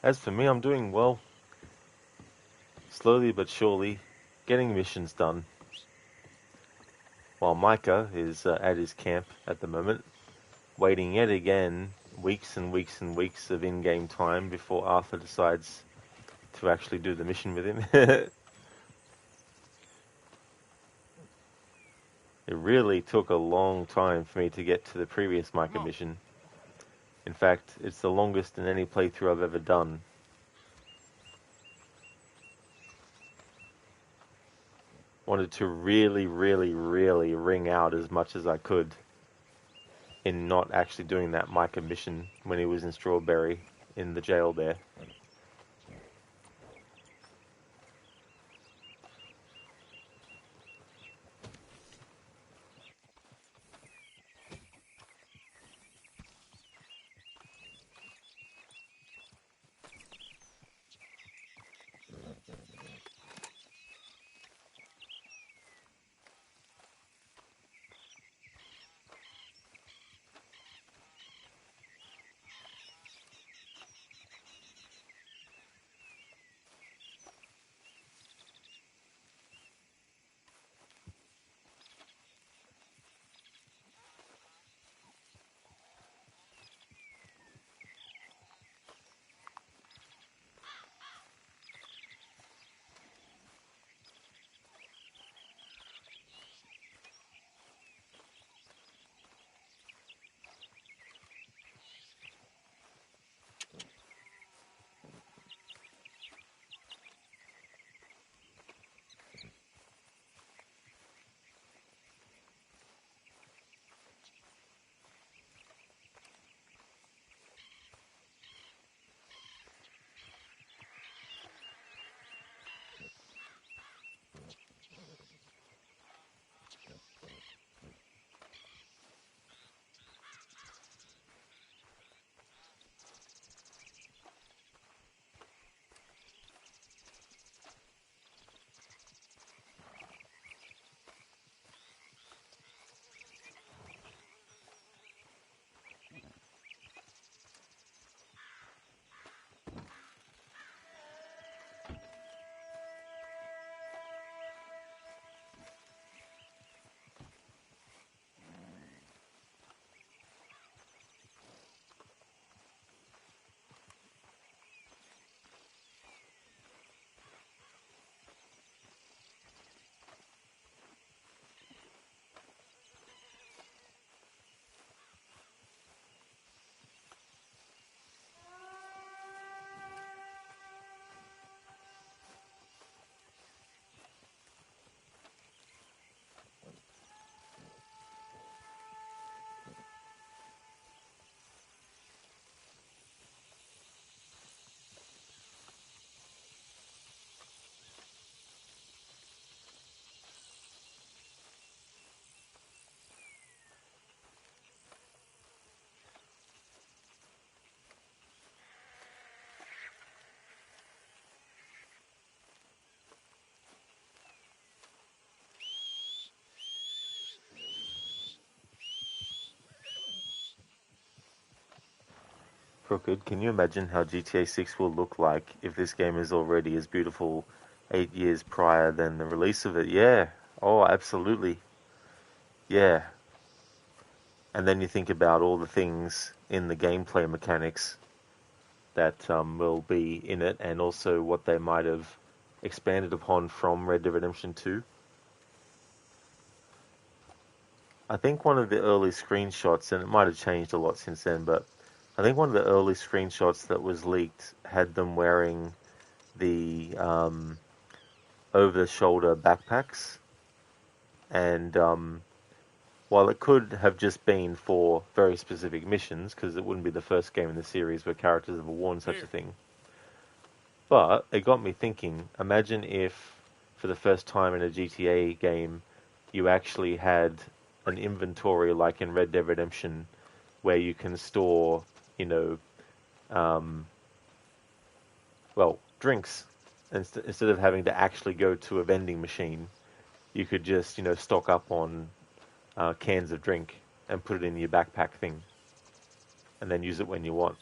As for me, I'm doing well. Slowly but surely, getting missions done. While Micah is at his camp at the moment, waiting yet again weeks and weeks and weeks of in-game time before Arthur decides to actually do the mission with him. It really took a long time for me to get to the previous Micah mission. In fact, it's the longest in any playthrough I've ever done. Wanted to really, really, really wring out as much as I could in not actually doing that Micah mission when he was in Strawberry in the jail there. Crooked, can you imagine how GTA 6 will look like if this game is already as beautiful 8 years prior than the release of it? Yeah. Oh, absolutely. Yeah. And then you think about all the things in the gameplay mechanics that will be in it, and also what they might have expanded upon from Red Dead Redemption 2. I think one of the early screenshots, and it might have changed a lot since then, but I think one of the early screenshots that was leaked had them wearing the over-the-shoulder backpacks, and while it could have just been for very specific missions, because it wouldn't be the first game in the series where characters have worn such a thing, but it got me thinking, imagine if, for the first time in a GTA game, you actually had an inventory like in Red Dead Redemption, where you can store, drinks. Instead of having to actually go to a vending machine, you could just, stock up on cans of drink and put it in your backpack thing. and then use it when you want.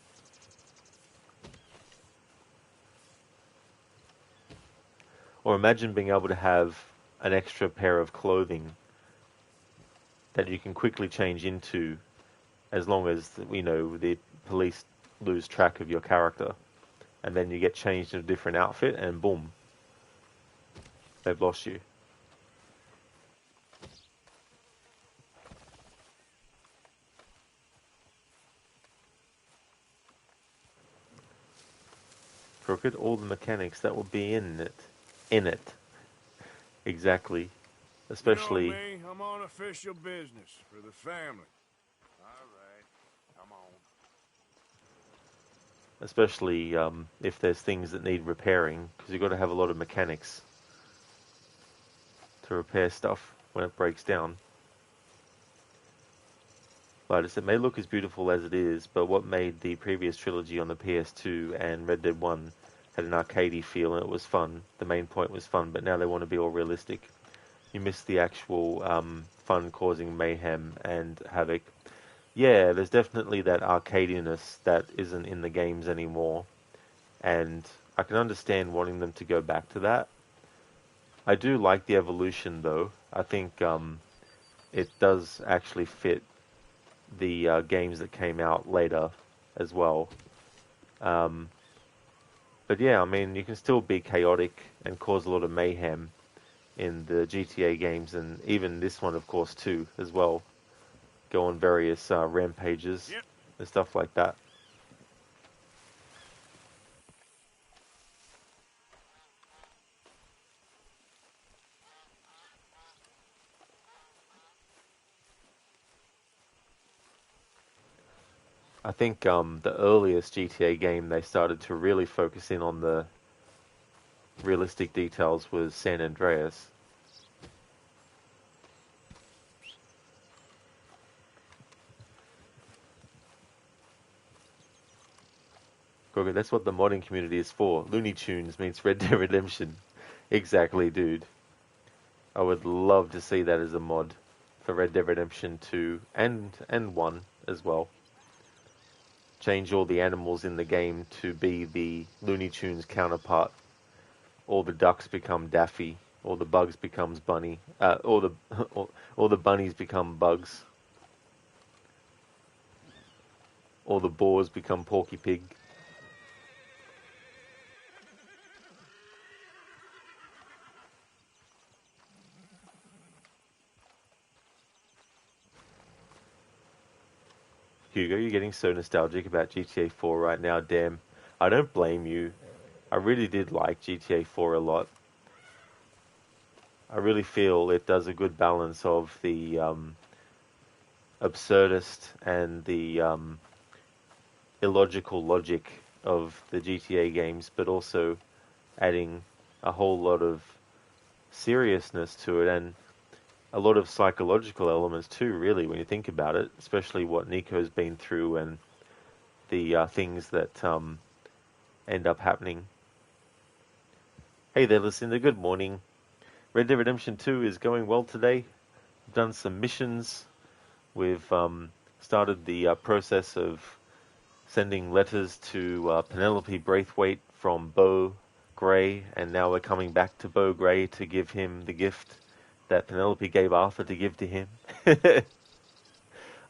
Or imagine being able to have an extra pair of clothing that you can quickly change into as long as, the police lose track of your character. And then you get changed in a different outfit and boom, they've lost you. Crooked, all the mechanics that will be in it. In it. Exactly. Especially... You know me, I'm on official business for the family. All right, come on. Especially if there's things that need repairing, because you've got to have a lot of mechanics to repair stuff when it breaks down. Like I said, it may look as beautiful as it is, but what made the previous trilogy on the PS2 and Red Dead 1 had an arcadey feel and it was fun. The main point was fun, but now they want to be all realistic. You miss the actual fun causing mayhem and havoc. Yeah, there's definitely that arcadiness that isn't in the games anymore, and I can understand wanting them to go back to that. I do like the evolution, though. I think it does actually fit the games that came out later as well. But yeah, I mean, you can still be chaotic and cause a lot of mayhem in the GTA games, and even this one, of course, too, as well. Go on various rampages and stuff like that. I think the earliest GTA game they started to really focus in on the realistic details was San Andreas. Grogu, that's what the modding community is for. Looney Tunes meets Red Dead Redemption. Exactly, dude. I would love to see that as a mod for Red Dead Redemption 2 and 1 as well. Change all the animals in the game to be the Looney Tunes counterpart. All the ducks become Daffy. All the bugs becomes Bunny. All the bunnies become bugs. All the boars become Porky Pig. Hugo, you're getting so nostalgic about GTA 4 right now, damn. I don't blame you. I really did like GTA 4 a lot. I really feel it does a good balance of the absurdist and the illogical logic of the GTA games, but also adding a whole lot of seriousness to it and a lot of psychological elements too, really, when you think about it, especially what Nico's been through and the things that end up happening. Hey there, Lucinda, good morning. Red Dead Redemption 2 is going well today. We've done some missions. We've started the process of sending letters to Penelope Braithwaite from Beau Gray, and now we're coming back to Beau Gray to give him the gift that Penelope gave Arthur to give to him.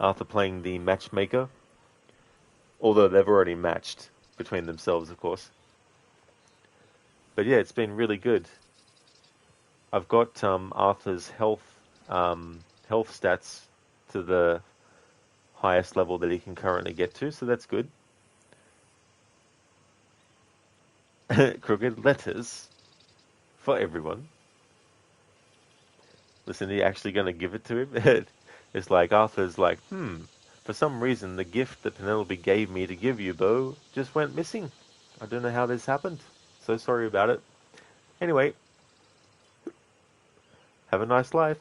Arthur playing the matchmaker, although they've already matched between themselves, of course. But yeah, it's been really good. I've got Arthur's health stats to the highest level that he can currently get to, so that's good. Crooked letters for everyone. Listen, are you actually going to give it to him? It's like Arthur's like, for some reason the gift that Penelope gave me to give you, Beau, just went missing. I don't know how this happened. So sorry about it. Anyway, have a nice life.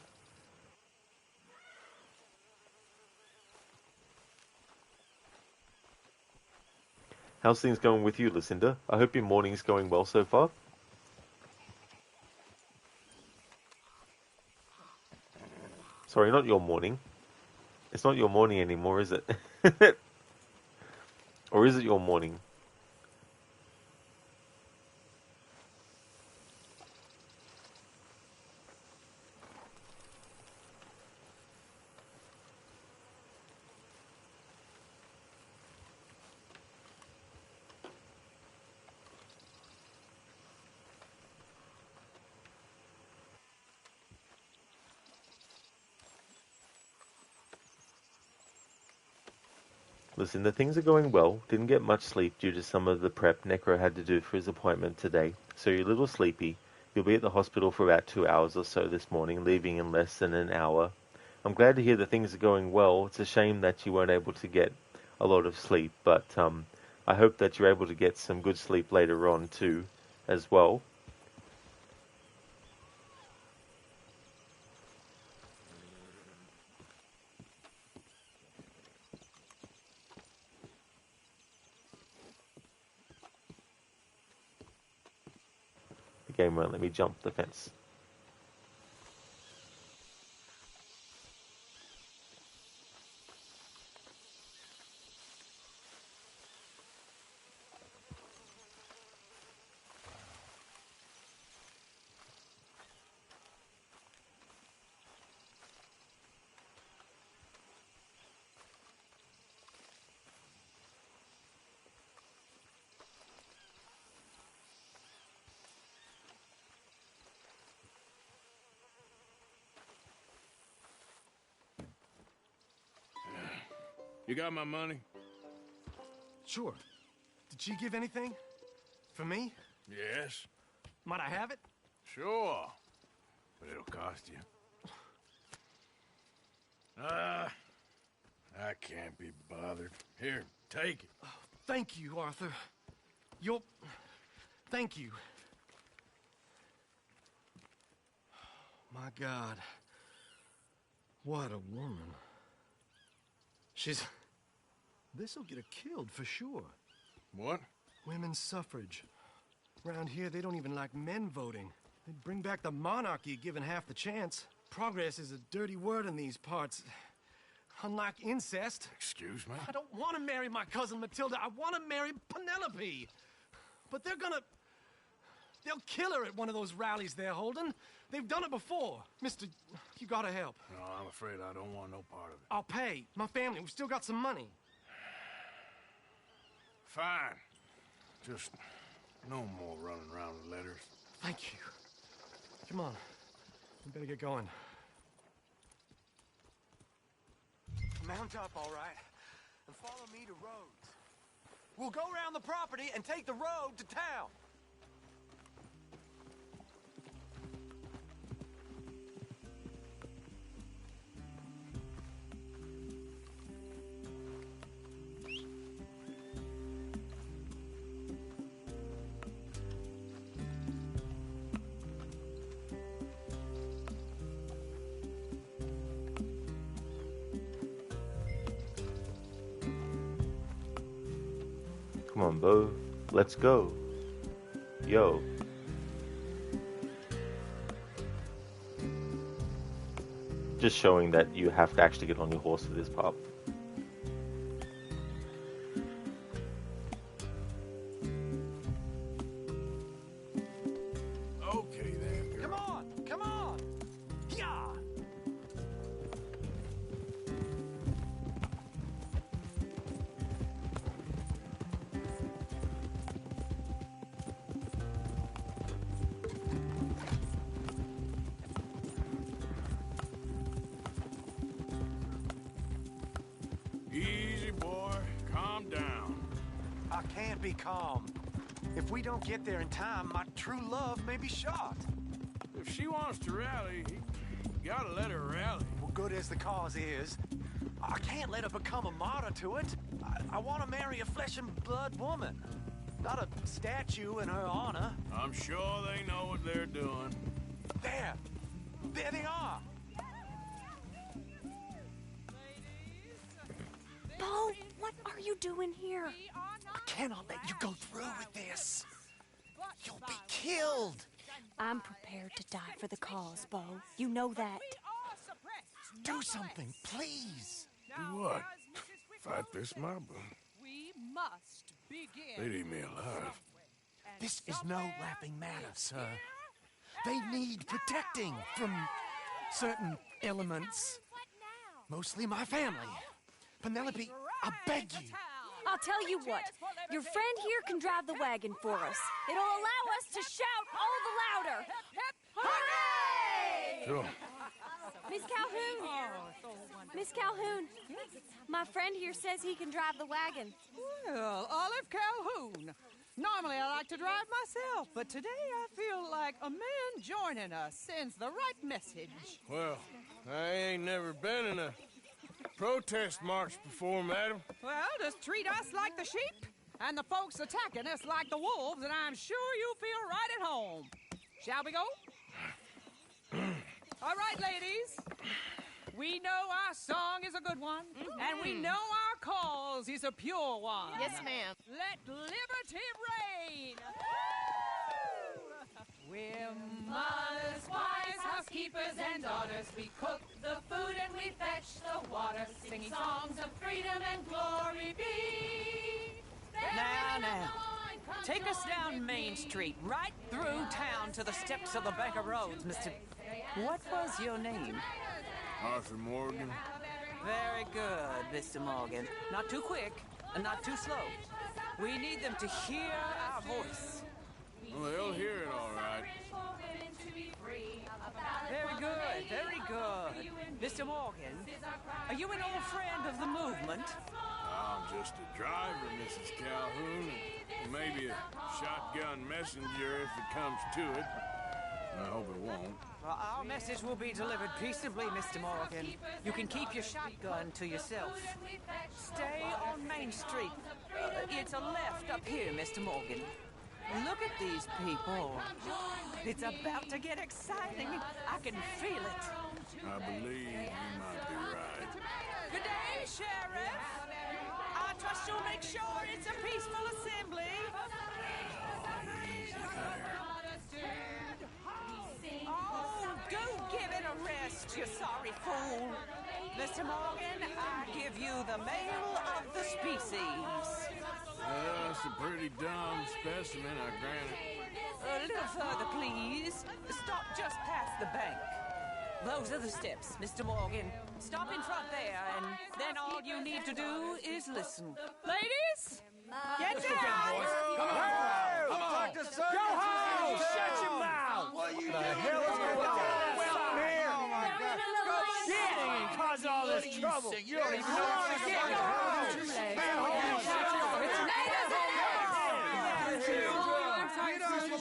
How's things going with you, Lucinda? I hope your morning's going well so far. Sorry, not your morning. It's not your morning anymore, is it? Or is it your morning? Listen, the things are going well. Didn't get much sleep due to some of the prep Necro had to do for his appointment today, so you're a little sleepy. You'll be at the hospital for about 2 hours or so this morning, leaving in less than an hour. I'm glad to hear that things are going well. It's a shame that you weren't able to get a lot of sleep, but I hope that you're able to get some good sleep later on too, as well. The game won't let me jump the fence. You got my money? Sure. Did she give anything? For me? Yes. Might I have it? Sure. But it'll cost you. I can't be bothered. Here, take it. Oh, thank you, Arthur. You'll... Thank you. My God. What a woman. She's... This'll get her killed for sure. What? Women's suffrage. Around here, they don't even like men voting. They'd bring back the monarchy given half the chance. Progress is a dirty word in these parts. Unlike incest. Excuse me? I don't want to marry my cousin Matilda. I want to marry Penelope. But they're gonna... They'll kill her at one of those rallies they're holding. They've done it before. Mister, you gotta help. No, I'm afraid I don't want no part of it. I'll pay. My family, we've still got some money. Fine. Just no more running around with letters. Thank you. Come on. We better get going. Mount up, all right, and follow me to Rhodes. We'll go around the property and take the road to town. Come on, Bo. Let's go. Yo. Just showing that you have to actually get on your horse for this part. Okay then, girl. Come on! Come on! Yeah! Easy, boy. Calm down. I can't be calm. If we don't get there in time, my true love may be shot. If she wants to rally, you gotta let her rally. Well, good as the cause is, I can't let her become a martyr to it. I want to marry a flesh and blood woman, not a statue in her honor. I'm sure they know what they're doing. There! There they are! Bo, what are you doing here? I cannot let you go through with this. You'll be killed. I'm prepared to die for the cause, Bo. You know that. Do something, please. Do what? Fight this mob? must begin. They'd eat me alive. This is no laughing matter, sir. They need protecting from certain elements. Mostly my family. Penelope, I beg you. I'll tell you what. Your friend here can drive the wagon for us. It'll allow us to shout all the louder. Hooray! Sure. Miss Calhoun! Miss Calhoun! My friend here says he can drive the wagon. Well, Olive Calhoun. Normally I like to drive myself, but today I feel like a man joining us sends the right message. Well, I ain't never been in a protest march before, madam. Well, just treat us like the sheep, and the folks attacking us like the wolves, and I'm sure you feel right at home. Shall we go? All right, ladies. We know our song is a good one, and we know our cause is a pure one. Yes, ma'am. Let liberty reign. We're mothers, wives, housekeepers, and daughters. We cook the food and we fetch the water, singing songs of freedom and glory be. Now. Take us down Main Street, right through town to the steps of the Bank of Rhodes, Mr. What was your name? Arthur Morgan. Very good, Mr. Morgan. Not too quick and not too slow. We need them to hear our voice. Well, they'll hear it all right. Very good, very good. Mr. Morgan, are you an old friend of the movement? I'm just a driver, Mrs. Calhoun, and maybe a shotgun messenger if it comes to it. I hope it won't. Well, our message will be delivered peaceably, Mr. Morgan. You can keep your shotgun to yourself. Stay on Main Street. It's a left up here, Mr. Morgan. Look at these people. It's about to get exciting. I can feel it. I believe you might be right. Good day, Sheriff. I trust you'll make sure it's a peaceful assembly. Oh, do give it a rest, you sorry fool. Mr. Morgan, I give you the male of the species. That's a pretty dumb specimen, I grant it. A little further, please. Stop just past the bank. Those are the steps, Mr. Morgan. Stop in front there, and then all you need to do is listen. Ladies, get Let's down! go, boys. Come on! Come on! Go home! Shut your mouth! What are you doing? The hell is going on? Oh my God! Go and cause all this trouble. You don't even know what's going on.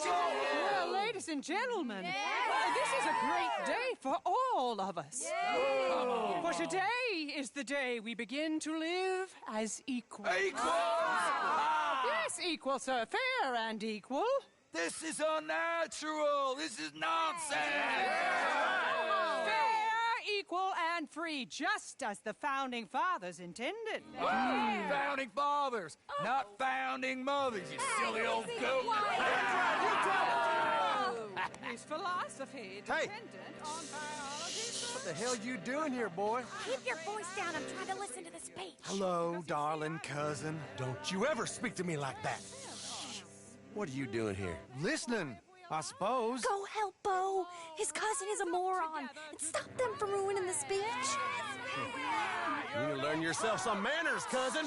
Well, ladies and gentlemen, this is a great day for all of us. For today is the day we begin to live as equals. Yes, equal, sir. Fair and equal. This is unnatural. This is nonsense. Fair, equal, and free, just as the Founding Fathers intended. Founding fathers, not founding mothers, you silly old goat. His philosophy dependent on biology. What the hell you doing here, boy? Keep your voice down. I'm trying to listen to the speech. Hello, darling cousin. Don't you ever speak to me like that. What are you doing here? Listening, I suppose. Go help Bo. His cousin is a moron. And stop them from ruining the speech. You need to learn yourself some manners, cousin.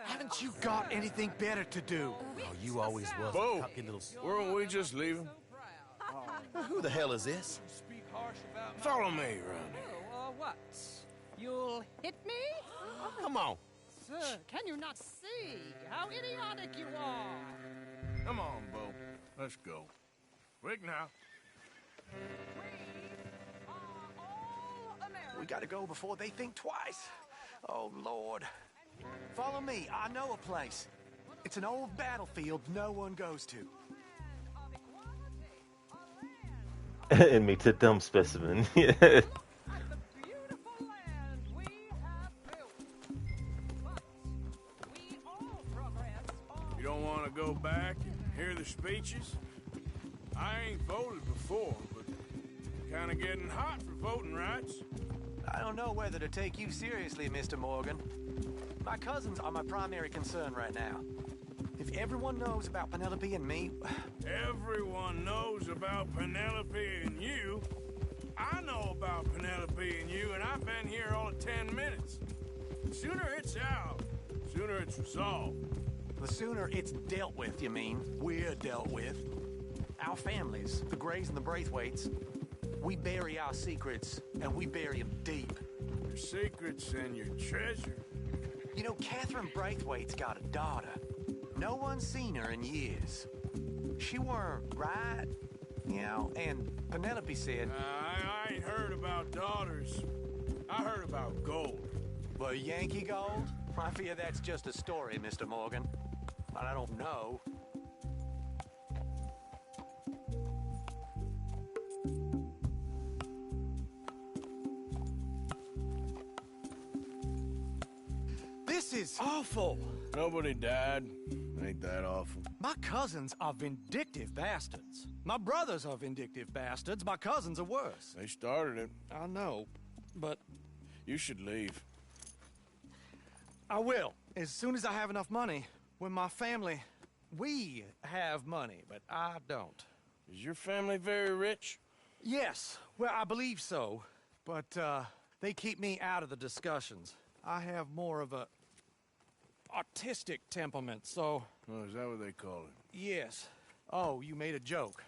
Haven't you got anything better to do? Oh, you always was Bo, a cocky little... weren't we just leaving? Who the hell is this? Follow me around here. What? You'll hit me? Come on. Sir, can you not see how idiotic you are? Come on, Bo. Let's go. Quick now. We gotta go before they think twice. Oh, Lord. Follow me. I know a place. It's an old battlefield no one goes to. And meets a dumb specimen. Yeah. You don't want to go back and hear the speeches? I ain't voted before, but kind of getting hot for voting rights. I don't know whether to take you seriously, Mr. Morgan. My cousins are my primary concern right now. If everyone knows about Penelope and me... Everyone knows about Penelope and you. I know about Penelope and you, and I've been here all of 10 minutes. Sooner it's out, sooner it's resolved. The sooner it's dealt with, you mean? We're dealt with. Our families, the Greys and the Braithwaites, we bury our secrets, and we bury them deep. Your secrets and your treasure. You know, Catherine Braithwaite's got a daughter. No one's seen her in years. She weren't right, you know, and Penelope said... I ain't heard about daughters. I heard about gold. Well, Yankee gold? I fear that's just a story, Mr. Morgan. But I don't know. This is awful. Nobody died. Ain't that awful? My cousins are vindictive bastards. My brothers are vindictive bastards. My cousins are worse. They started it. I know, but... You should leave. I will, as soon as I have enough money. When my family... We have money, but I don't. Is your family very rich? Yes, well, I believe so. But, they keep me out of the discussions. I have more of a... artistic temperament, so... Oh, is that what they call it? Yes. Oh, you made a joke.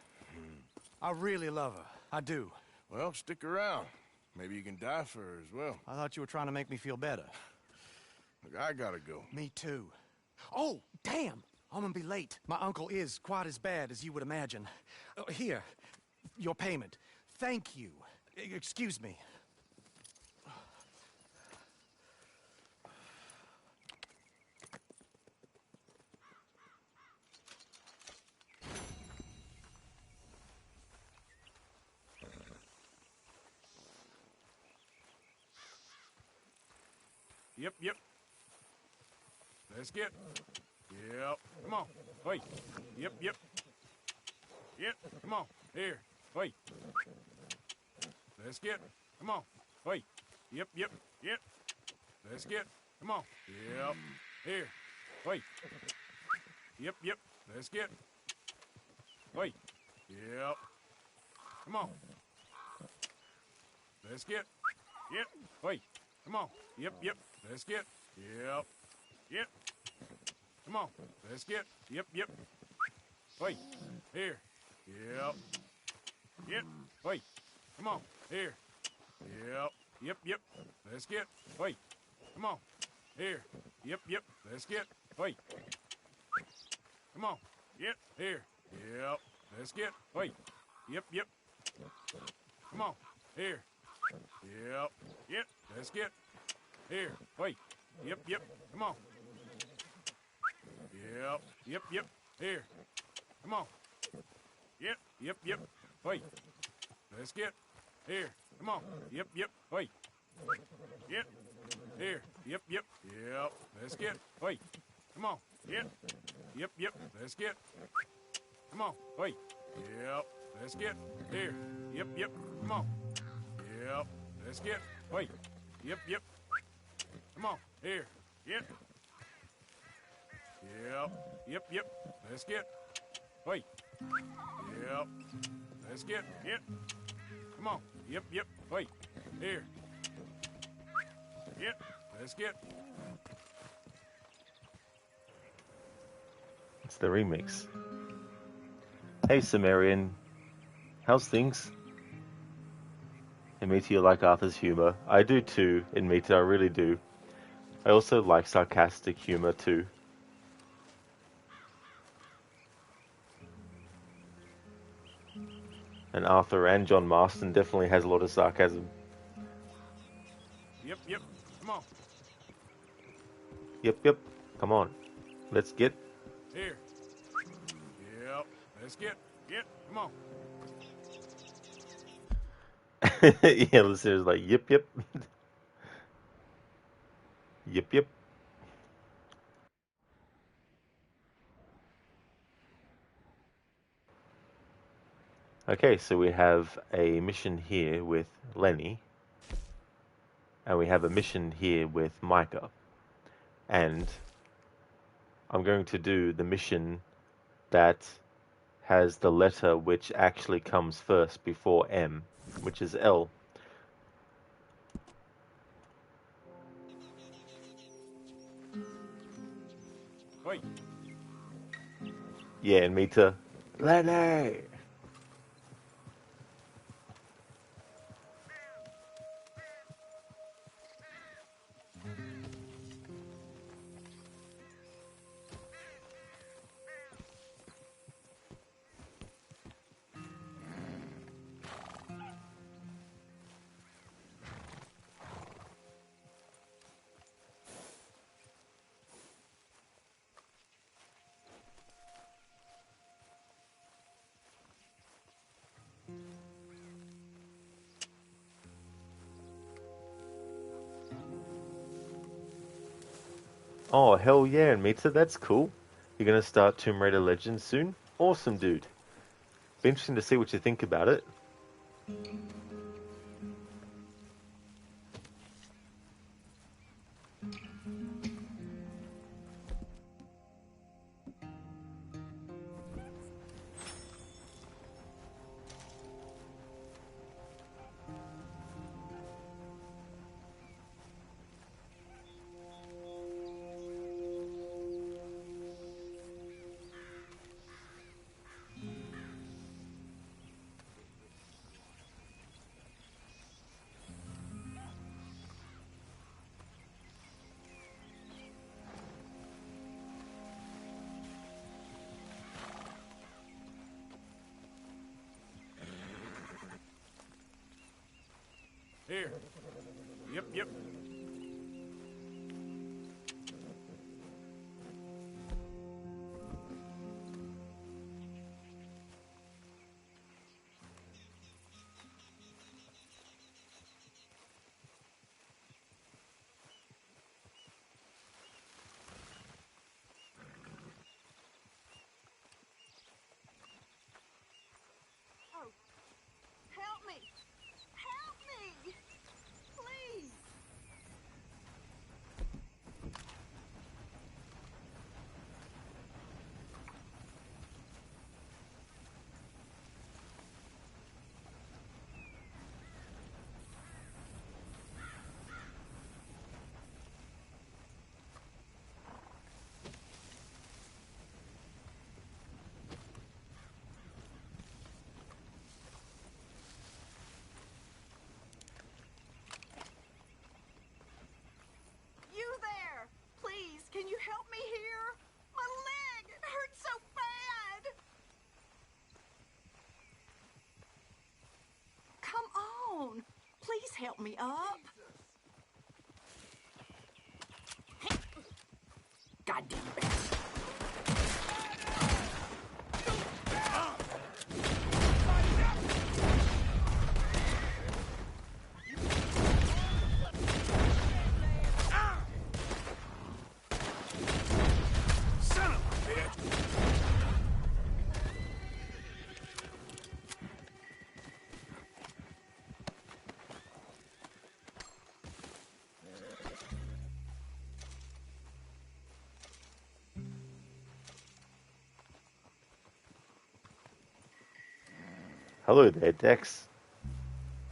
I really love her. I do. Well, stick around. Maybe you can die for her as well. I thought you were trying to make me feel better. Look, I gotta go. Me too. Oh, damn! I'm gonna be late. My uncle is quite as bad as you would imagine. Here, your payment. Thank you. Excuse me. Yep. Let's get. Yep. Come on. Wait. Yep. Yep. Come on. Here. Wait. Let's get. Come on. Wait. Yep. Let's get. Come on. Yep. Here. Wait. Yep. Let's get. Wait. Yep. Come on. Let's get. Yep. Wait. Come on. Yep. Let's get. Yep. Come on. Let's get. Yep. Wait. Here. Yep. Wait. Come on. Here. Yep. Let's get. Wait. Come on. Here. Yep. Let's get. Wait. Come on. Yep. Here. Yep. Let's get. Wait. Yep. Come on. Here. Yep. Let's get. Here. Wait. Yep. Come on. Yep. Here. Come on. Yep. Wait. Let's get. Here. Come on. Yep. Wait. Yep. Here. Yep. Let's get. Wait. Come on. Yep. Let's get. Come on. Wait. Yep. Let's get. Here. Yep. Come on. Yep. Let's get. Wait. Yep. Come on. Here. Yep. Yep. Let's get. Wait. Yep. Let's get. Yep. Come on. Yep. Wait. Here. Yep. Let's get. It's the remix. Hey, Sumerian. How's things? Amita, you like Arthur's humor. I do too, Amita, I really do. I also like sarcastic humor too. And Arthur and John Marston definitely has a lot of sarcasm. Yep. Come on. Yep. Come on. Let's get. Here. Yep. Let's get. Yep. Come on. Yeah, listeners like, yep. Yep. Okay, so we have a mission here with Lenny. And we have a mission here with Micah. and I'm going to do the mission that has the letter which actually comes first before M, which is L. Wait. Yeah, and Mita. Lenny! Oh, hell yeah, Mita, that's cool. You're going to start Tomb Raider Legends soon? Awesome, dude. Be interesting to see what you think about it. Here. Yep. Oh, help me! Help me! Please! You there! Please, can you help me here? My leg! It hurts so bad! Come on! Please help me up! Goddamn bastard! Son of a bitch! Hello there, Dex.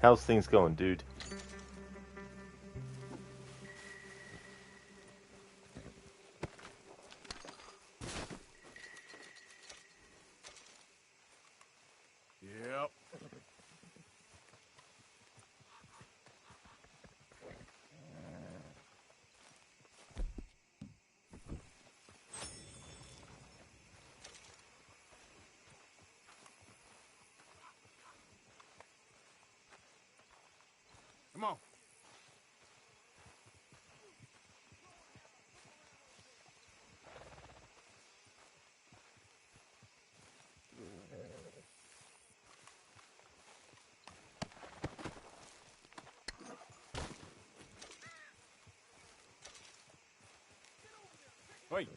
How's things going, dude? Yep. Come on. Wait.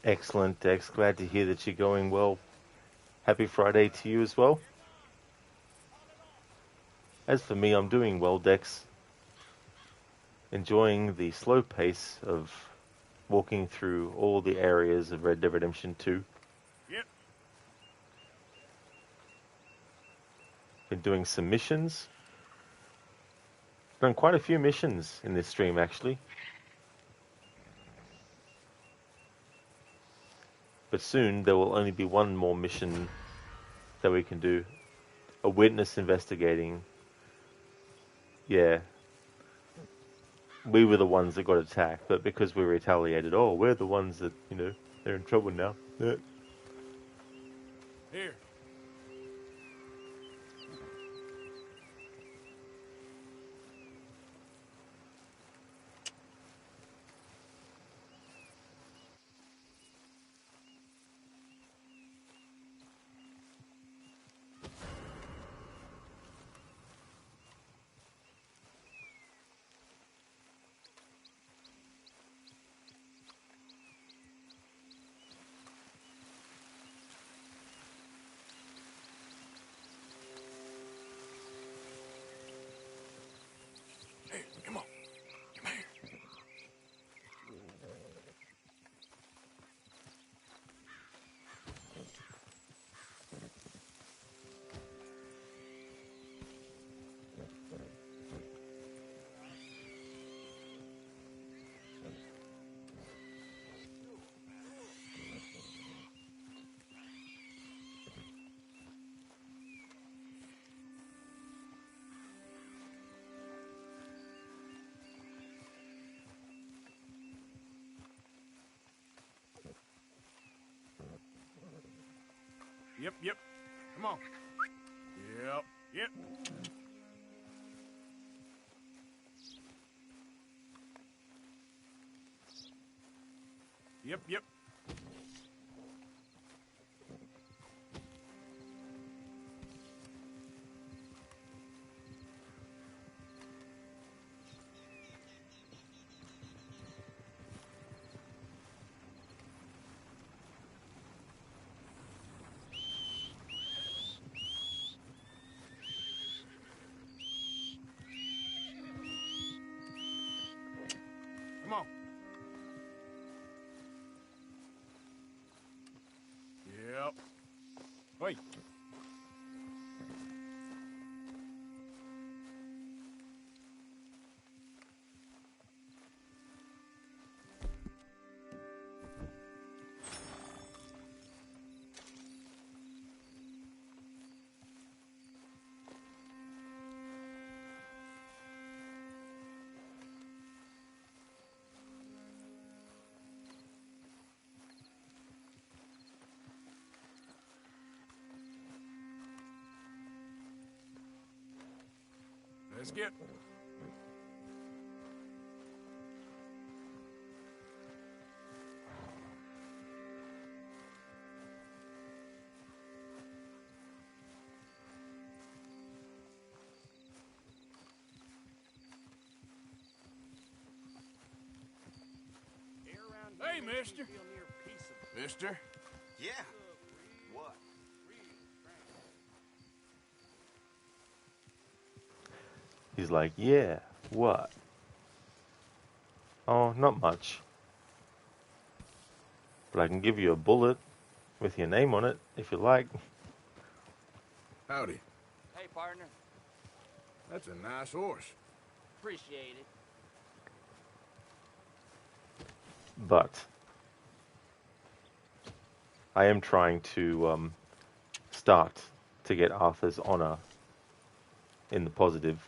Excellent, Dex. Glad to hear that you're going well. Happy Friday to you as well. As for me, I'm doing well, Dex. Enjoying the slow pace of walking through all the areas of Red Dead Redemption 2. Yep. Been doing some missions. Done quite a few missions in this stream, actually. But soon there will only be one more mission that we can do. A witness investigating. Yeah. We were the ones that got attacked, but because we retaliated, oh, we're the ones that, they're in trouble now. Yeah. Here. Hey, come on. Come here. Yep. Come on. Yep. Yep. Come on. Yep. Wait. Let's get. Hey, mister. Mister? Yeah. What? He's like, yeah, what? Oh, not much. But I can give you a bullet with your name on it, if you like. Howdy. Hey, partner. That's a nice horse. Appreciate it. But I am trying to start to get Arthur's honor in the positive.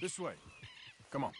This way. Come on.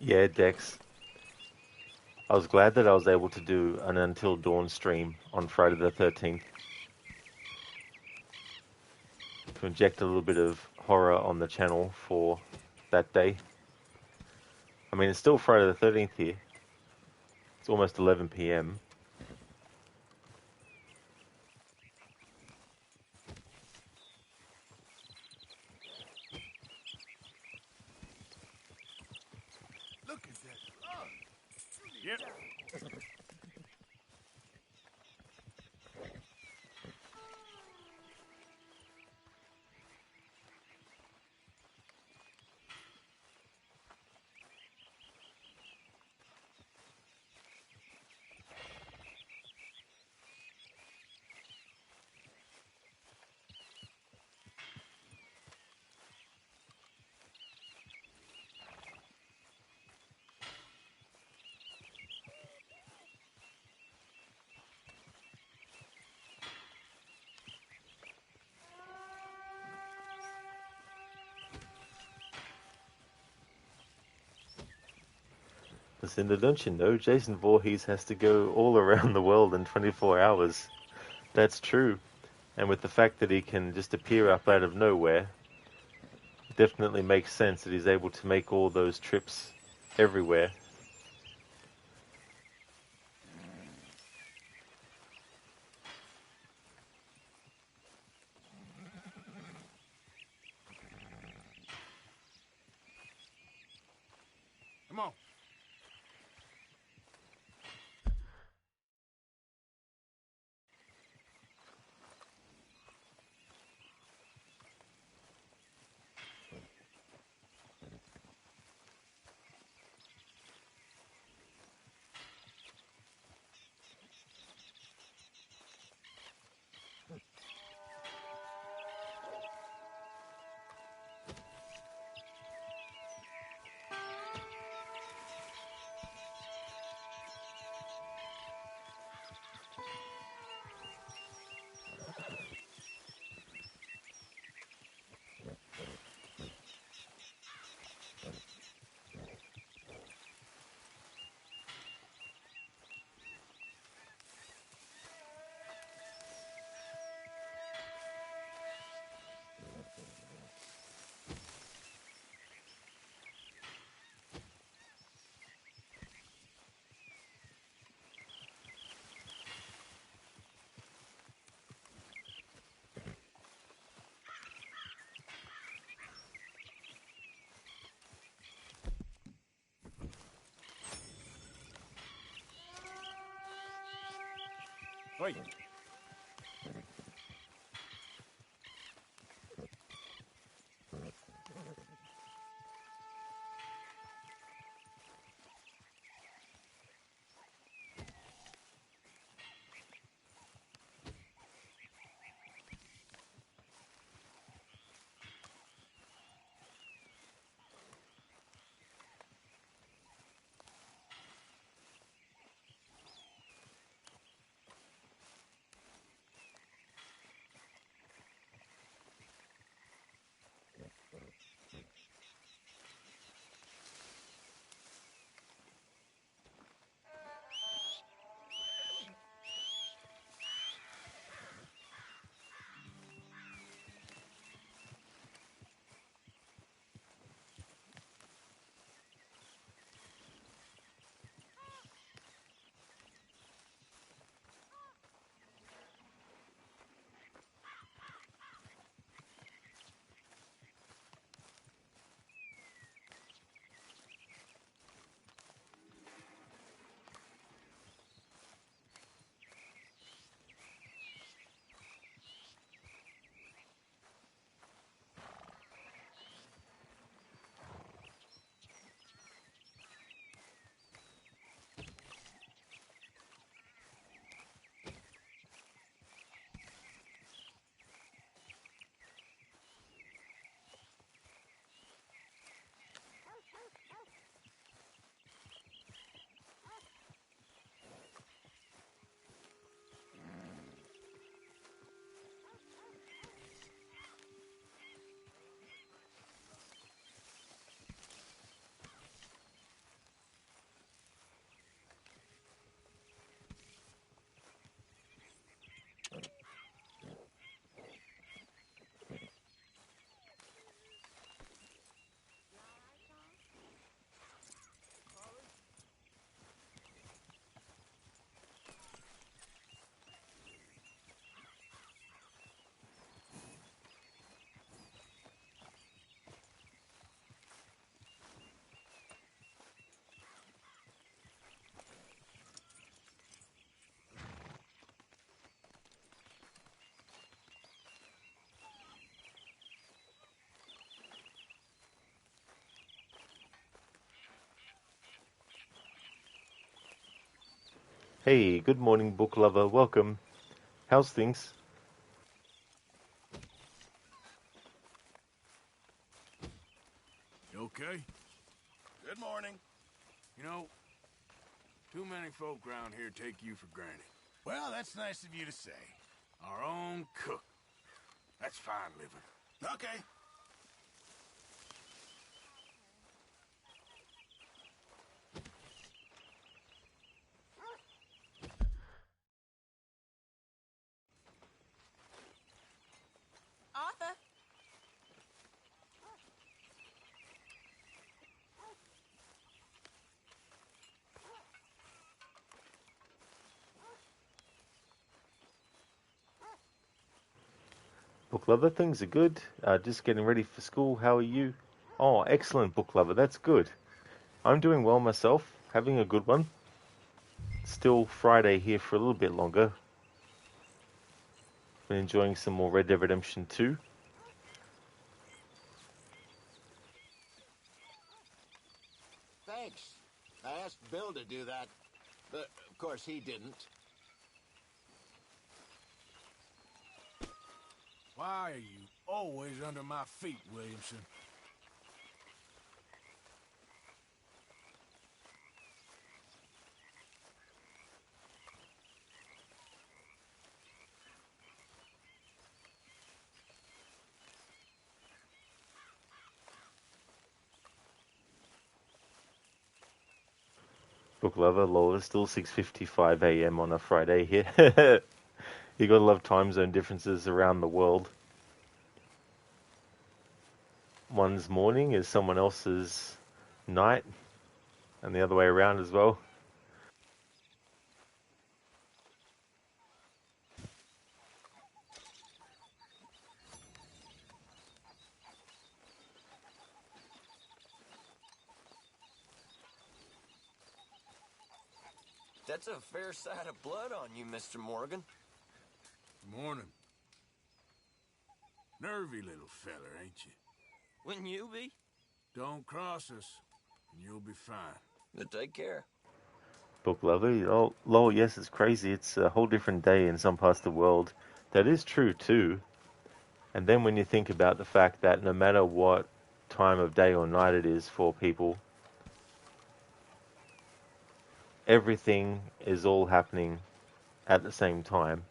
Yeah, Dex. I was glad that I was able to do an Until Dawn stream on Friday the 13th to inject a little bit of horror on the channel for that day. I mean, it's still Friday the 13th here. It's almost 11 p.m. Look at that. Yep. Lucinda, don't you know Jason Voorhees has to go all around the world in 24 hours? That's true. And with the fact that he can just appear up out of nowhere, it definitely makes sense that he's able to make all those trips everywhere. Come on. Wait. Hey, good morning, book lover. Welcome. How's things? You okay? Good morning. You know, too many folk around here take you for granted. Well, that's nice of you to say. Our own cook. That's fine living. Okay. Arthur. Book lover, things are good. Just getting ready for school. How are you? Oh, excellent, book lover. That's good. I'm doing well myself. Having a good one. Still Friday here for a little bit longer. Been enjoying some more Red Dead Redemption 2. Thanks. I asked Bill to do that, but of course he didn't. Why are you always under my feet, Williamson? Book lover, lol, it's still 6:55 a.m. on a Friday here. You gotta love time zone differences around the world. One's morning is someone else's night, and the other way around as well. That's a fair sight of blood on you, Mr. Morgan. Morning. Nervy little feller, ain't you? Wouldn't you be? Don't cross us, and you'll be fine. But take care. Book lover, oh, lol, yes, it's crazy. It's a whole different day in some parts of the world. That is true too. And then when you think about the fact that no matter what time of day or night it is for people, everything is all happening at the same time.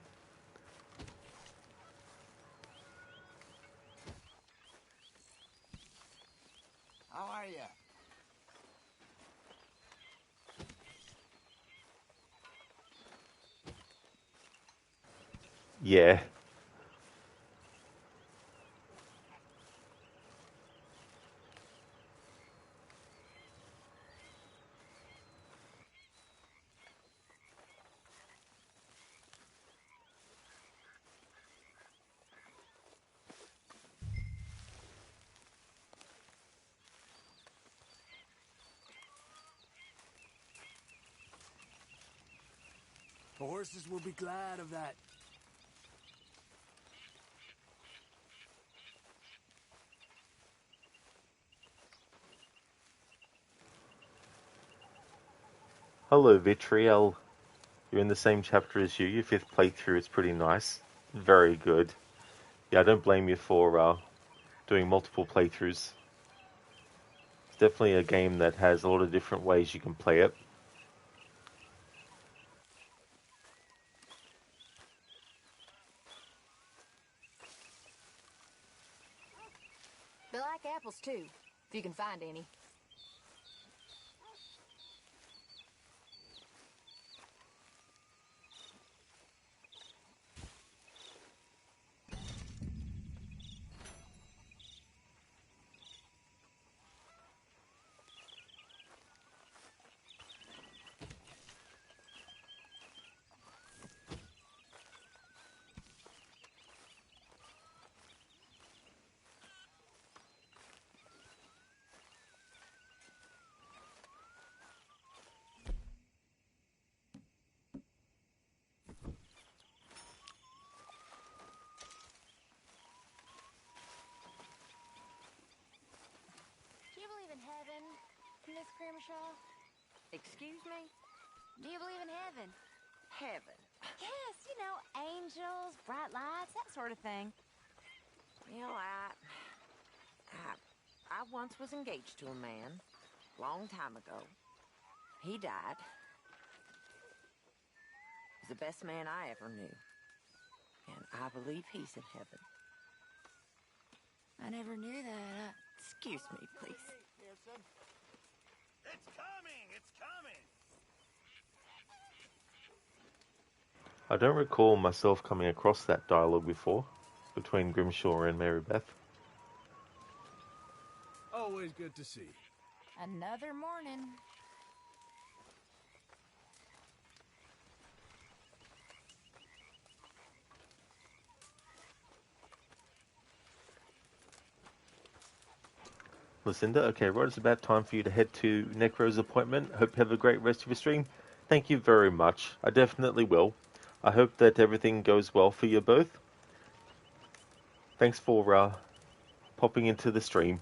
How are you? Yeah. The horses will be glad of that. Hello, Vitriel. You're in the same chapter as you. Your fifth playthrough is pretty nice. Very good. Yeah, I don't blame you for doing multiple playthroughs. It's definitely a game that has a lot of different ways you can play it. They like apples, too, if you can find any. Do you believe in heaven, Miss Grimshaw? Excuse me? Do you believe in heaven? Heaven. Yes, you know, angels, bright lights, that sort of thing. Well, I once was engaged to a man, long time ago. He died. He was the best man I ever knew. And I believe he's in heaven. I never knew that. Excuse me, please. It's coming! It's coming! I don't recall myself coming across that dialogue before between Grimshaw and Mary Beth. Always good to see you. Another morning. Lucinda, okay, right, it's about time for you to head to Necro's appointment. Hope you have a great rest of your stream. Thank you very much. I definitely will. I hope that everything goes well for you both. Thanks for popping into the stream.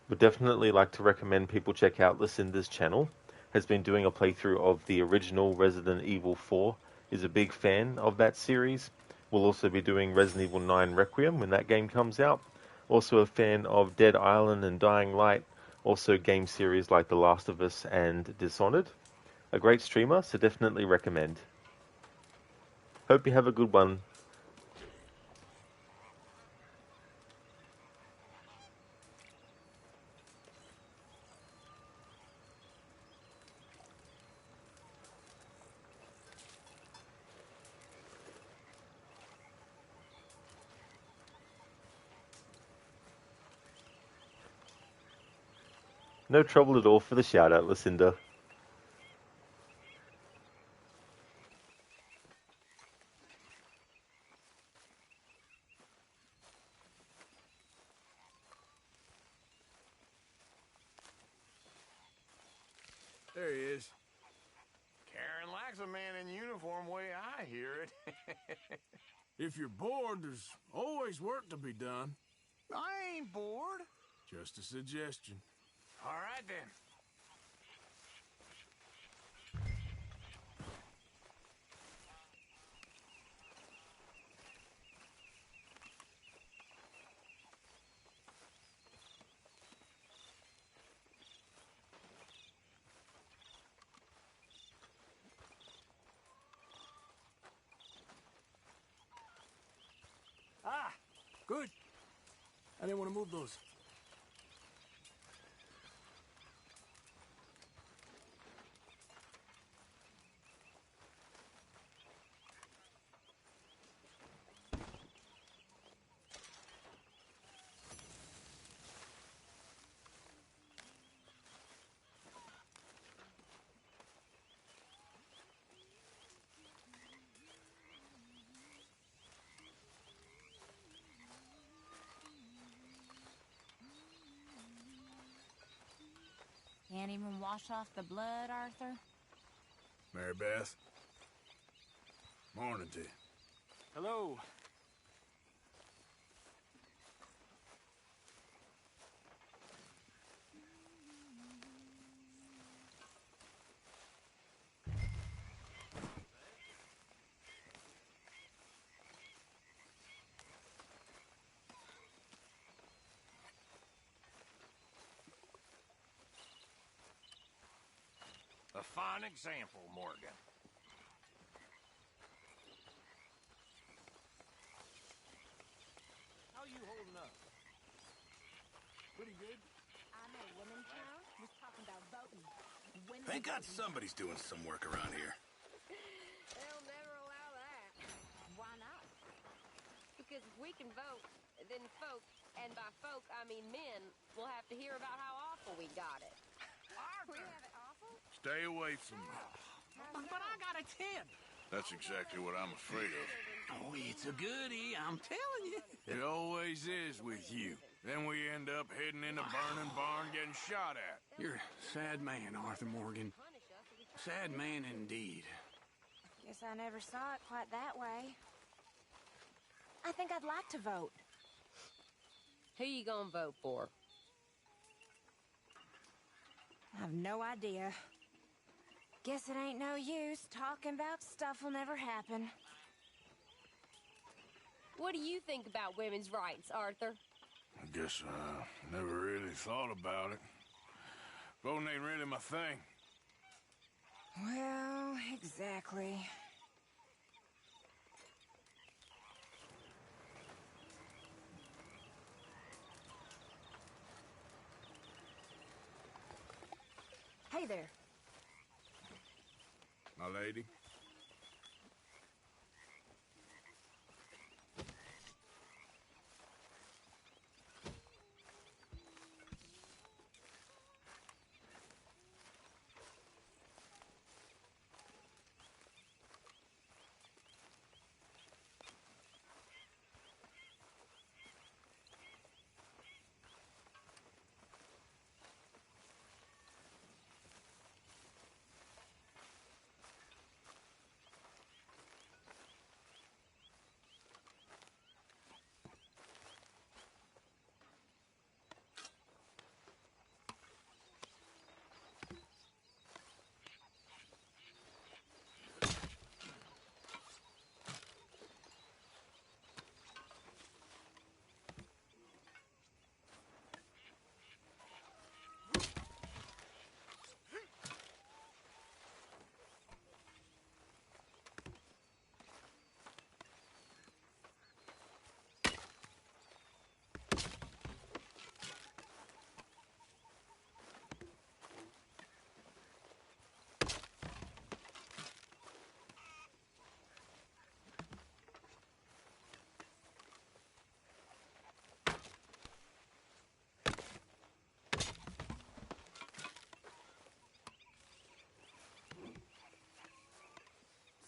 Would definitely like to recommend people check out Lucinda's channel. Has been doing a playthrough of the original Resident Evil 4. Is a big fan of that series. We'll also be doing Resident Evil 9 Requiem when that game comes out. Also a fan of Dead Island and Dying Light. Also game series like The Last of Us and Dishonored. A great streamer, so definitely recommend. Hope you have a good one. No trouble at all for the shout out, Lucinda. There he is. Karen likes a man in uniform way I hear it. If you're bored, there's always work to be done. I ain't bored. Just a suggestion. All right, then. Ah, good. I didn't want to move those. Can't even wash off the blood, Arthur? Mary Beth. Morning to you. Hello. A fine example, Morgan. How you holding up? Pretty good. I know a woman town was talking about voting. Thank God somebody's doing some work around here. They'll never allow that. Why not? Because if we can vote, then folk, and by folk I mean men, will have to hear about how awful we got it. We have it awful? Stay away from me. But I got a tip. That's exactly what I'm afraid of. Oh, it's a goodie, I'm telling you. It always is with you. Then we end up heading in a burning barn getting shot at. You're a sad man, Arthur Morgan. Sad man indeed. Guess I never saw it quite that way. I think I'd like to vote. Who you gonna vote for? I have no idea. Guess it ain't no use talking about stuff'll never happen. What do you think about women's rights, Arthur? I guess I never really thought about it. Voting ain't really my thing. Well, exactly. Hey there. My lady?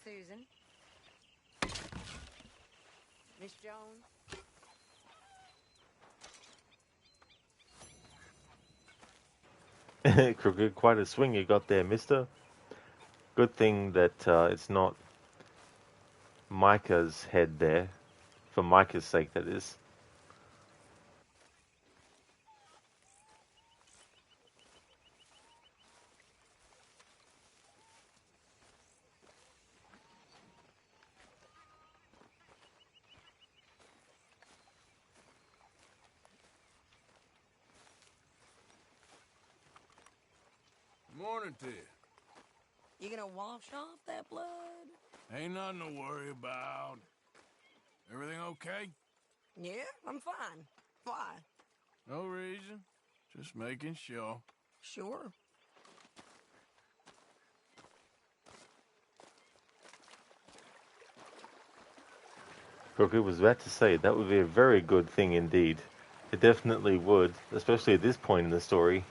Susan. Miss Jones. Crooked, quite a swing you got there, mister. Good thing that it's not Micah's head there. For Micah's sake, that is. Morning to you. You gonna wash off that blood? Ain't nothing to worry about. Everything okay? Yeah, I'm fine. Why? No reason. Just making sure. Sure. Crooked was about to say that would be a very good thing indeed. It definitely would, especially at this point in the story.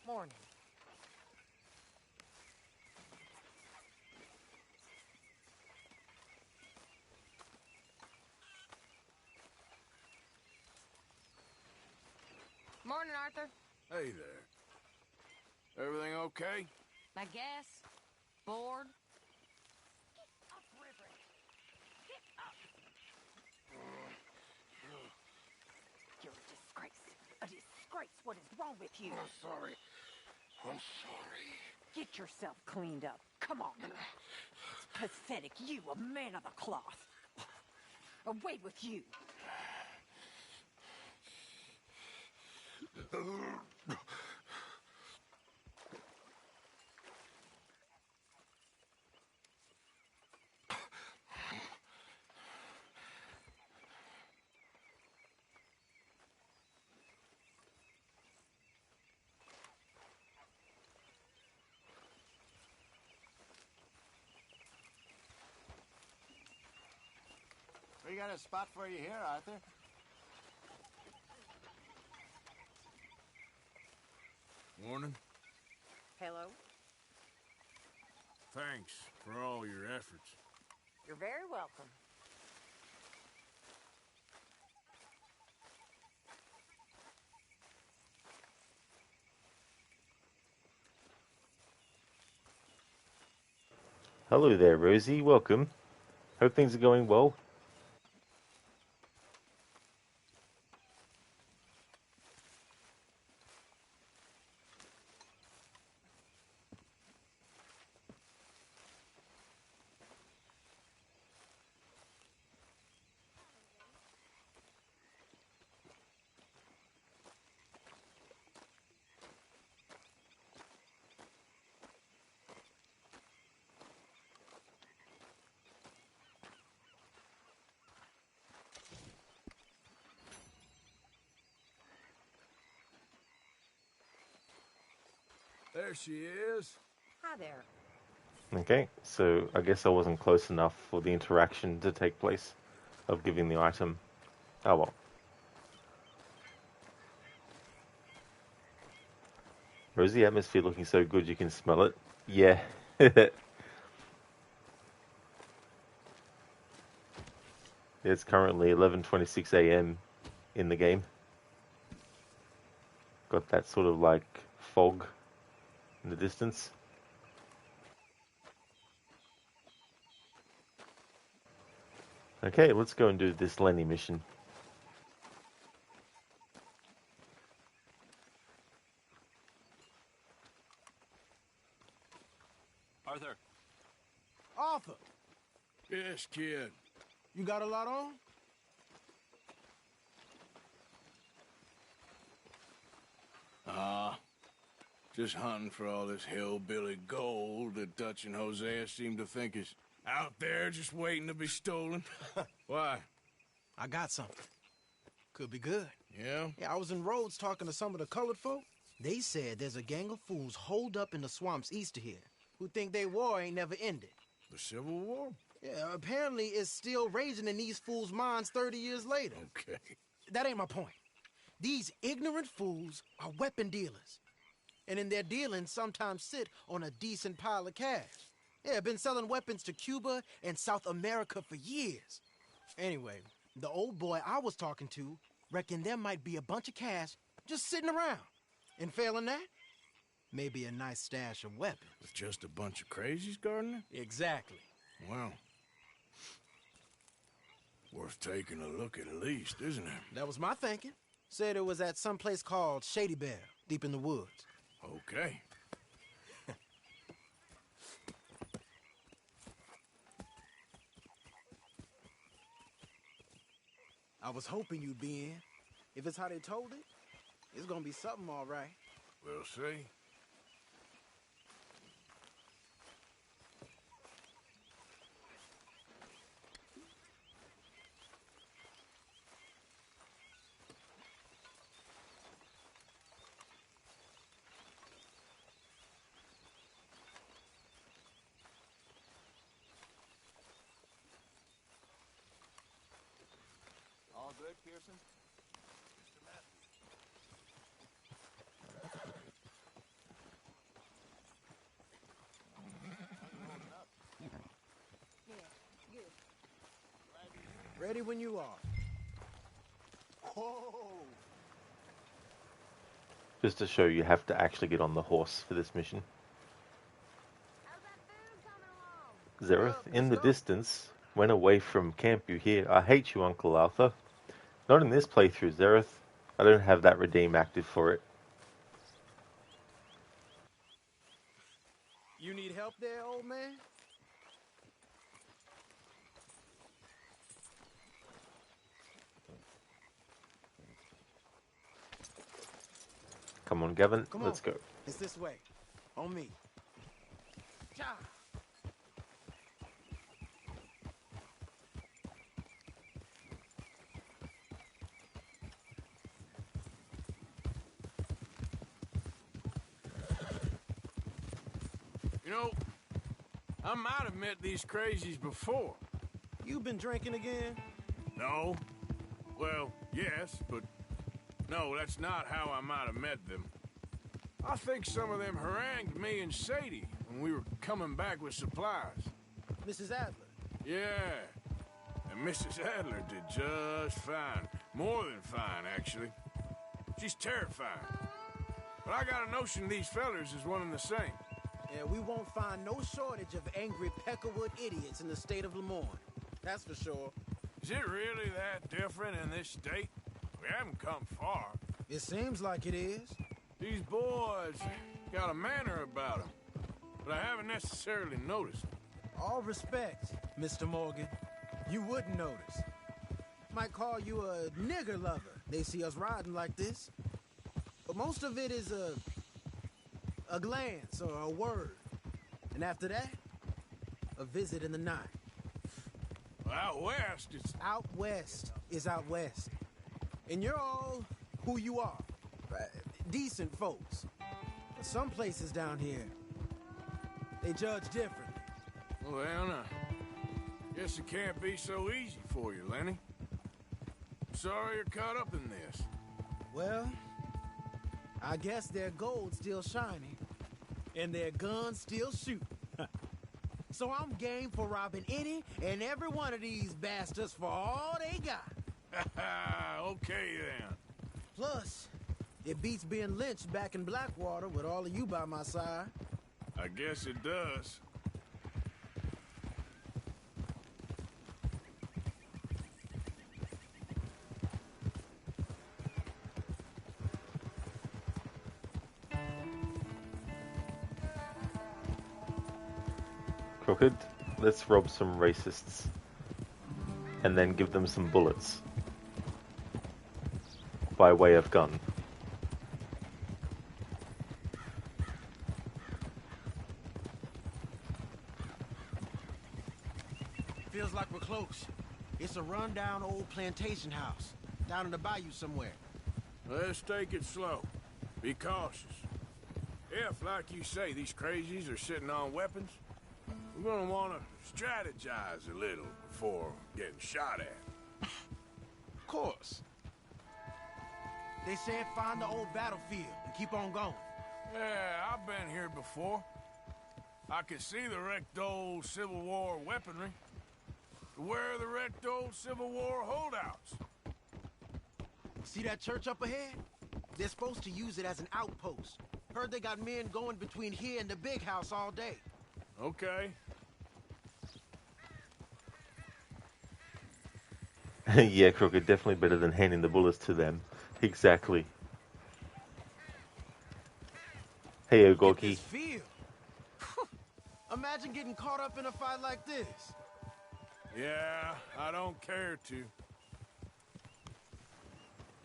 Morning. Morning, Arthur. Hey there. Everything okay? I guess. Bored? You're a disgrace. A disgrace. What is wrong hell with you? I'm sorry. I'm sorry. Get yourself cleaned up. Come on. It's pathetic. You, a man of the cloth. Away with you. We got a spot for you here, Arthur. Morning. Hello? Thanks for all your efforts. You're very welcome. Hello there, Rosie. Welcome. Hope things are going well. There she is. Hi there. Okay, so I guess I wasn't close enough for the interaction to take place of giving the item. Oh well. Rosie, atmosphere looking so good you can smell it. Yeah. It's currently 11:26 a.m. in the game. Got that sort of like fog in the distance. Okay, let's go and do this Lenny mission. Arthur. Arthur. Yes, kid. You got a lot on? Just hunting for all this hillbilly gold that Dutch and Hosea seem to think is out there just waiting to be stolen. Why? I got something. Could be good. Yeah? Yeah, I was in Rhodes talking to some of the colored folk. They said there's a gang of fools holed up in the swamps east of here who think their war ain't never ended. The Civil War? Yeah, apparently it's still raging in these fools' minds 30 years later. Okay. That ain't my point. These ignorant fools are weapon dealers. And in their dealings sometimes sit on a decent pile of cash. Yeah, been selling weapons to Cuba and South America for years. Anyway, the old boy I was talking to reckoned there might be a bunch of cash just sitting around. And failing that, maybe a nice stash of weapons. With just a bunch of crazies, Gardner? Exactly. Well, worth taking a look at least, isn't it? That was my thinking. Said it was at some place called Shady Bear, deep in the woods. Okay. I was hoping you'd be in. If it's how they told it, it's gonna be something all right. We'll see. All good, Pearson? Ready when you are. Whoa! Just to show you have to actually get on the horse for this mission. Zereth, in the distance, went away from camp you hear. I hate you, Uncle Arthur. Not in this playthrough, Zereth. I don't have that redeem active for it. help there, old man? Come on, Gavin. Come Let's on. go. It's this way. On me. Cha! You know, I might have met these crazies before. You been drinking again? No. Well, yes, but no, that's not how I might have met them. I think some of them harangued me and Sadie when we were coming back with supplies. Mrs. Adler? Yeah. And Mrs. Adler did just fine. More than fine, actually. She's terrifying. But I got a notion these fellers is one and the same. Yeah, we won't find no shortage of angry Peckerwood idiots in the state of Lemoyne. That's for sure. Is it really that different in this state? We haven't come far. It seems like it is. These boys got a manner about them, but I haven't necessarily noticed. All respect, Mr. Morgan. You wouldn't notice. Might call you a nigger lover. They see us riding like this. But most of it is a glance or a word. And after that, a visit in the night. Well, out west, it's... Out west is out west. And you're all who you are. Decent folks. But some places down here, they judge differently. Well, then, guess it can't be so easy for you, Lenny. Sorry you're caught up in this. Well, I guess their gold's still shining, and their guns still shoot. So I'm game for robbing any and every one of these bastards for all they got. Okay, then. Plus, it beats being lynched back in Blackwater with all of you by my side. I guess it does. Crooked, let's rob some racists. And then give them some bullets. By way of gun. Feels like we're close. It's a rundown old plantation house. Down in the bayou somewhere. Let's take it slow. Be cautious. If, like you say, these crazies are sitting on weapons, we're gonna want to strategize a little before getting shot at. Of course. They said find the old battlefield and keep on going. Yeah, I've been here before. I can see the wrecked old Civil War weaponry. Where are the wrecked old Civil War holdouts? See that church up ahead? They're supposed to use it as an outpost. Heard they got men going between here and the big house all day. Okay. Yeah, Crooked, definitely better than handing the bullets to them. Exactly. Hey, Ogorki. Imagine getting caught up in a fight like this. Yeah, I don't care to.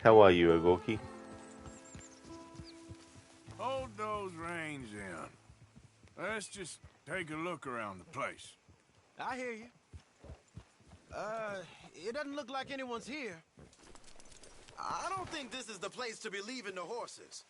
How are you, Ogorki? Hold those reins in. Let's just take a look around the place. I hear you. It doesn't look like anyone's here. I don't think this is the place to be leaving the horses.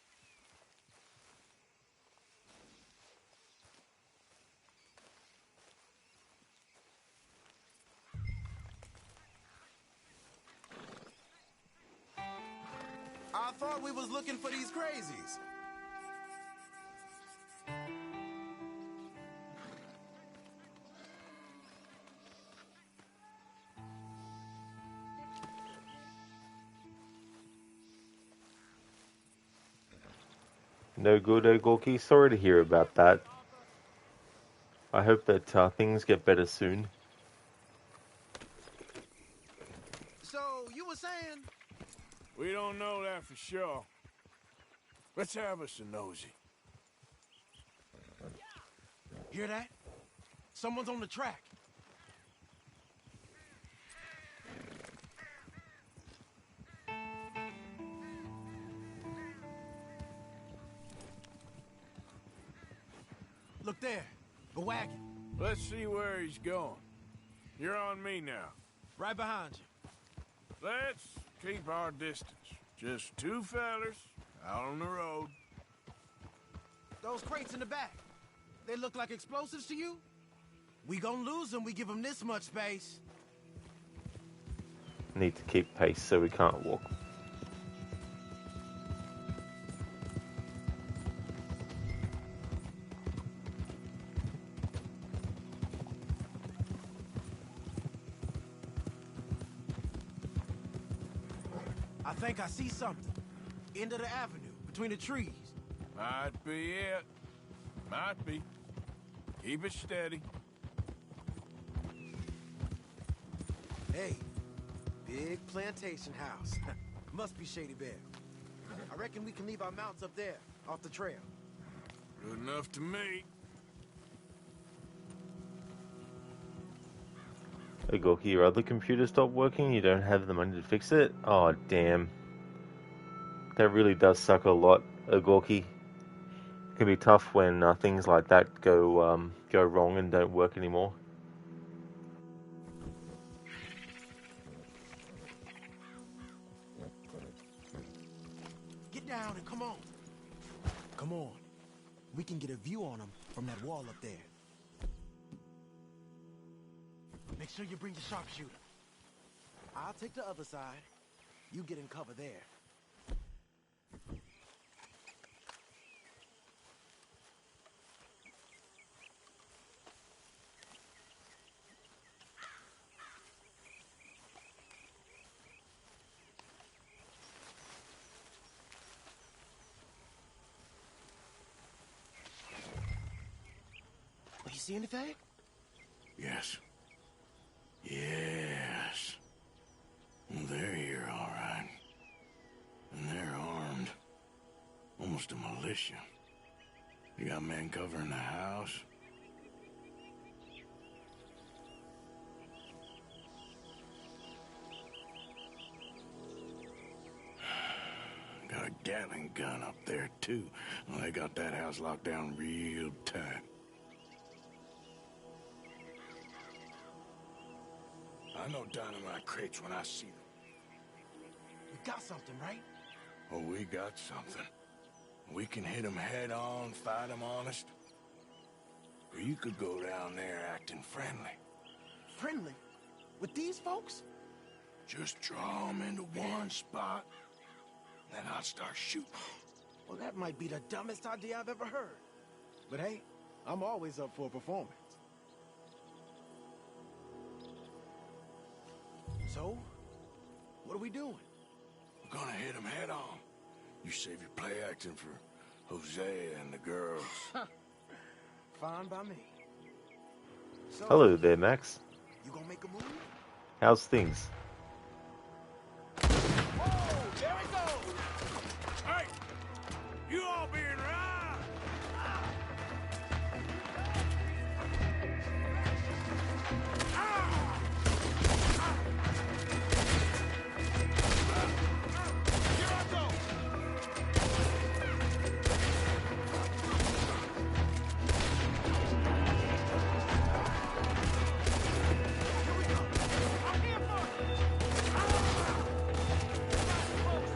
I thought we was looking for these crazies. No good, Ogorki. Sorry to hear about that. I hope that things get better soon. So, you were saying? We don't know that for sure. Let's have us a nosy. Hear that? Someone's on the track. Look there, a wagon. Let's see where he's going. You're on me now. Right behind you. Let's keep our distance. Just two fellers out on the road. Those crates in the back, they look like explosives to you? We gonna lose them, we give them this much space. Need to keep pace so we can't walk. I think I see something. End of the avenue, between the trees. Might be it. Might be. Keep it steady. Hey, big plantation house. Must be Shady Bear. I reckon we can leave our mounts up there, off the trail. Good enough to me. Hey Gorky, your other computer stopped working? You don't have the money to fix it? Oh, damn. That really does suck a lot, Gorky. It can be tough when things like that go wrong and don't work anymore. Get down and come on. Come on. We can get a view on them from that wall up there. Make sure you bring the sharpshooter. I'll take the other side. You get in cover there. You see anything? Yes. Yes. They're here, all right. And they're armed. Almost a militia. You got men covering the house. Got a Gatling gun up there, too. Well, they got that house locked down real tight. I know dynamite crates when I see them. We got something, right? Oh, we got something. We can hit them head on, fight them honest. Or you could go down there acting friendly. Friendly? With these folks? Just draw them into one spot, then I'll start shooting. Well, that might be the dumbest idea I've ever heard. But hey, I'm always up for a performance. So, what are we doing? We're gonna hit them head on. You save your play acting for Hosea and the girls. Fine by me. So, Hello there, Max. You gonna make a move? How's things? Oh, there we go! Hey! You all being right!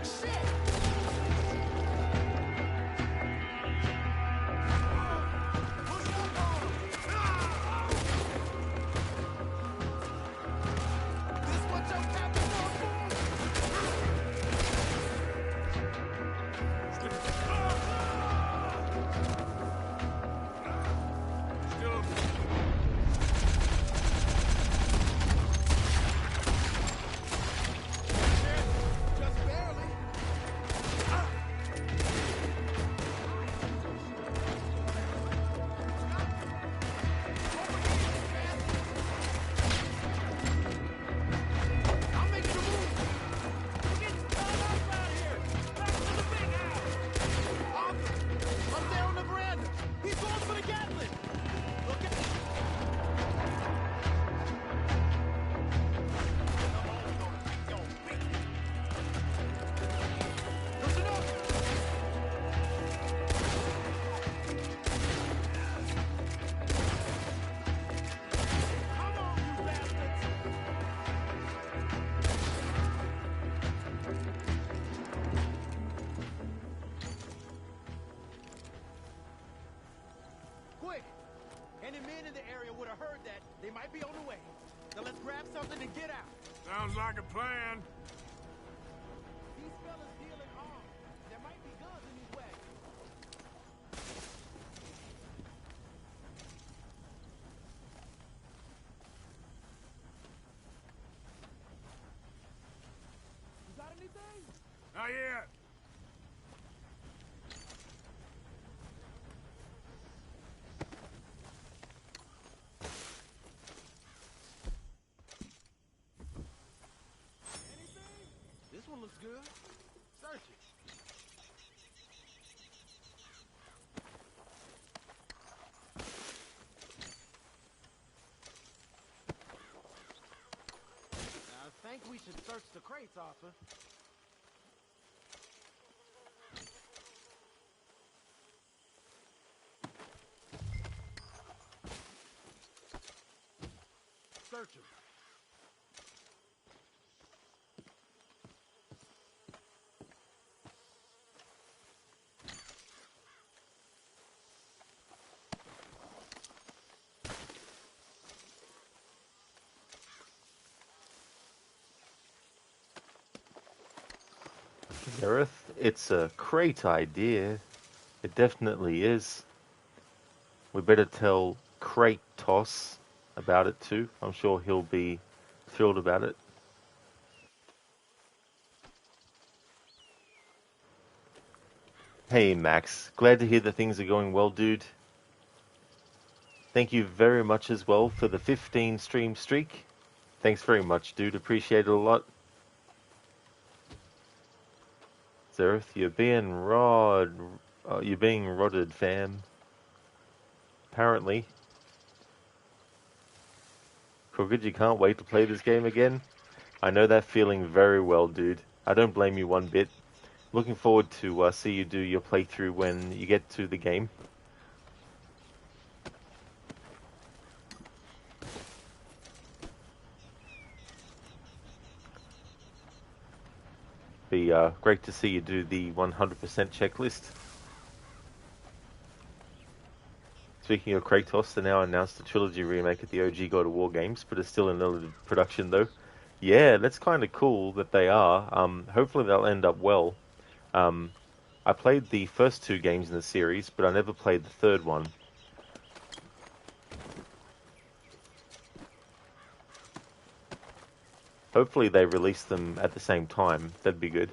Shit! men in the area would have heard that. They might be on the way. Now let's grab something and get out. Sounds like a plan. These fellas deal in arms. There might be guns in these wagons. You got anything? Not yet. This one looks good. Search it. I think we should search the crates, Arthur. Search them. Gareth, it's a great idea. It definitely is. We better tell Kratos about it too. I'm sure he'll be thrilled about it. Hey Max, glad to hear that things are going well, dude. Thank you very much as well for the 15 stream streak. Thanks very much, dude. Appreciate it a lot. Zereth, you're being rodded, fam. Apparently. Crooked, you can't wait to play this game again? I know that feeling very well, dude. I don't blame you one bit. Looking forward to see you do your playthrough when you get to the game. Be great to see you do the 100% checklist. Speaking of Kratos, they now announced a trilogy remake of the OG God of War games, but it's still in limited production though. Yeah, that's kind of cool that they are. Hopefully they'll end up well. I played the first two games in the series, but I never played the third one. Hopefully they release them at the same time. That'd be good.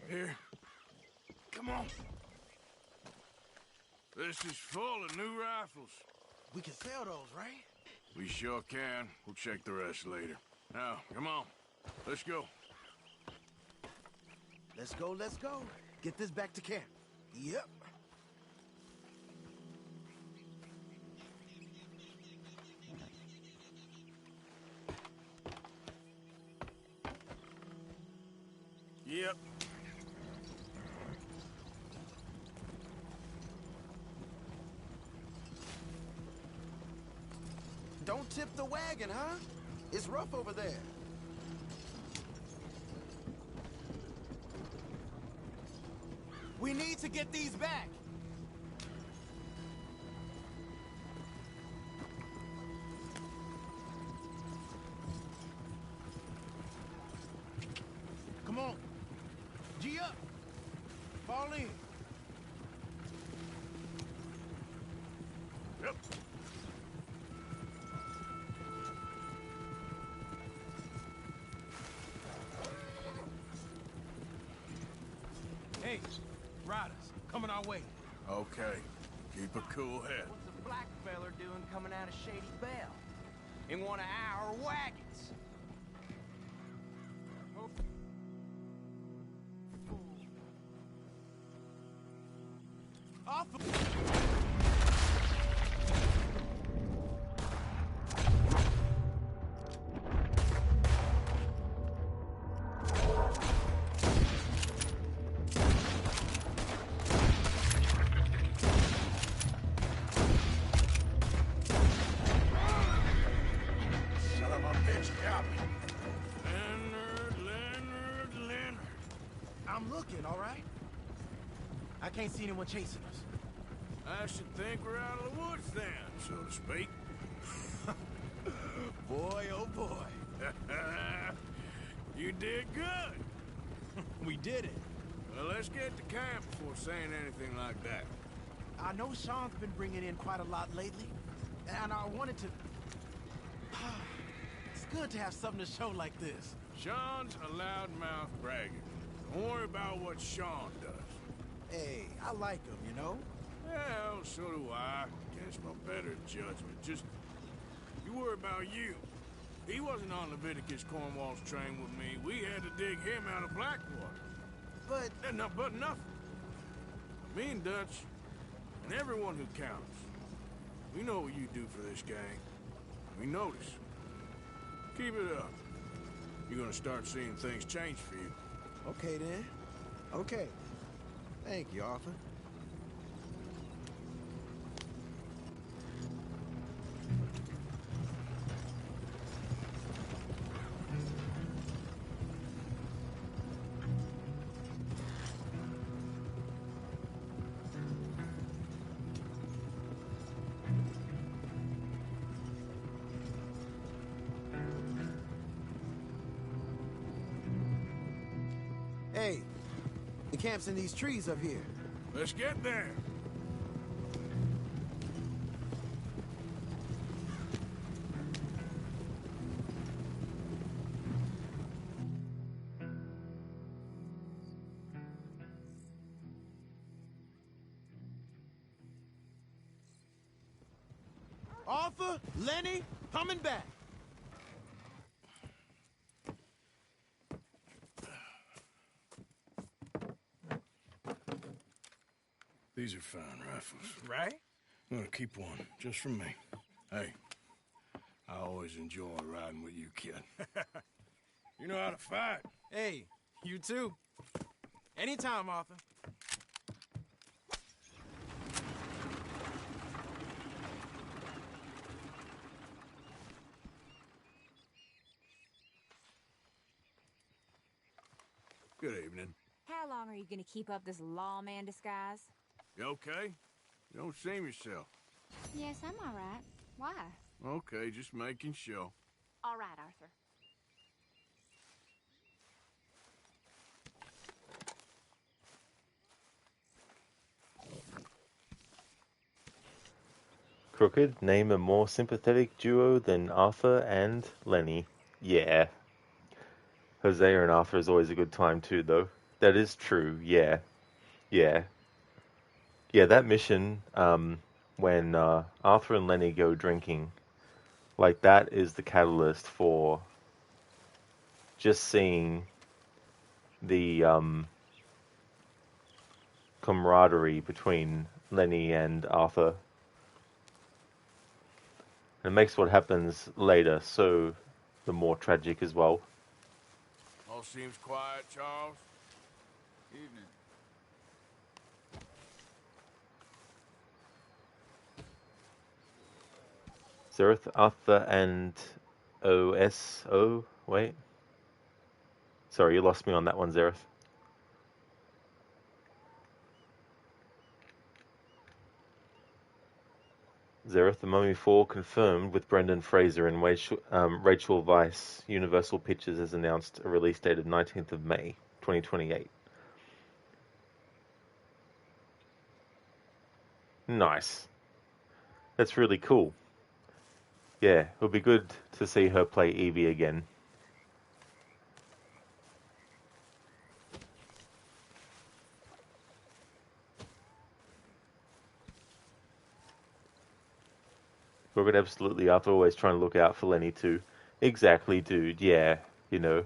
Here. Come on. This is full of new rifles. We can sell those, right? We sure can. We'll check the rest later. Now, come on. Let's go. Let's go, let's go. Get this back to camp. Yep. Yep. Don't tip the wagon, huh? It's rough over there. We need to get these back. Come on. G up. Fall in. Yep. Hey, riders, coming our way. Okay. Keep a cool head. What's a black feller doing coming out of Shady Belle? In one of our wagons? Son of a bitch got me. Leonard. I'm looking, all right? I can't see anyone chasing us. I should think we're out of the woods then, so to speak. Boy, oh boy. You did good. We did it. Well, let's get to camp before saying anything like that. I know Sean's been bringing in quite a lot lately, and I wanted to... It's good to have something to show like this. Sean's a loudmouth bragger. Don't worry about what Sean does. Hey, I like him, you know? Well, so do I. Against my better judgment. Just, you worry about you. He wasn't on Leviticus Cornwall's train with me. We had to dig him out of Blackwater. But nothing. Me and Dutch, and everyone who counts, we know what you do for this gang. We notice. Keep it up. You're gonna start seeing things change for you. Okay, then. Okay. Thank you, Arthur. Hey, the camp's in these trees up here. Let's get there. Arthur, Lenny, coming back. These are fine rifles. Right? I'm gonna keep one, just for me. Hey, I always enjoy riding with you, kid. You know how to fight. Hey, you too. Anytime, Arthur. Good evening. How long are you gonna keep up this lawman disguise? You okay? You don't seem yourself. Yes, I'm all right. Why? Okay, just making sure. All right, Arthur. Crooked, name a more sympathetic duo than Arthur and Lenny. Yeah. Hosea and Arthur is always a good time too, though. That is true, yeah. Yeah. Yeah, that mission, when Arthur and Lenny go drinking, like that is the catalyst for just seeing the camaraderie between Lenny and Arthur. It makes what happens later so the more tragic as well. All seems quiet, Charles. Evening. Zereth, Arthur, and OSO. Wait. Sorry, you lost me on that one, Zereth. Zereth, The Mummy 4 confirmed with Brendan Fraser and Rachel Weisz. Universal Pictures has announced a release date of 19th of May, 2028. Nice. That's really cool. Yeah, it'll be good to see her play Evie again. Robert, absolutely. Arthur always trying to look out for Lenny too. Exactly, dude. Yeah, you know.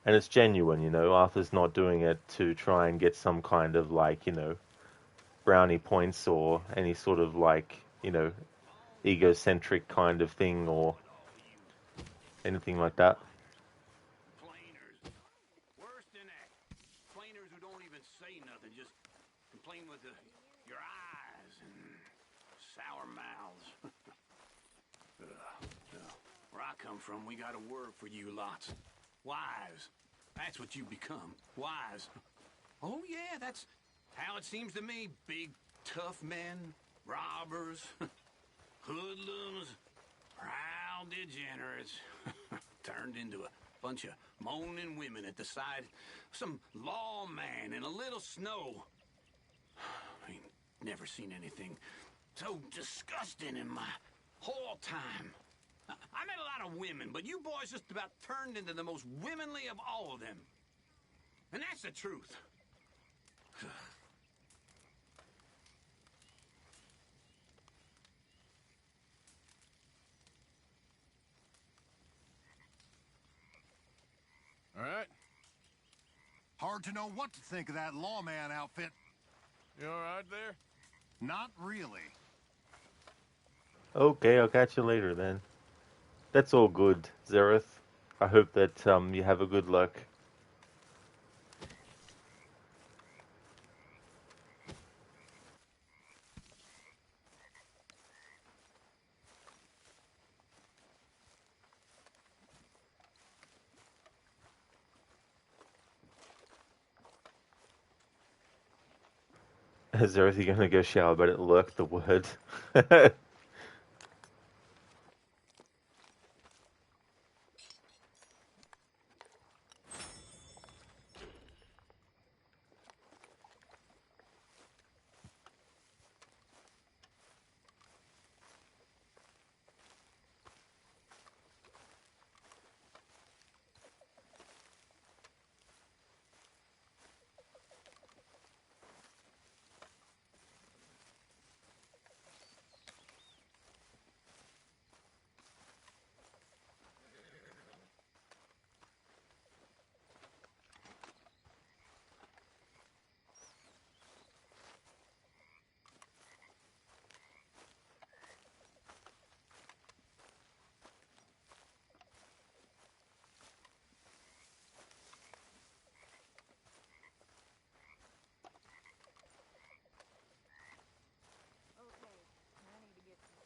And it's genuine, you know. Arthur's not doing it to try and get some kind of like, you know, brownie points or any sort of like, you know, egocentric kind of thing or anything like that. Complainers. Worse than that. Complainers who don't even say nothing, just complain with your eyes and sour mouths. Where I come from, we got a word for you lots. Wise. That's what you become. Wise. Oh, yeah, that's how it seems to me. Big, tough men, robbers, hoodlums, proud degenerates, turned into a bunch of moaning women at the side of some lawman in a little snow. I ain't never seen anything so disgusting in my whole time. I met a lot of women, but you boys just about turned into the most womanly of all of them. And that's the truth. All right. Hard to know what to think of that lawman outfit. You all right there? Not really. Okay, I'll catch you later then. That's all good, Zereth. I hope that you have a good luck. Zereth, you gonna go shower, but it lurked the word.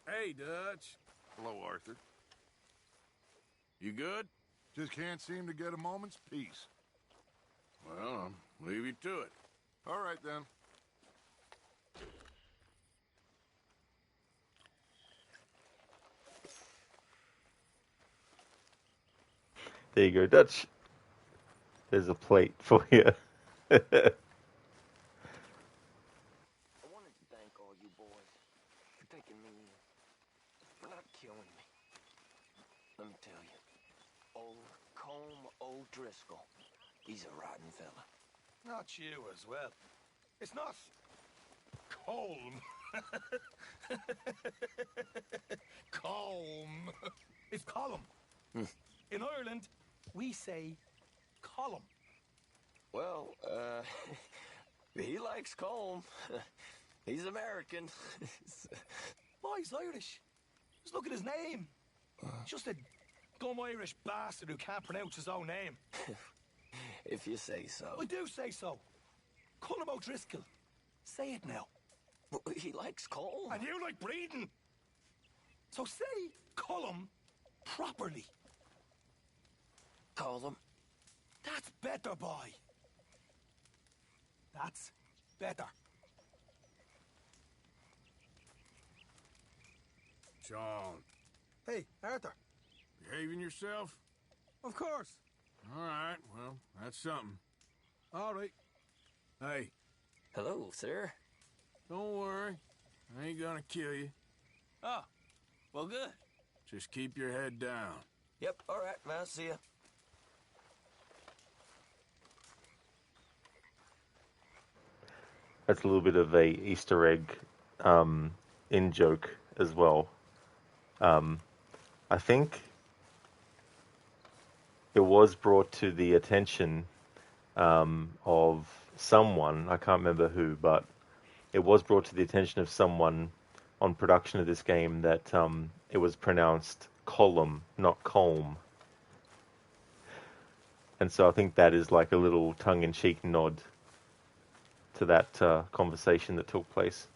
Hey, Dutch. Hello, Arthur. You good? Just can't seem to get a moment's peace. Well, I'll leave you to it. All right, then. There you go, Dutch. There's a plate for you. I wanted to thank all you boys for taking me in, for not killing me. Let me tell you, old Colm O'Driscoll, he's a rotten fella. Not you as well. It's not Colm. Colm. It's Column. In Ireland, we say column. Well, he likes Colm. He's American. Oh, he's Irish. Just look at his name. Just a dumb Irish bastard who can't pronounce his own name. If you say so. I do say so. Colm O'Driscoll. Say it now. He likes Colm. And you like breeding. So say Colm properly. Colm. That's better, boy. That's better. Sean, Hey, Arthur. behaving yourself? Of course. All right, well, that's something. All right. Hey. Hello, sir. Don't worry. I ain't gonna kill you. Oh, well, good. Just keep your head down. Yep, all right, I'll see ya. That's a little bit of a Easter egg in joke as well. I think it was brought to the attention of someone, I can't remember who, but it was brought to the attention of someone on production of this game that it was pronounced column, not colm. And so I think that is like a little tongue-in-cheek nod to that conversation that took place.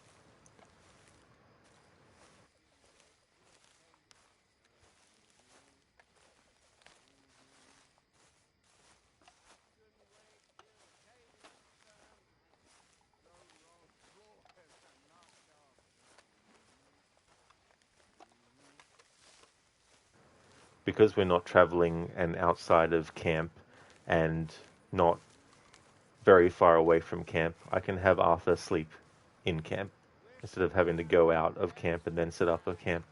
Because we're not traveling and outside of camp and not very far away from camp, I can have Arthur sleep in camp instead of having to go out of camp and then set up a camp.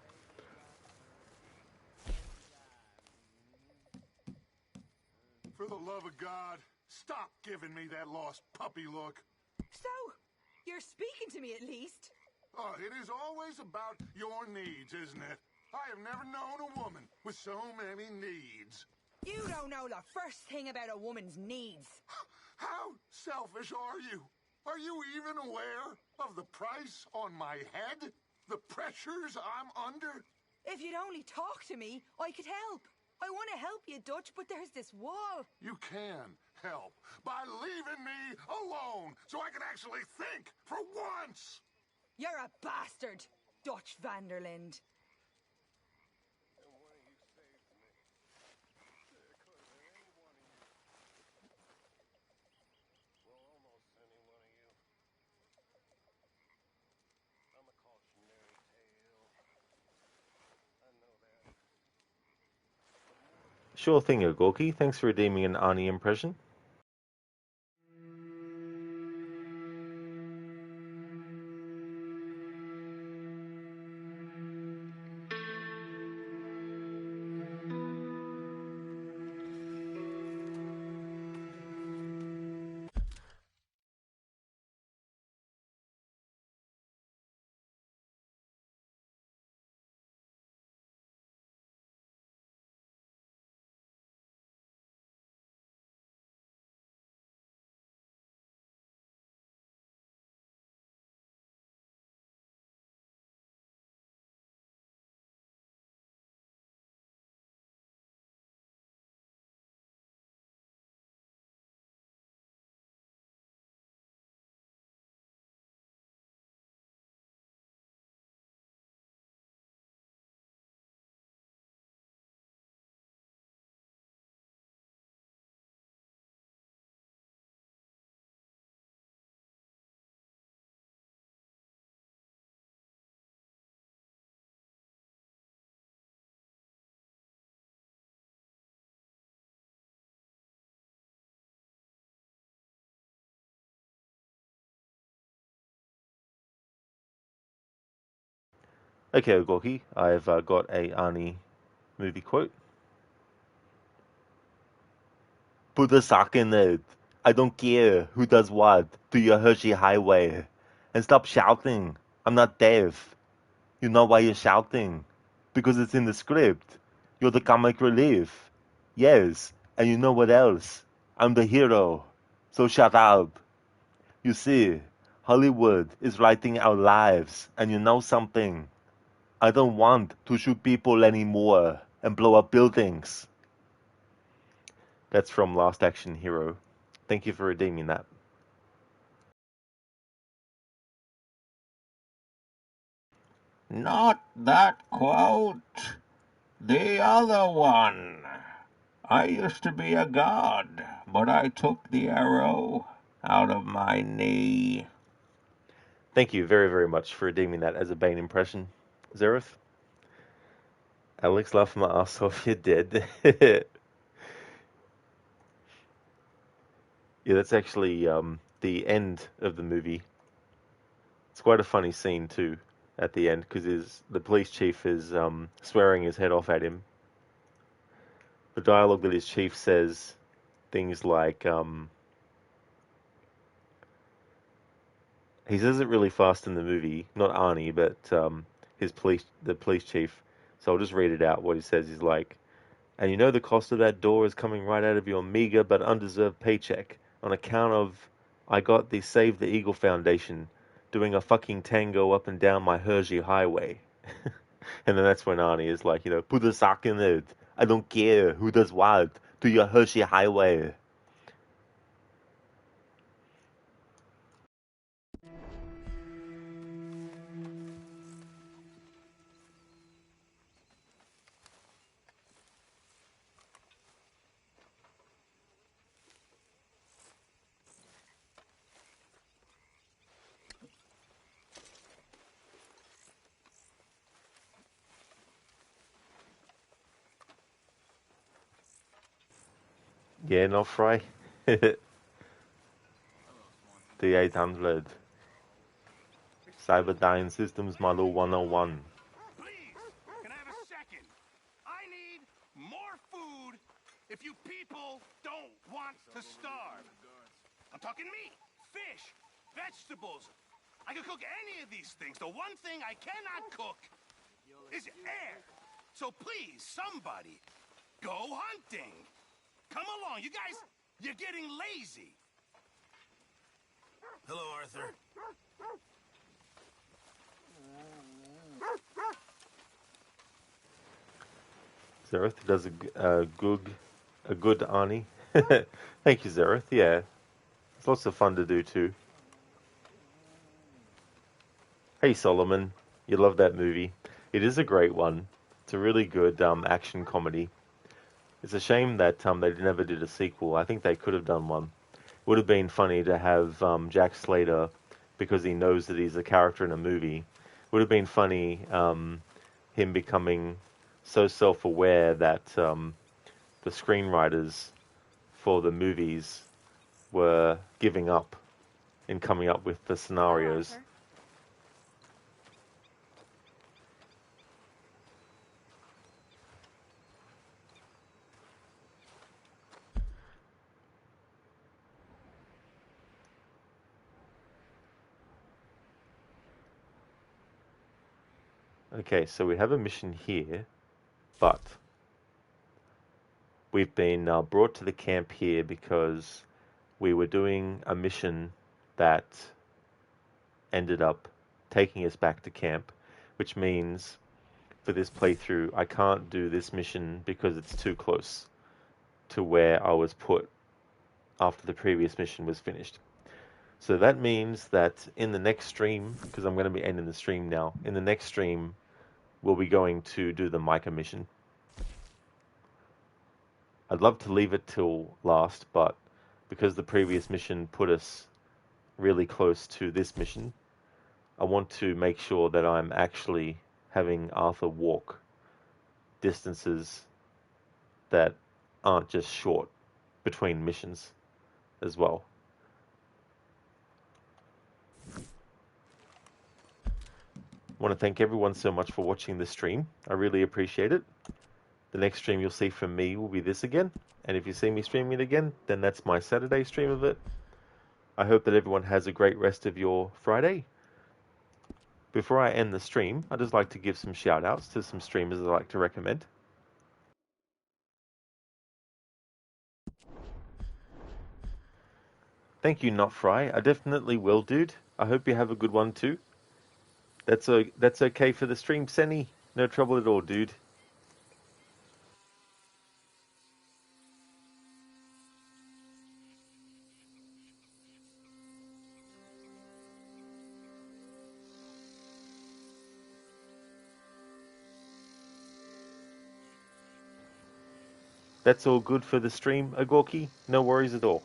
For the love of God, stop giving me that lost puppy look. So, you're speaking to me at least? Oh, it is always about your needs, isn't it? I have never known a woman with so many needs. You don't know the first thing about a woman's needs. How selfish are you? Are you even aware of the price on my head? The pressures I'm under? If you'd only talk to me, I could help. I want to help you, Dutch, but there's this wall. You can help by leaving me alone so I can actually think for once. You're a bastard, Dutch Vanderland. Sure thing, Ogorki. Thanks for redeeming an Arnie impression. Okay, Ogorki, I've got a Arnie movie quote. Put a sock in it. I don't care who does what to your Hershey Highway. And stop shouting. I'm not deaf. You know why you're shouting? Because it's in the script. You're the comic relief. Yes, and you know what else? I'm the hero. So shut up. You see, Hollywood is writing our lives, and you know something? I don't want to shoot people anymore and blow up buildings. That's from Last Action Hero. Thank you for redeeming that. Not that quote. The other one. I used to be a god, but I took the arrow out of my knee. Thank you very, very much for redeeming that as a Bane impression, Zareth. Alex laughed my ass off, you're dead. Yeah, that's actually the end of the movie. It's quite a funny scene too at the end because the police chief is swearing his head off at him. The dialogue that his chief says things like he says it really fast in the movie, not Arnie, but the police chief. So I'll just read it out. What he says is like, and you know the cost of that door is coming right out of your meager but undeserved paycheck on account of I got the Save the Eagle Foundation doing a fucking tango up and down my Hershey highway. And then that's when Arnie is like, put a sock in it. I don't care who does what to your Hershey highway. Yeah, no fry. The 800. Cyberdyne Systems Model 101. Can I have a second? I need more food if you people don't want to starve. I'm talking meat, fish, vegetables. I can cook any of these things. The one thing I cannot cook is air. So please, somebody, go hunting. Come along. You guys, you're getting lazy. Hello, Arthur. Zareth does a good Arnie. Thank you, Zareth. Yeah, it's lots of fun to do too. Hey, Solomon, you love that movie. It is a great one. It's a really good action comedy. It's a shame that they never did a sequel. I think they could have done one. Would have been funny to have Jack Slater, because he knows that he's a character in a movie. Would have been funny him becoming so self-aware that the screenwriters for the movies were giving up in coming up with the scenarios. Okay, so we have a mission here, but we've been brought to the camp here because we were doing a mission that ended up taking us back to camp, which means for this playthrough I can't do this mission because it's too close to where I was put after the previous mission was finished. So that means that in the next stream, because I'm going to be ending the stream now, in the next stream we'll be going to do the Micah mission. I'd love to leave it till last, but because the previous mission put us really close to this mission, I want to make sure that I'm actually having Arthur walk distances that aren't just short between missions as well. I want to thank everyone so much for watching this stream. I really appreciate it. The next stream you'll see from me will be this again. And if you see me streaming it again, then that's my Saturday stream of it. I hope that everyone has a great rest of your Friday. Before I end the stream, I'd just like to give some shout outs to some streamers I'd like to recommend. Thank you, Not Fry. I definitely will, dude. I hope you have a good one too. That's okay for the stream, Senny. No trouble at all, dude. That's all good for the stream, Agorki. No worries at all.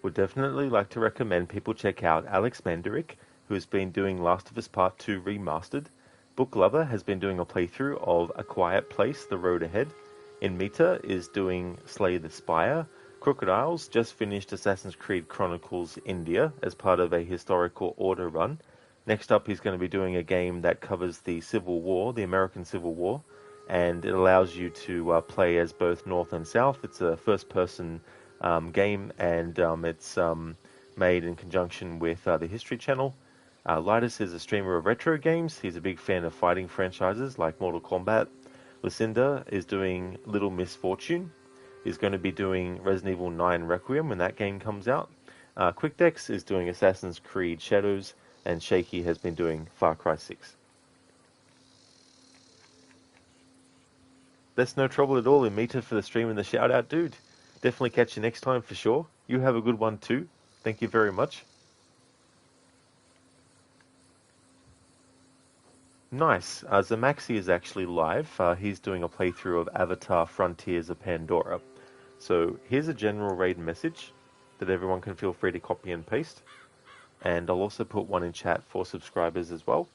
Would definitely like to recommend people check out Alex Mandarick, who has been doing Last of Us Part 2 Remastered. Book Lover has been doing a playthrough of A Quiet Place, The Road Ahead. Inmita is doing Slay the Spire. Crocodiles just finished Assassin's Creed Chronicles India as part of a historical order run. Next up, he's going to be doing a game that covers the Civil War, the American Civil War, and it allows you to play as both North and South. It's a first-person game, and it's made in conjunction with the History Channel. Lidus is a streamer of retro games. He's a big fan of fighting franchises like Mortal Kombat. Lucinda is doing Little Misfortune. He's going to be doing Resident Evil 9 Requiem when that game comes out. QuickDex is doing Assassin's Creed Shadows, and Shaky has been doing Far Cry 6. That's no trouble at all, Imita, for the stream and the shout out, dude. Definitely catch you next time for sure. You have a good one too. Thank you very much. Nice. Zamaxi is actually live. He's doing a playthrough of Avatar Frontiers of Pandora. So here's a general raid message that everyone can feel free to copy and paste. And I'll also put one in chat for subscribers as well.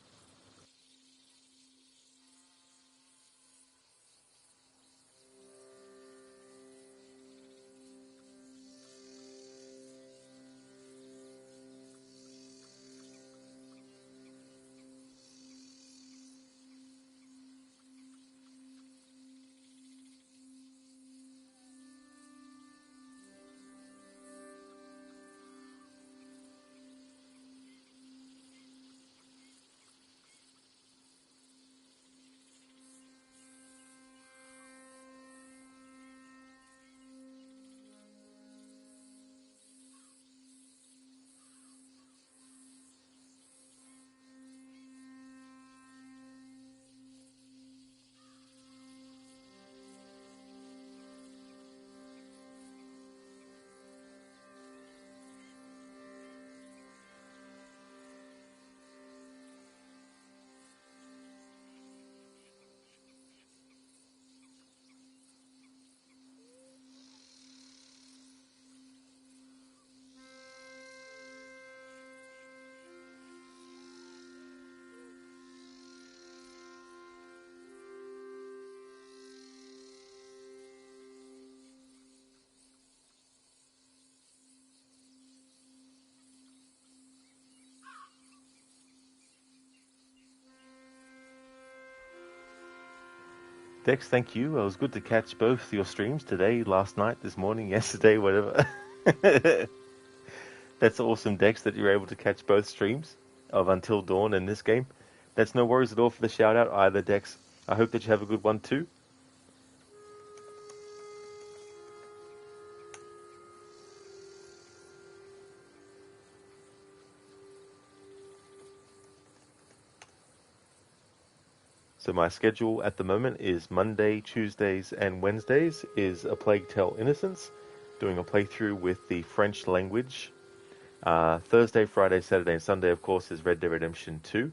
Dex, thank you. It was good to catch both your streams today, last night, this morning, yesterday, whatever. That's awesome, Dex, that you're able to catch both streams of Until Dawn and this game. That's no worries at all for the shout out either, Dex. I hope that you have a good one too. So my schedule at the moment is Monday, Tuesdays, and Wednesdays is A Plague Tale Innocence, doing a playthrough with the French language. Thursday, Friday, Saturday, and Sunday, of course, is Red Dead Redemption 2.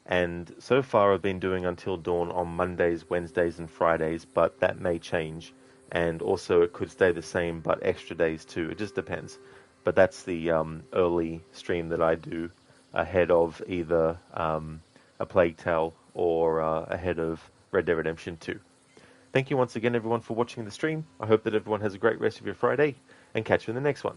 And so far I've been doing Until Dawn on Mondays, Wednesdays, and Fridays, but that may change. And also it could stay the same, but extra days too. It just depends. But that's the early stream that I do ahead of either A Plague Tale or ahead of Red Dead Redemption 2. Thank you once again, everyone, for watching the stream. I hope that everyone has a great rest of your Friday, and catch you in the next one.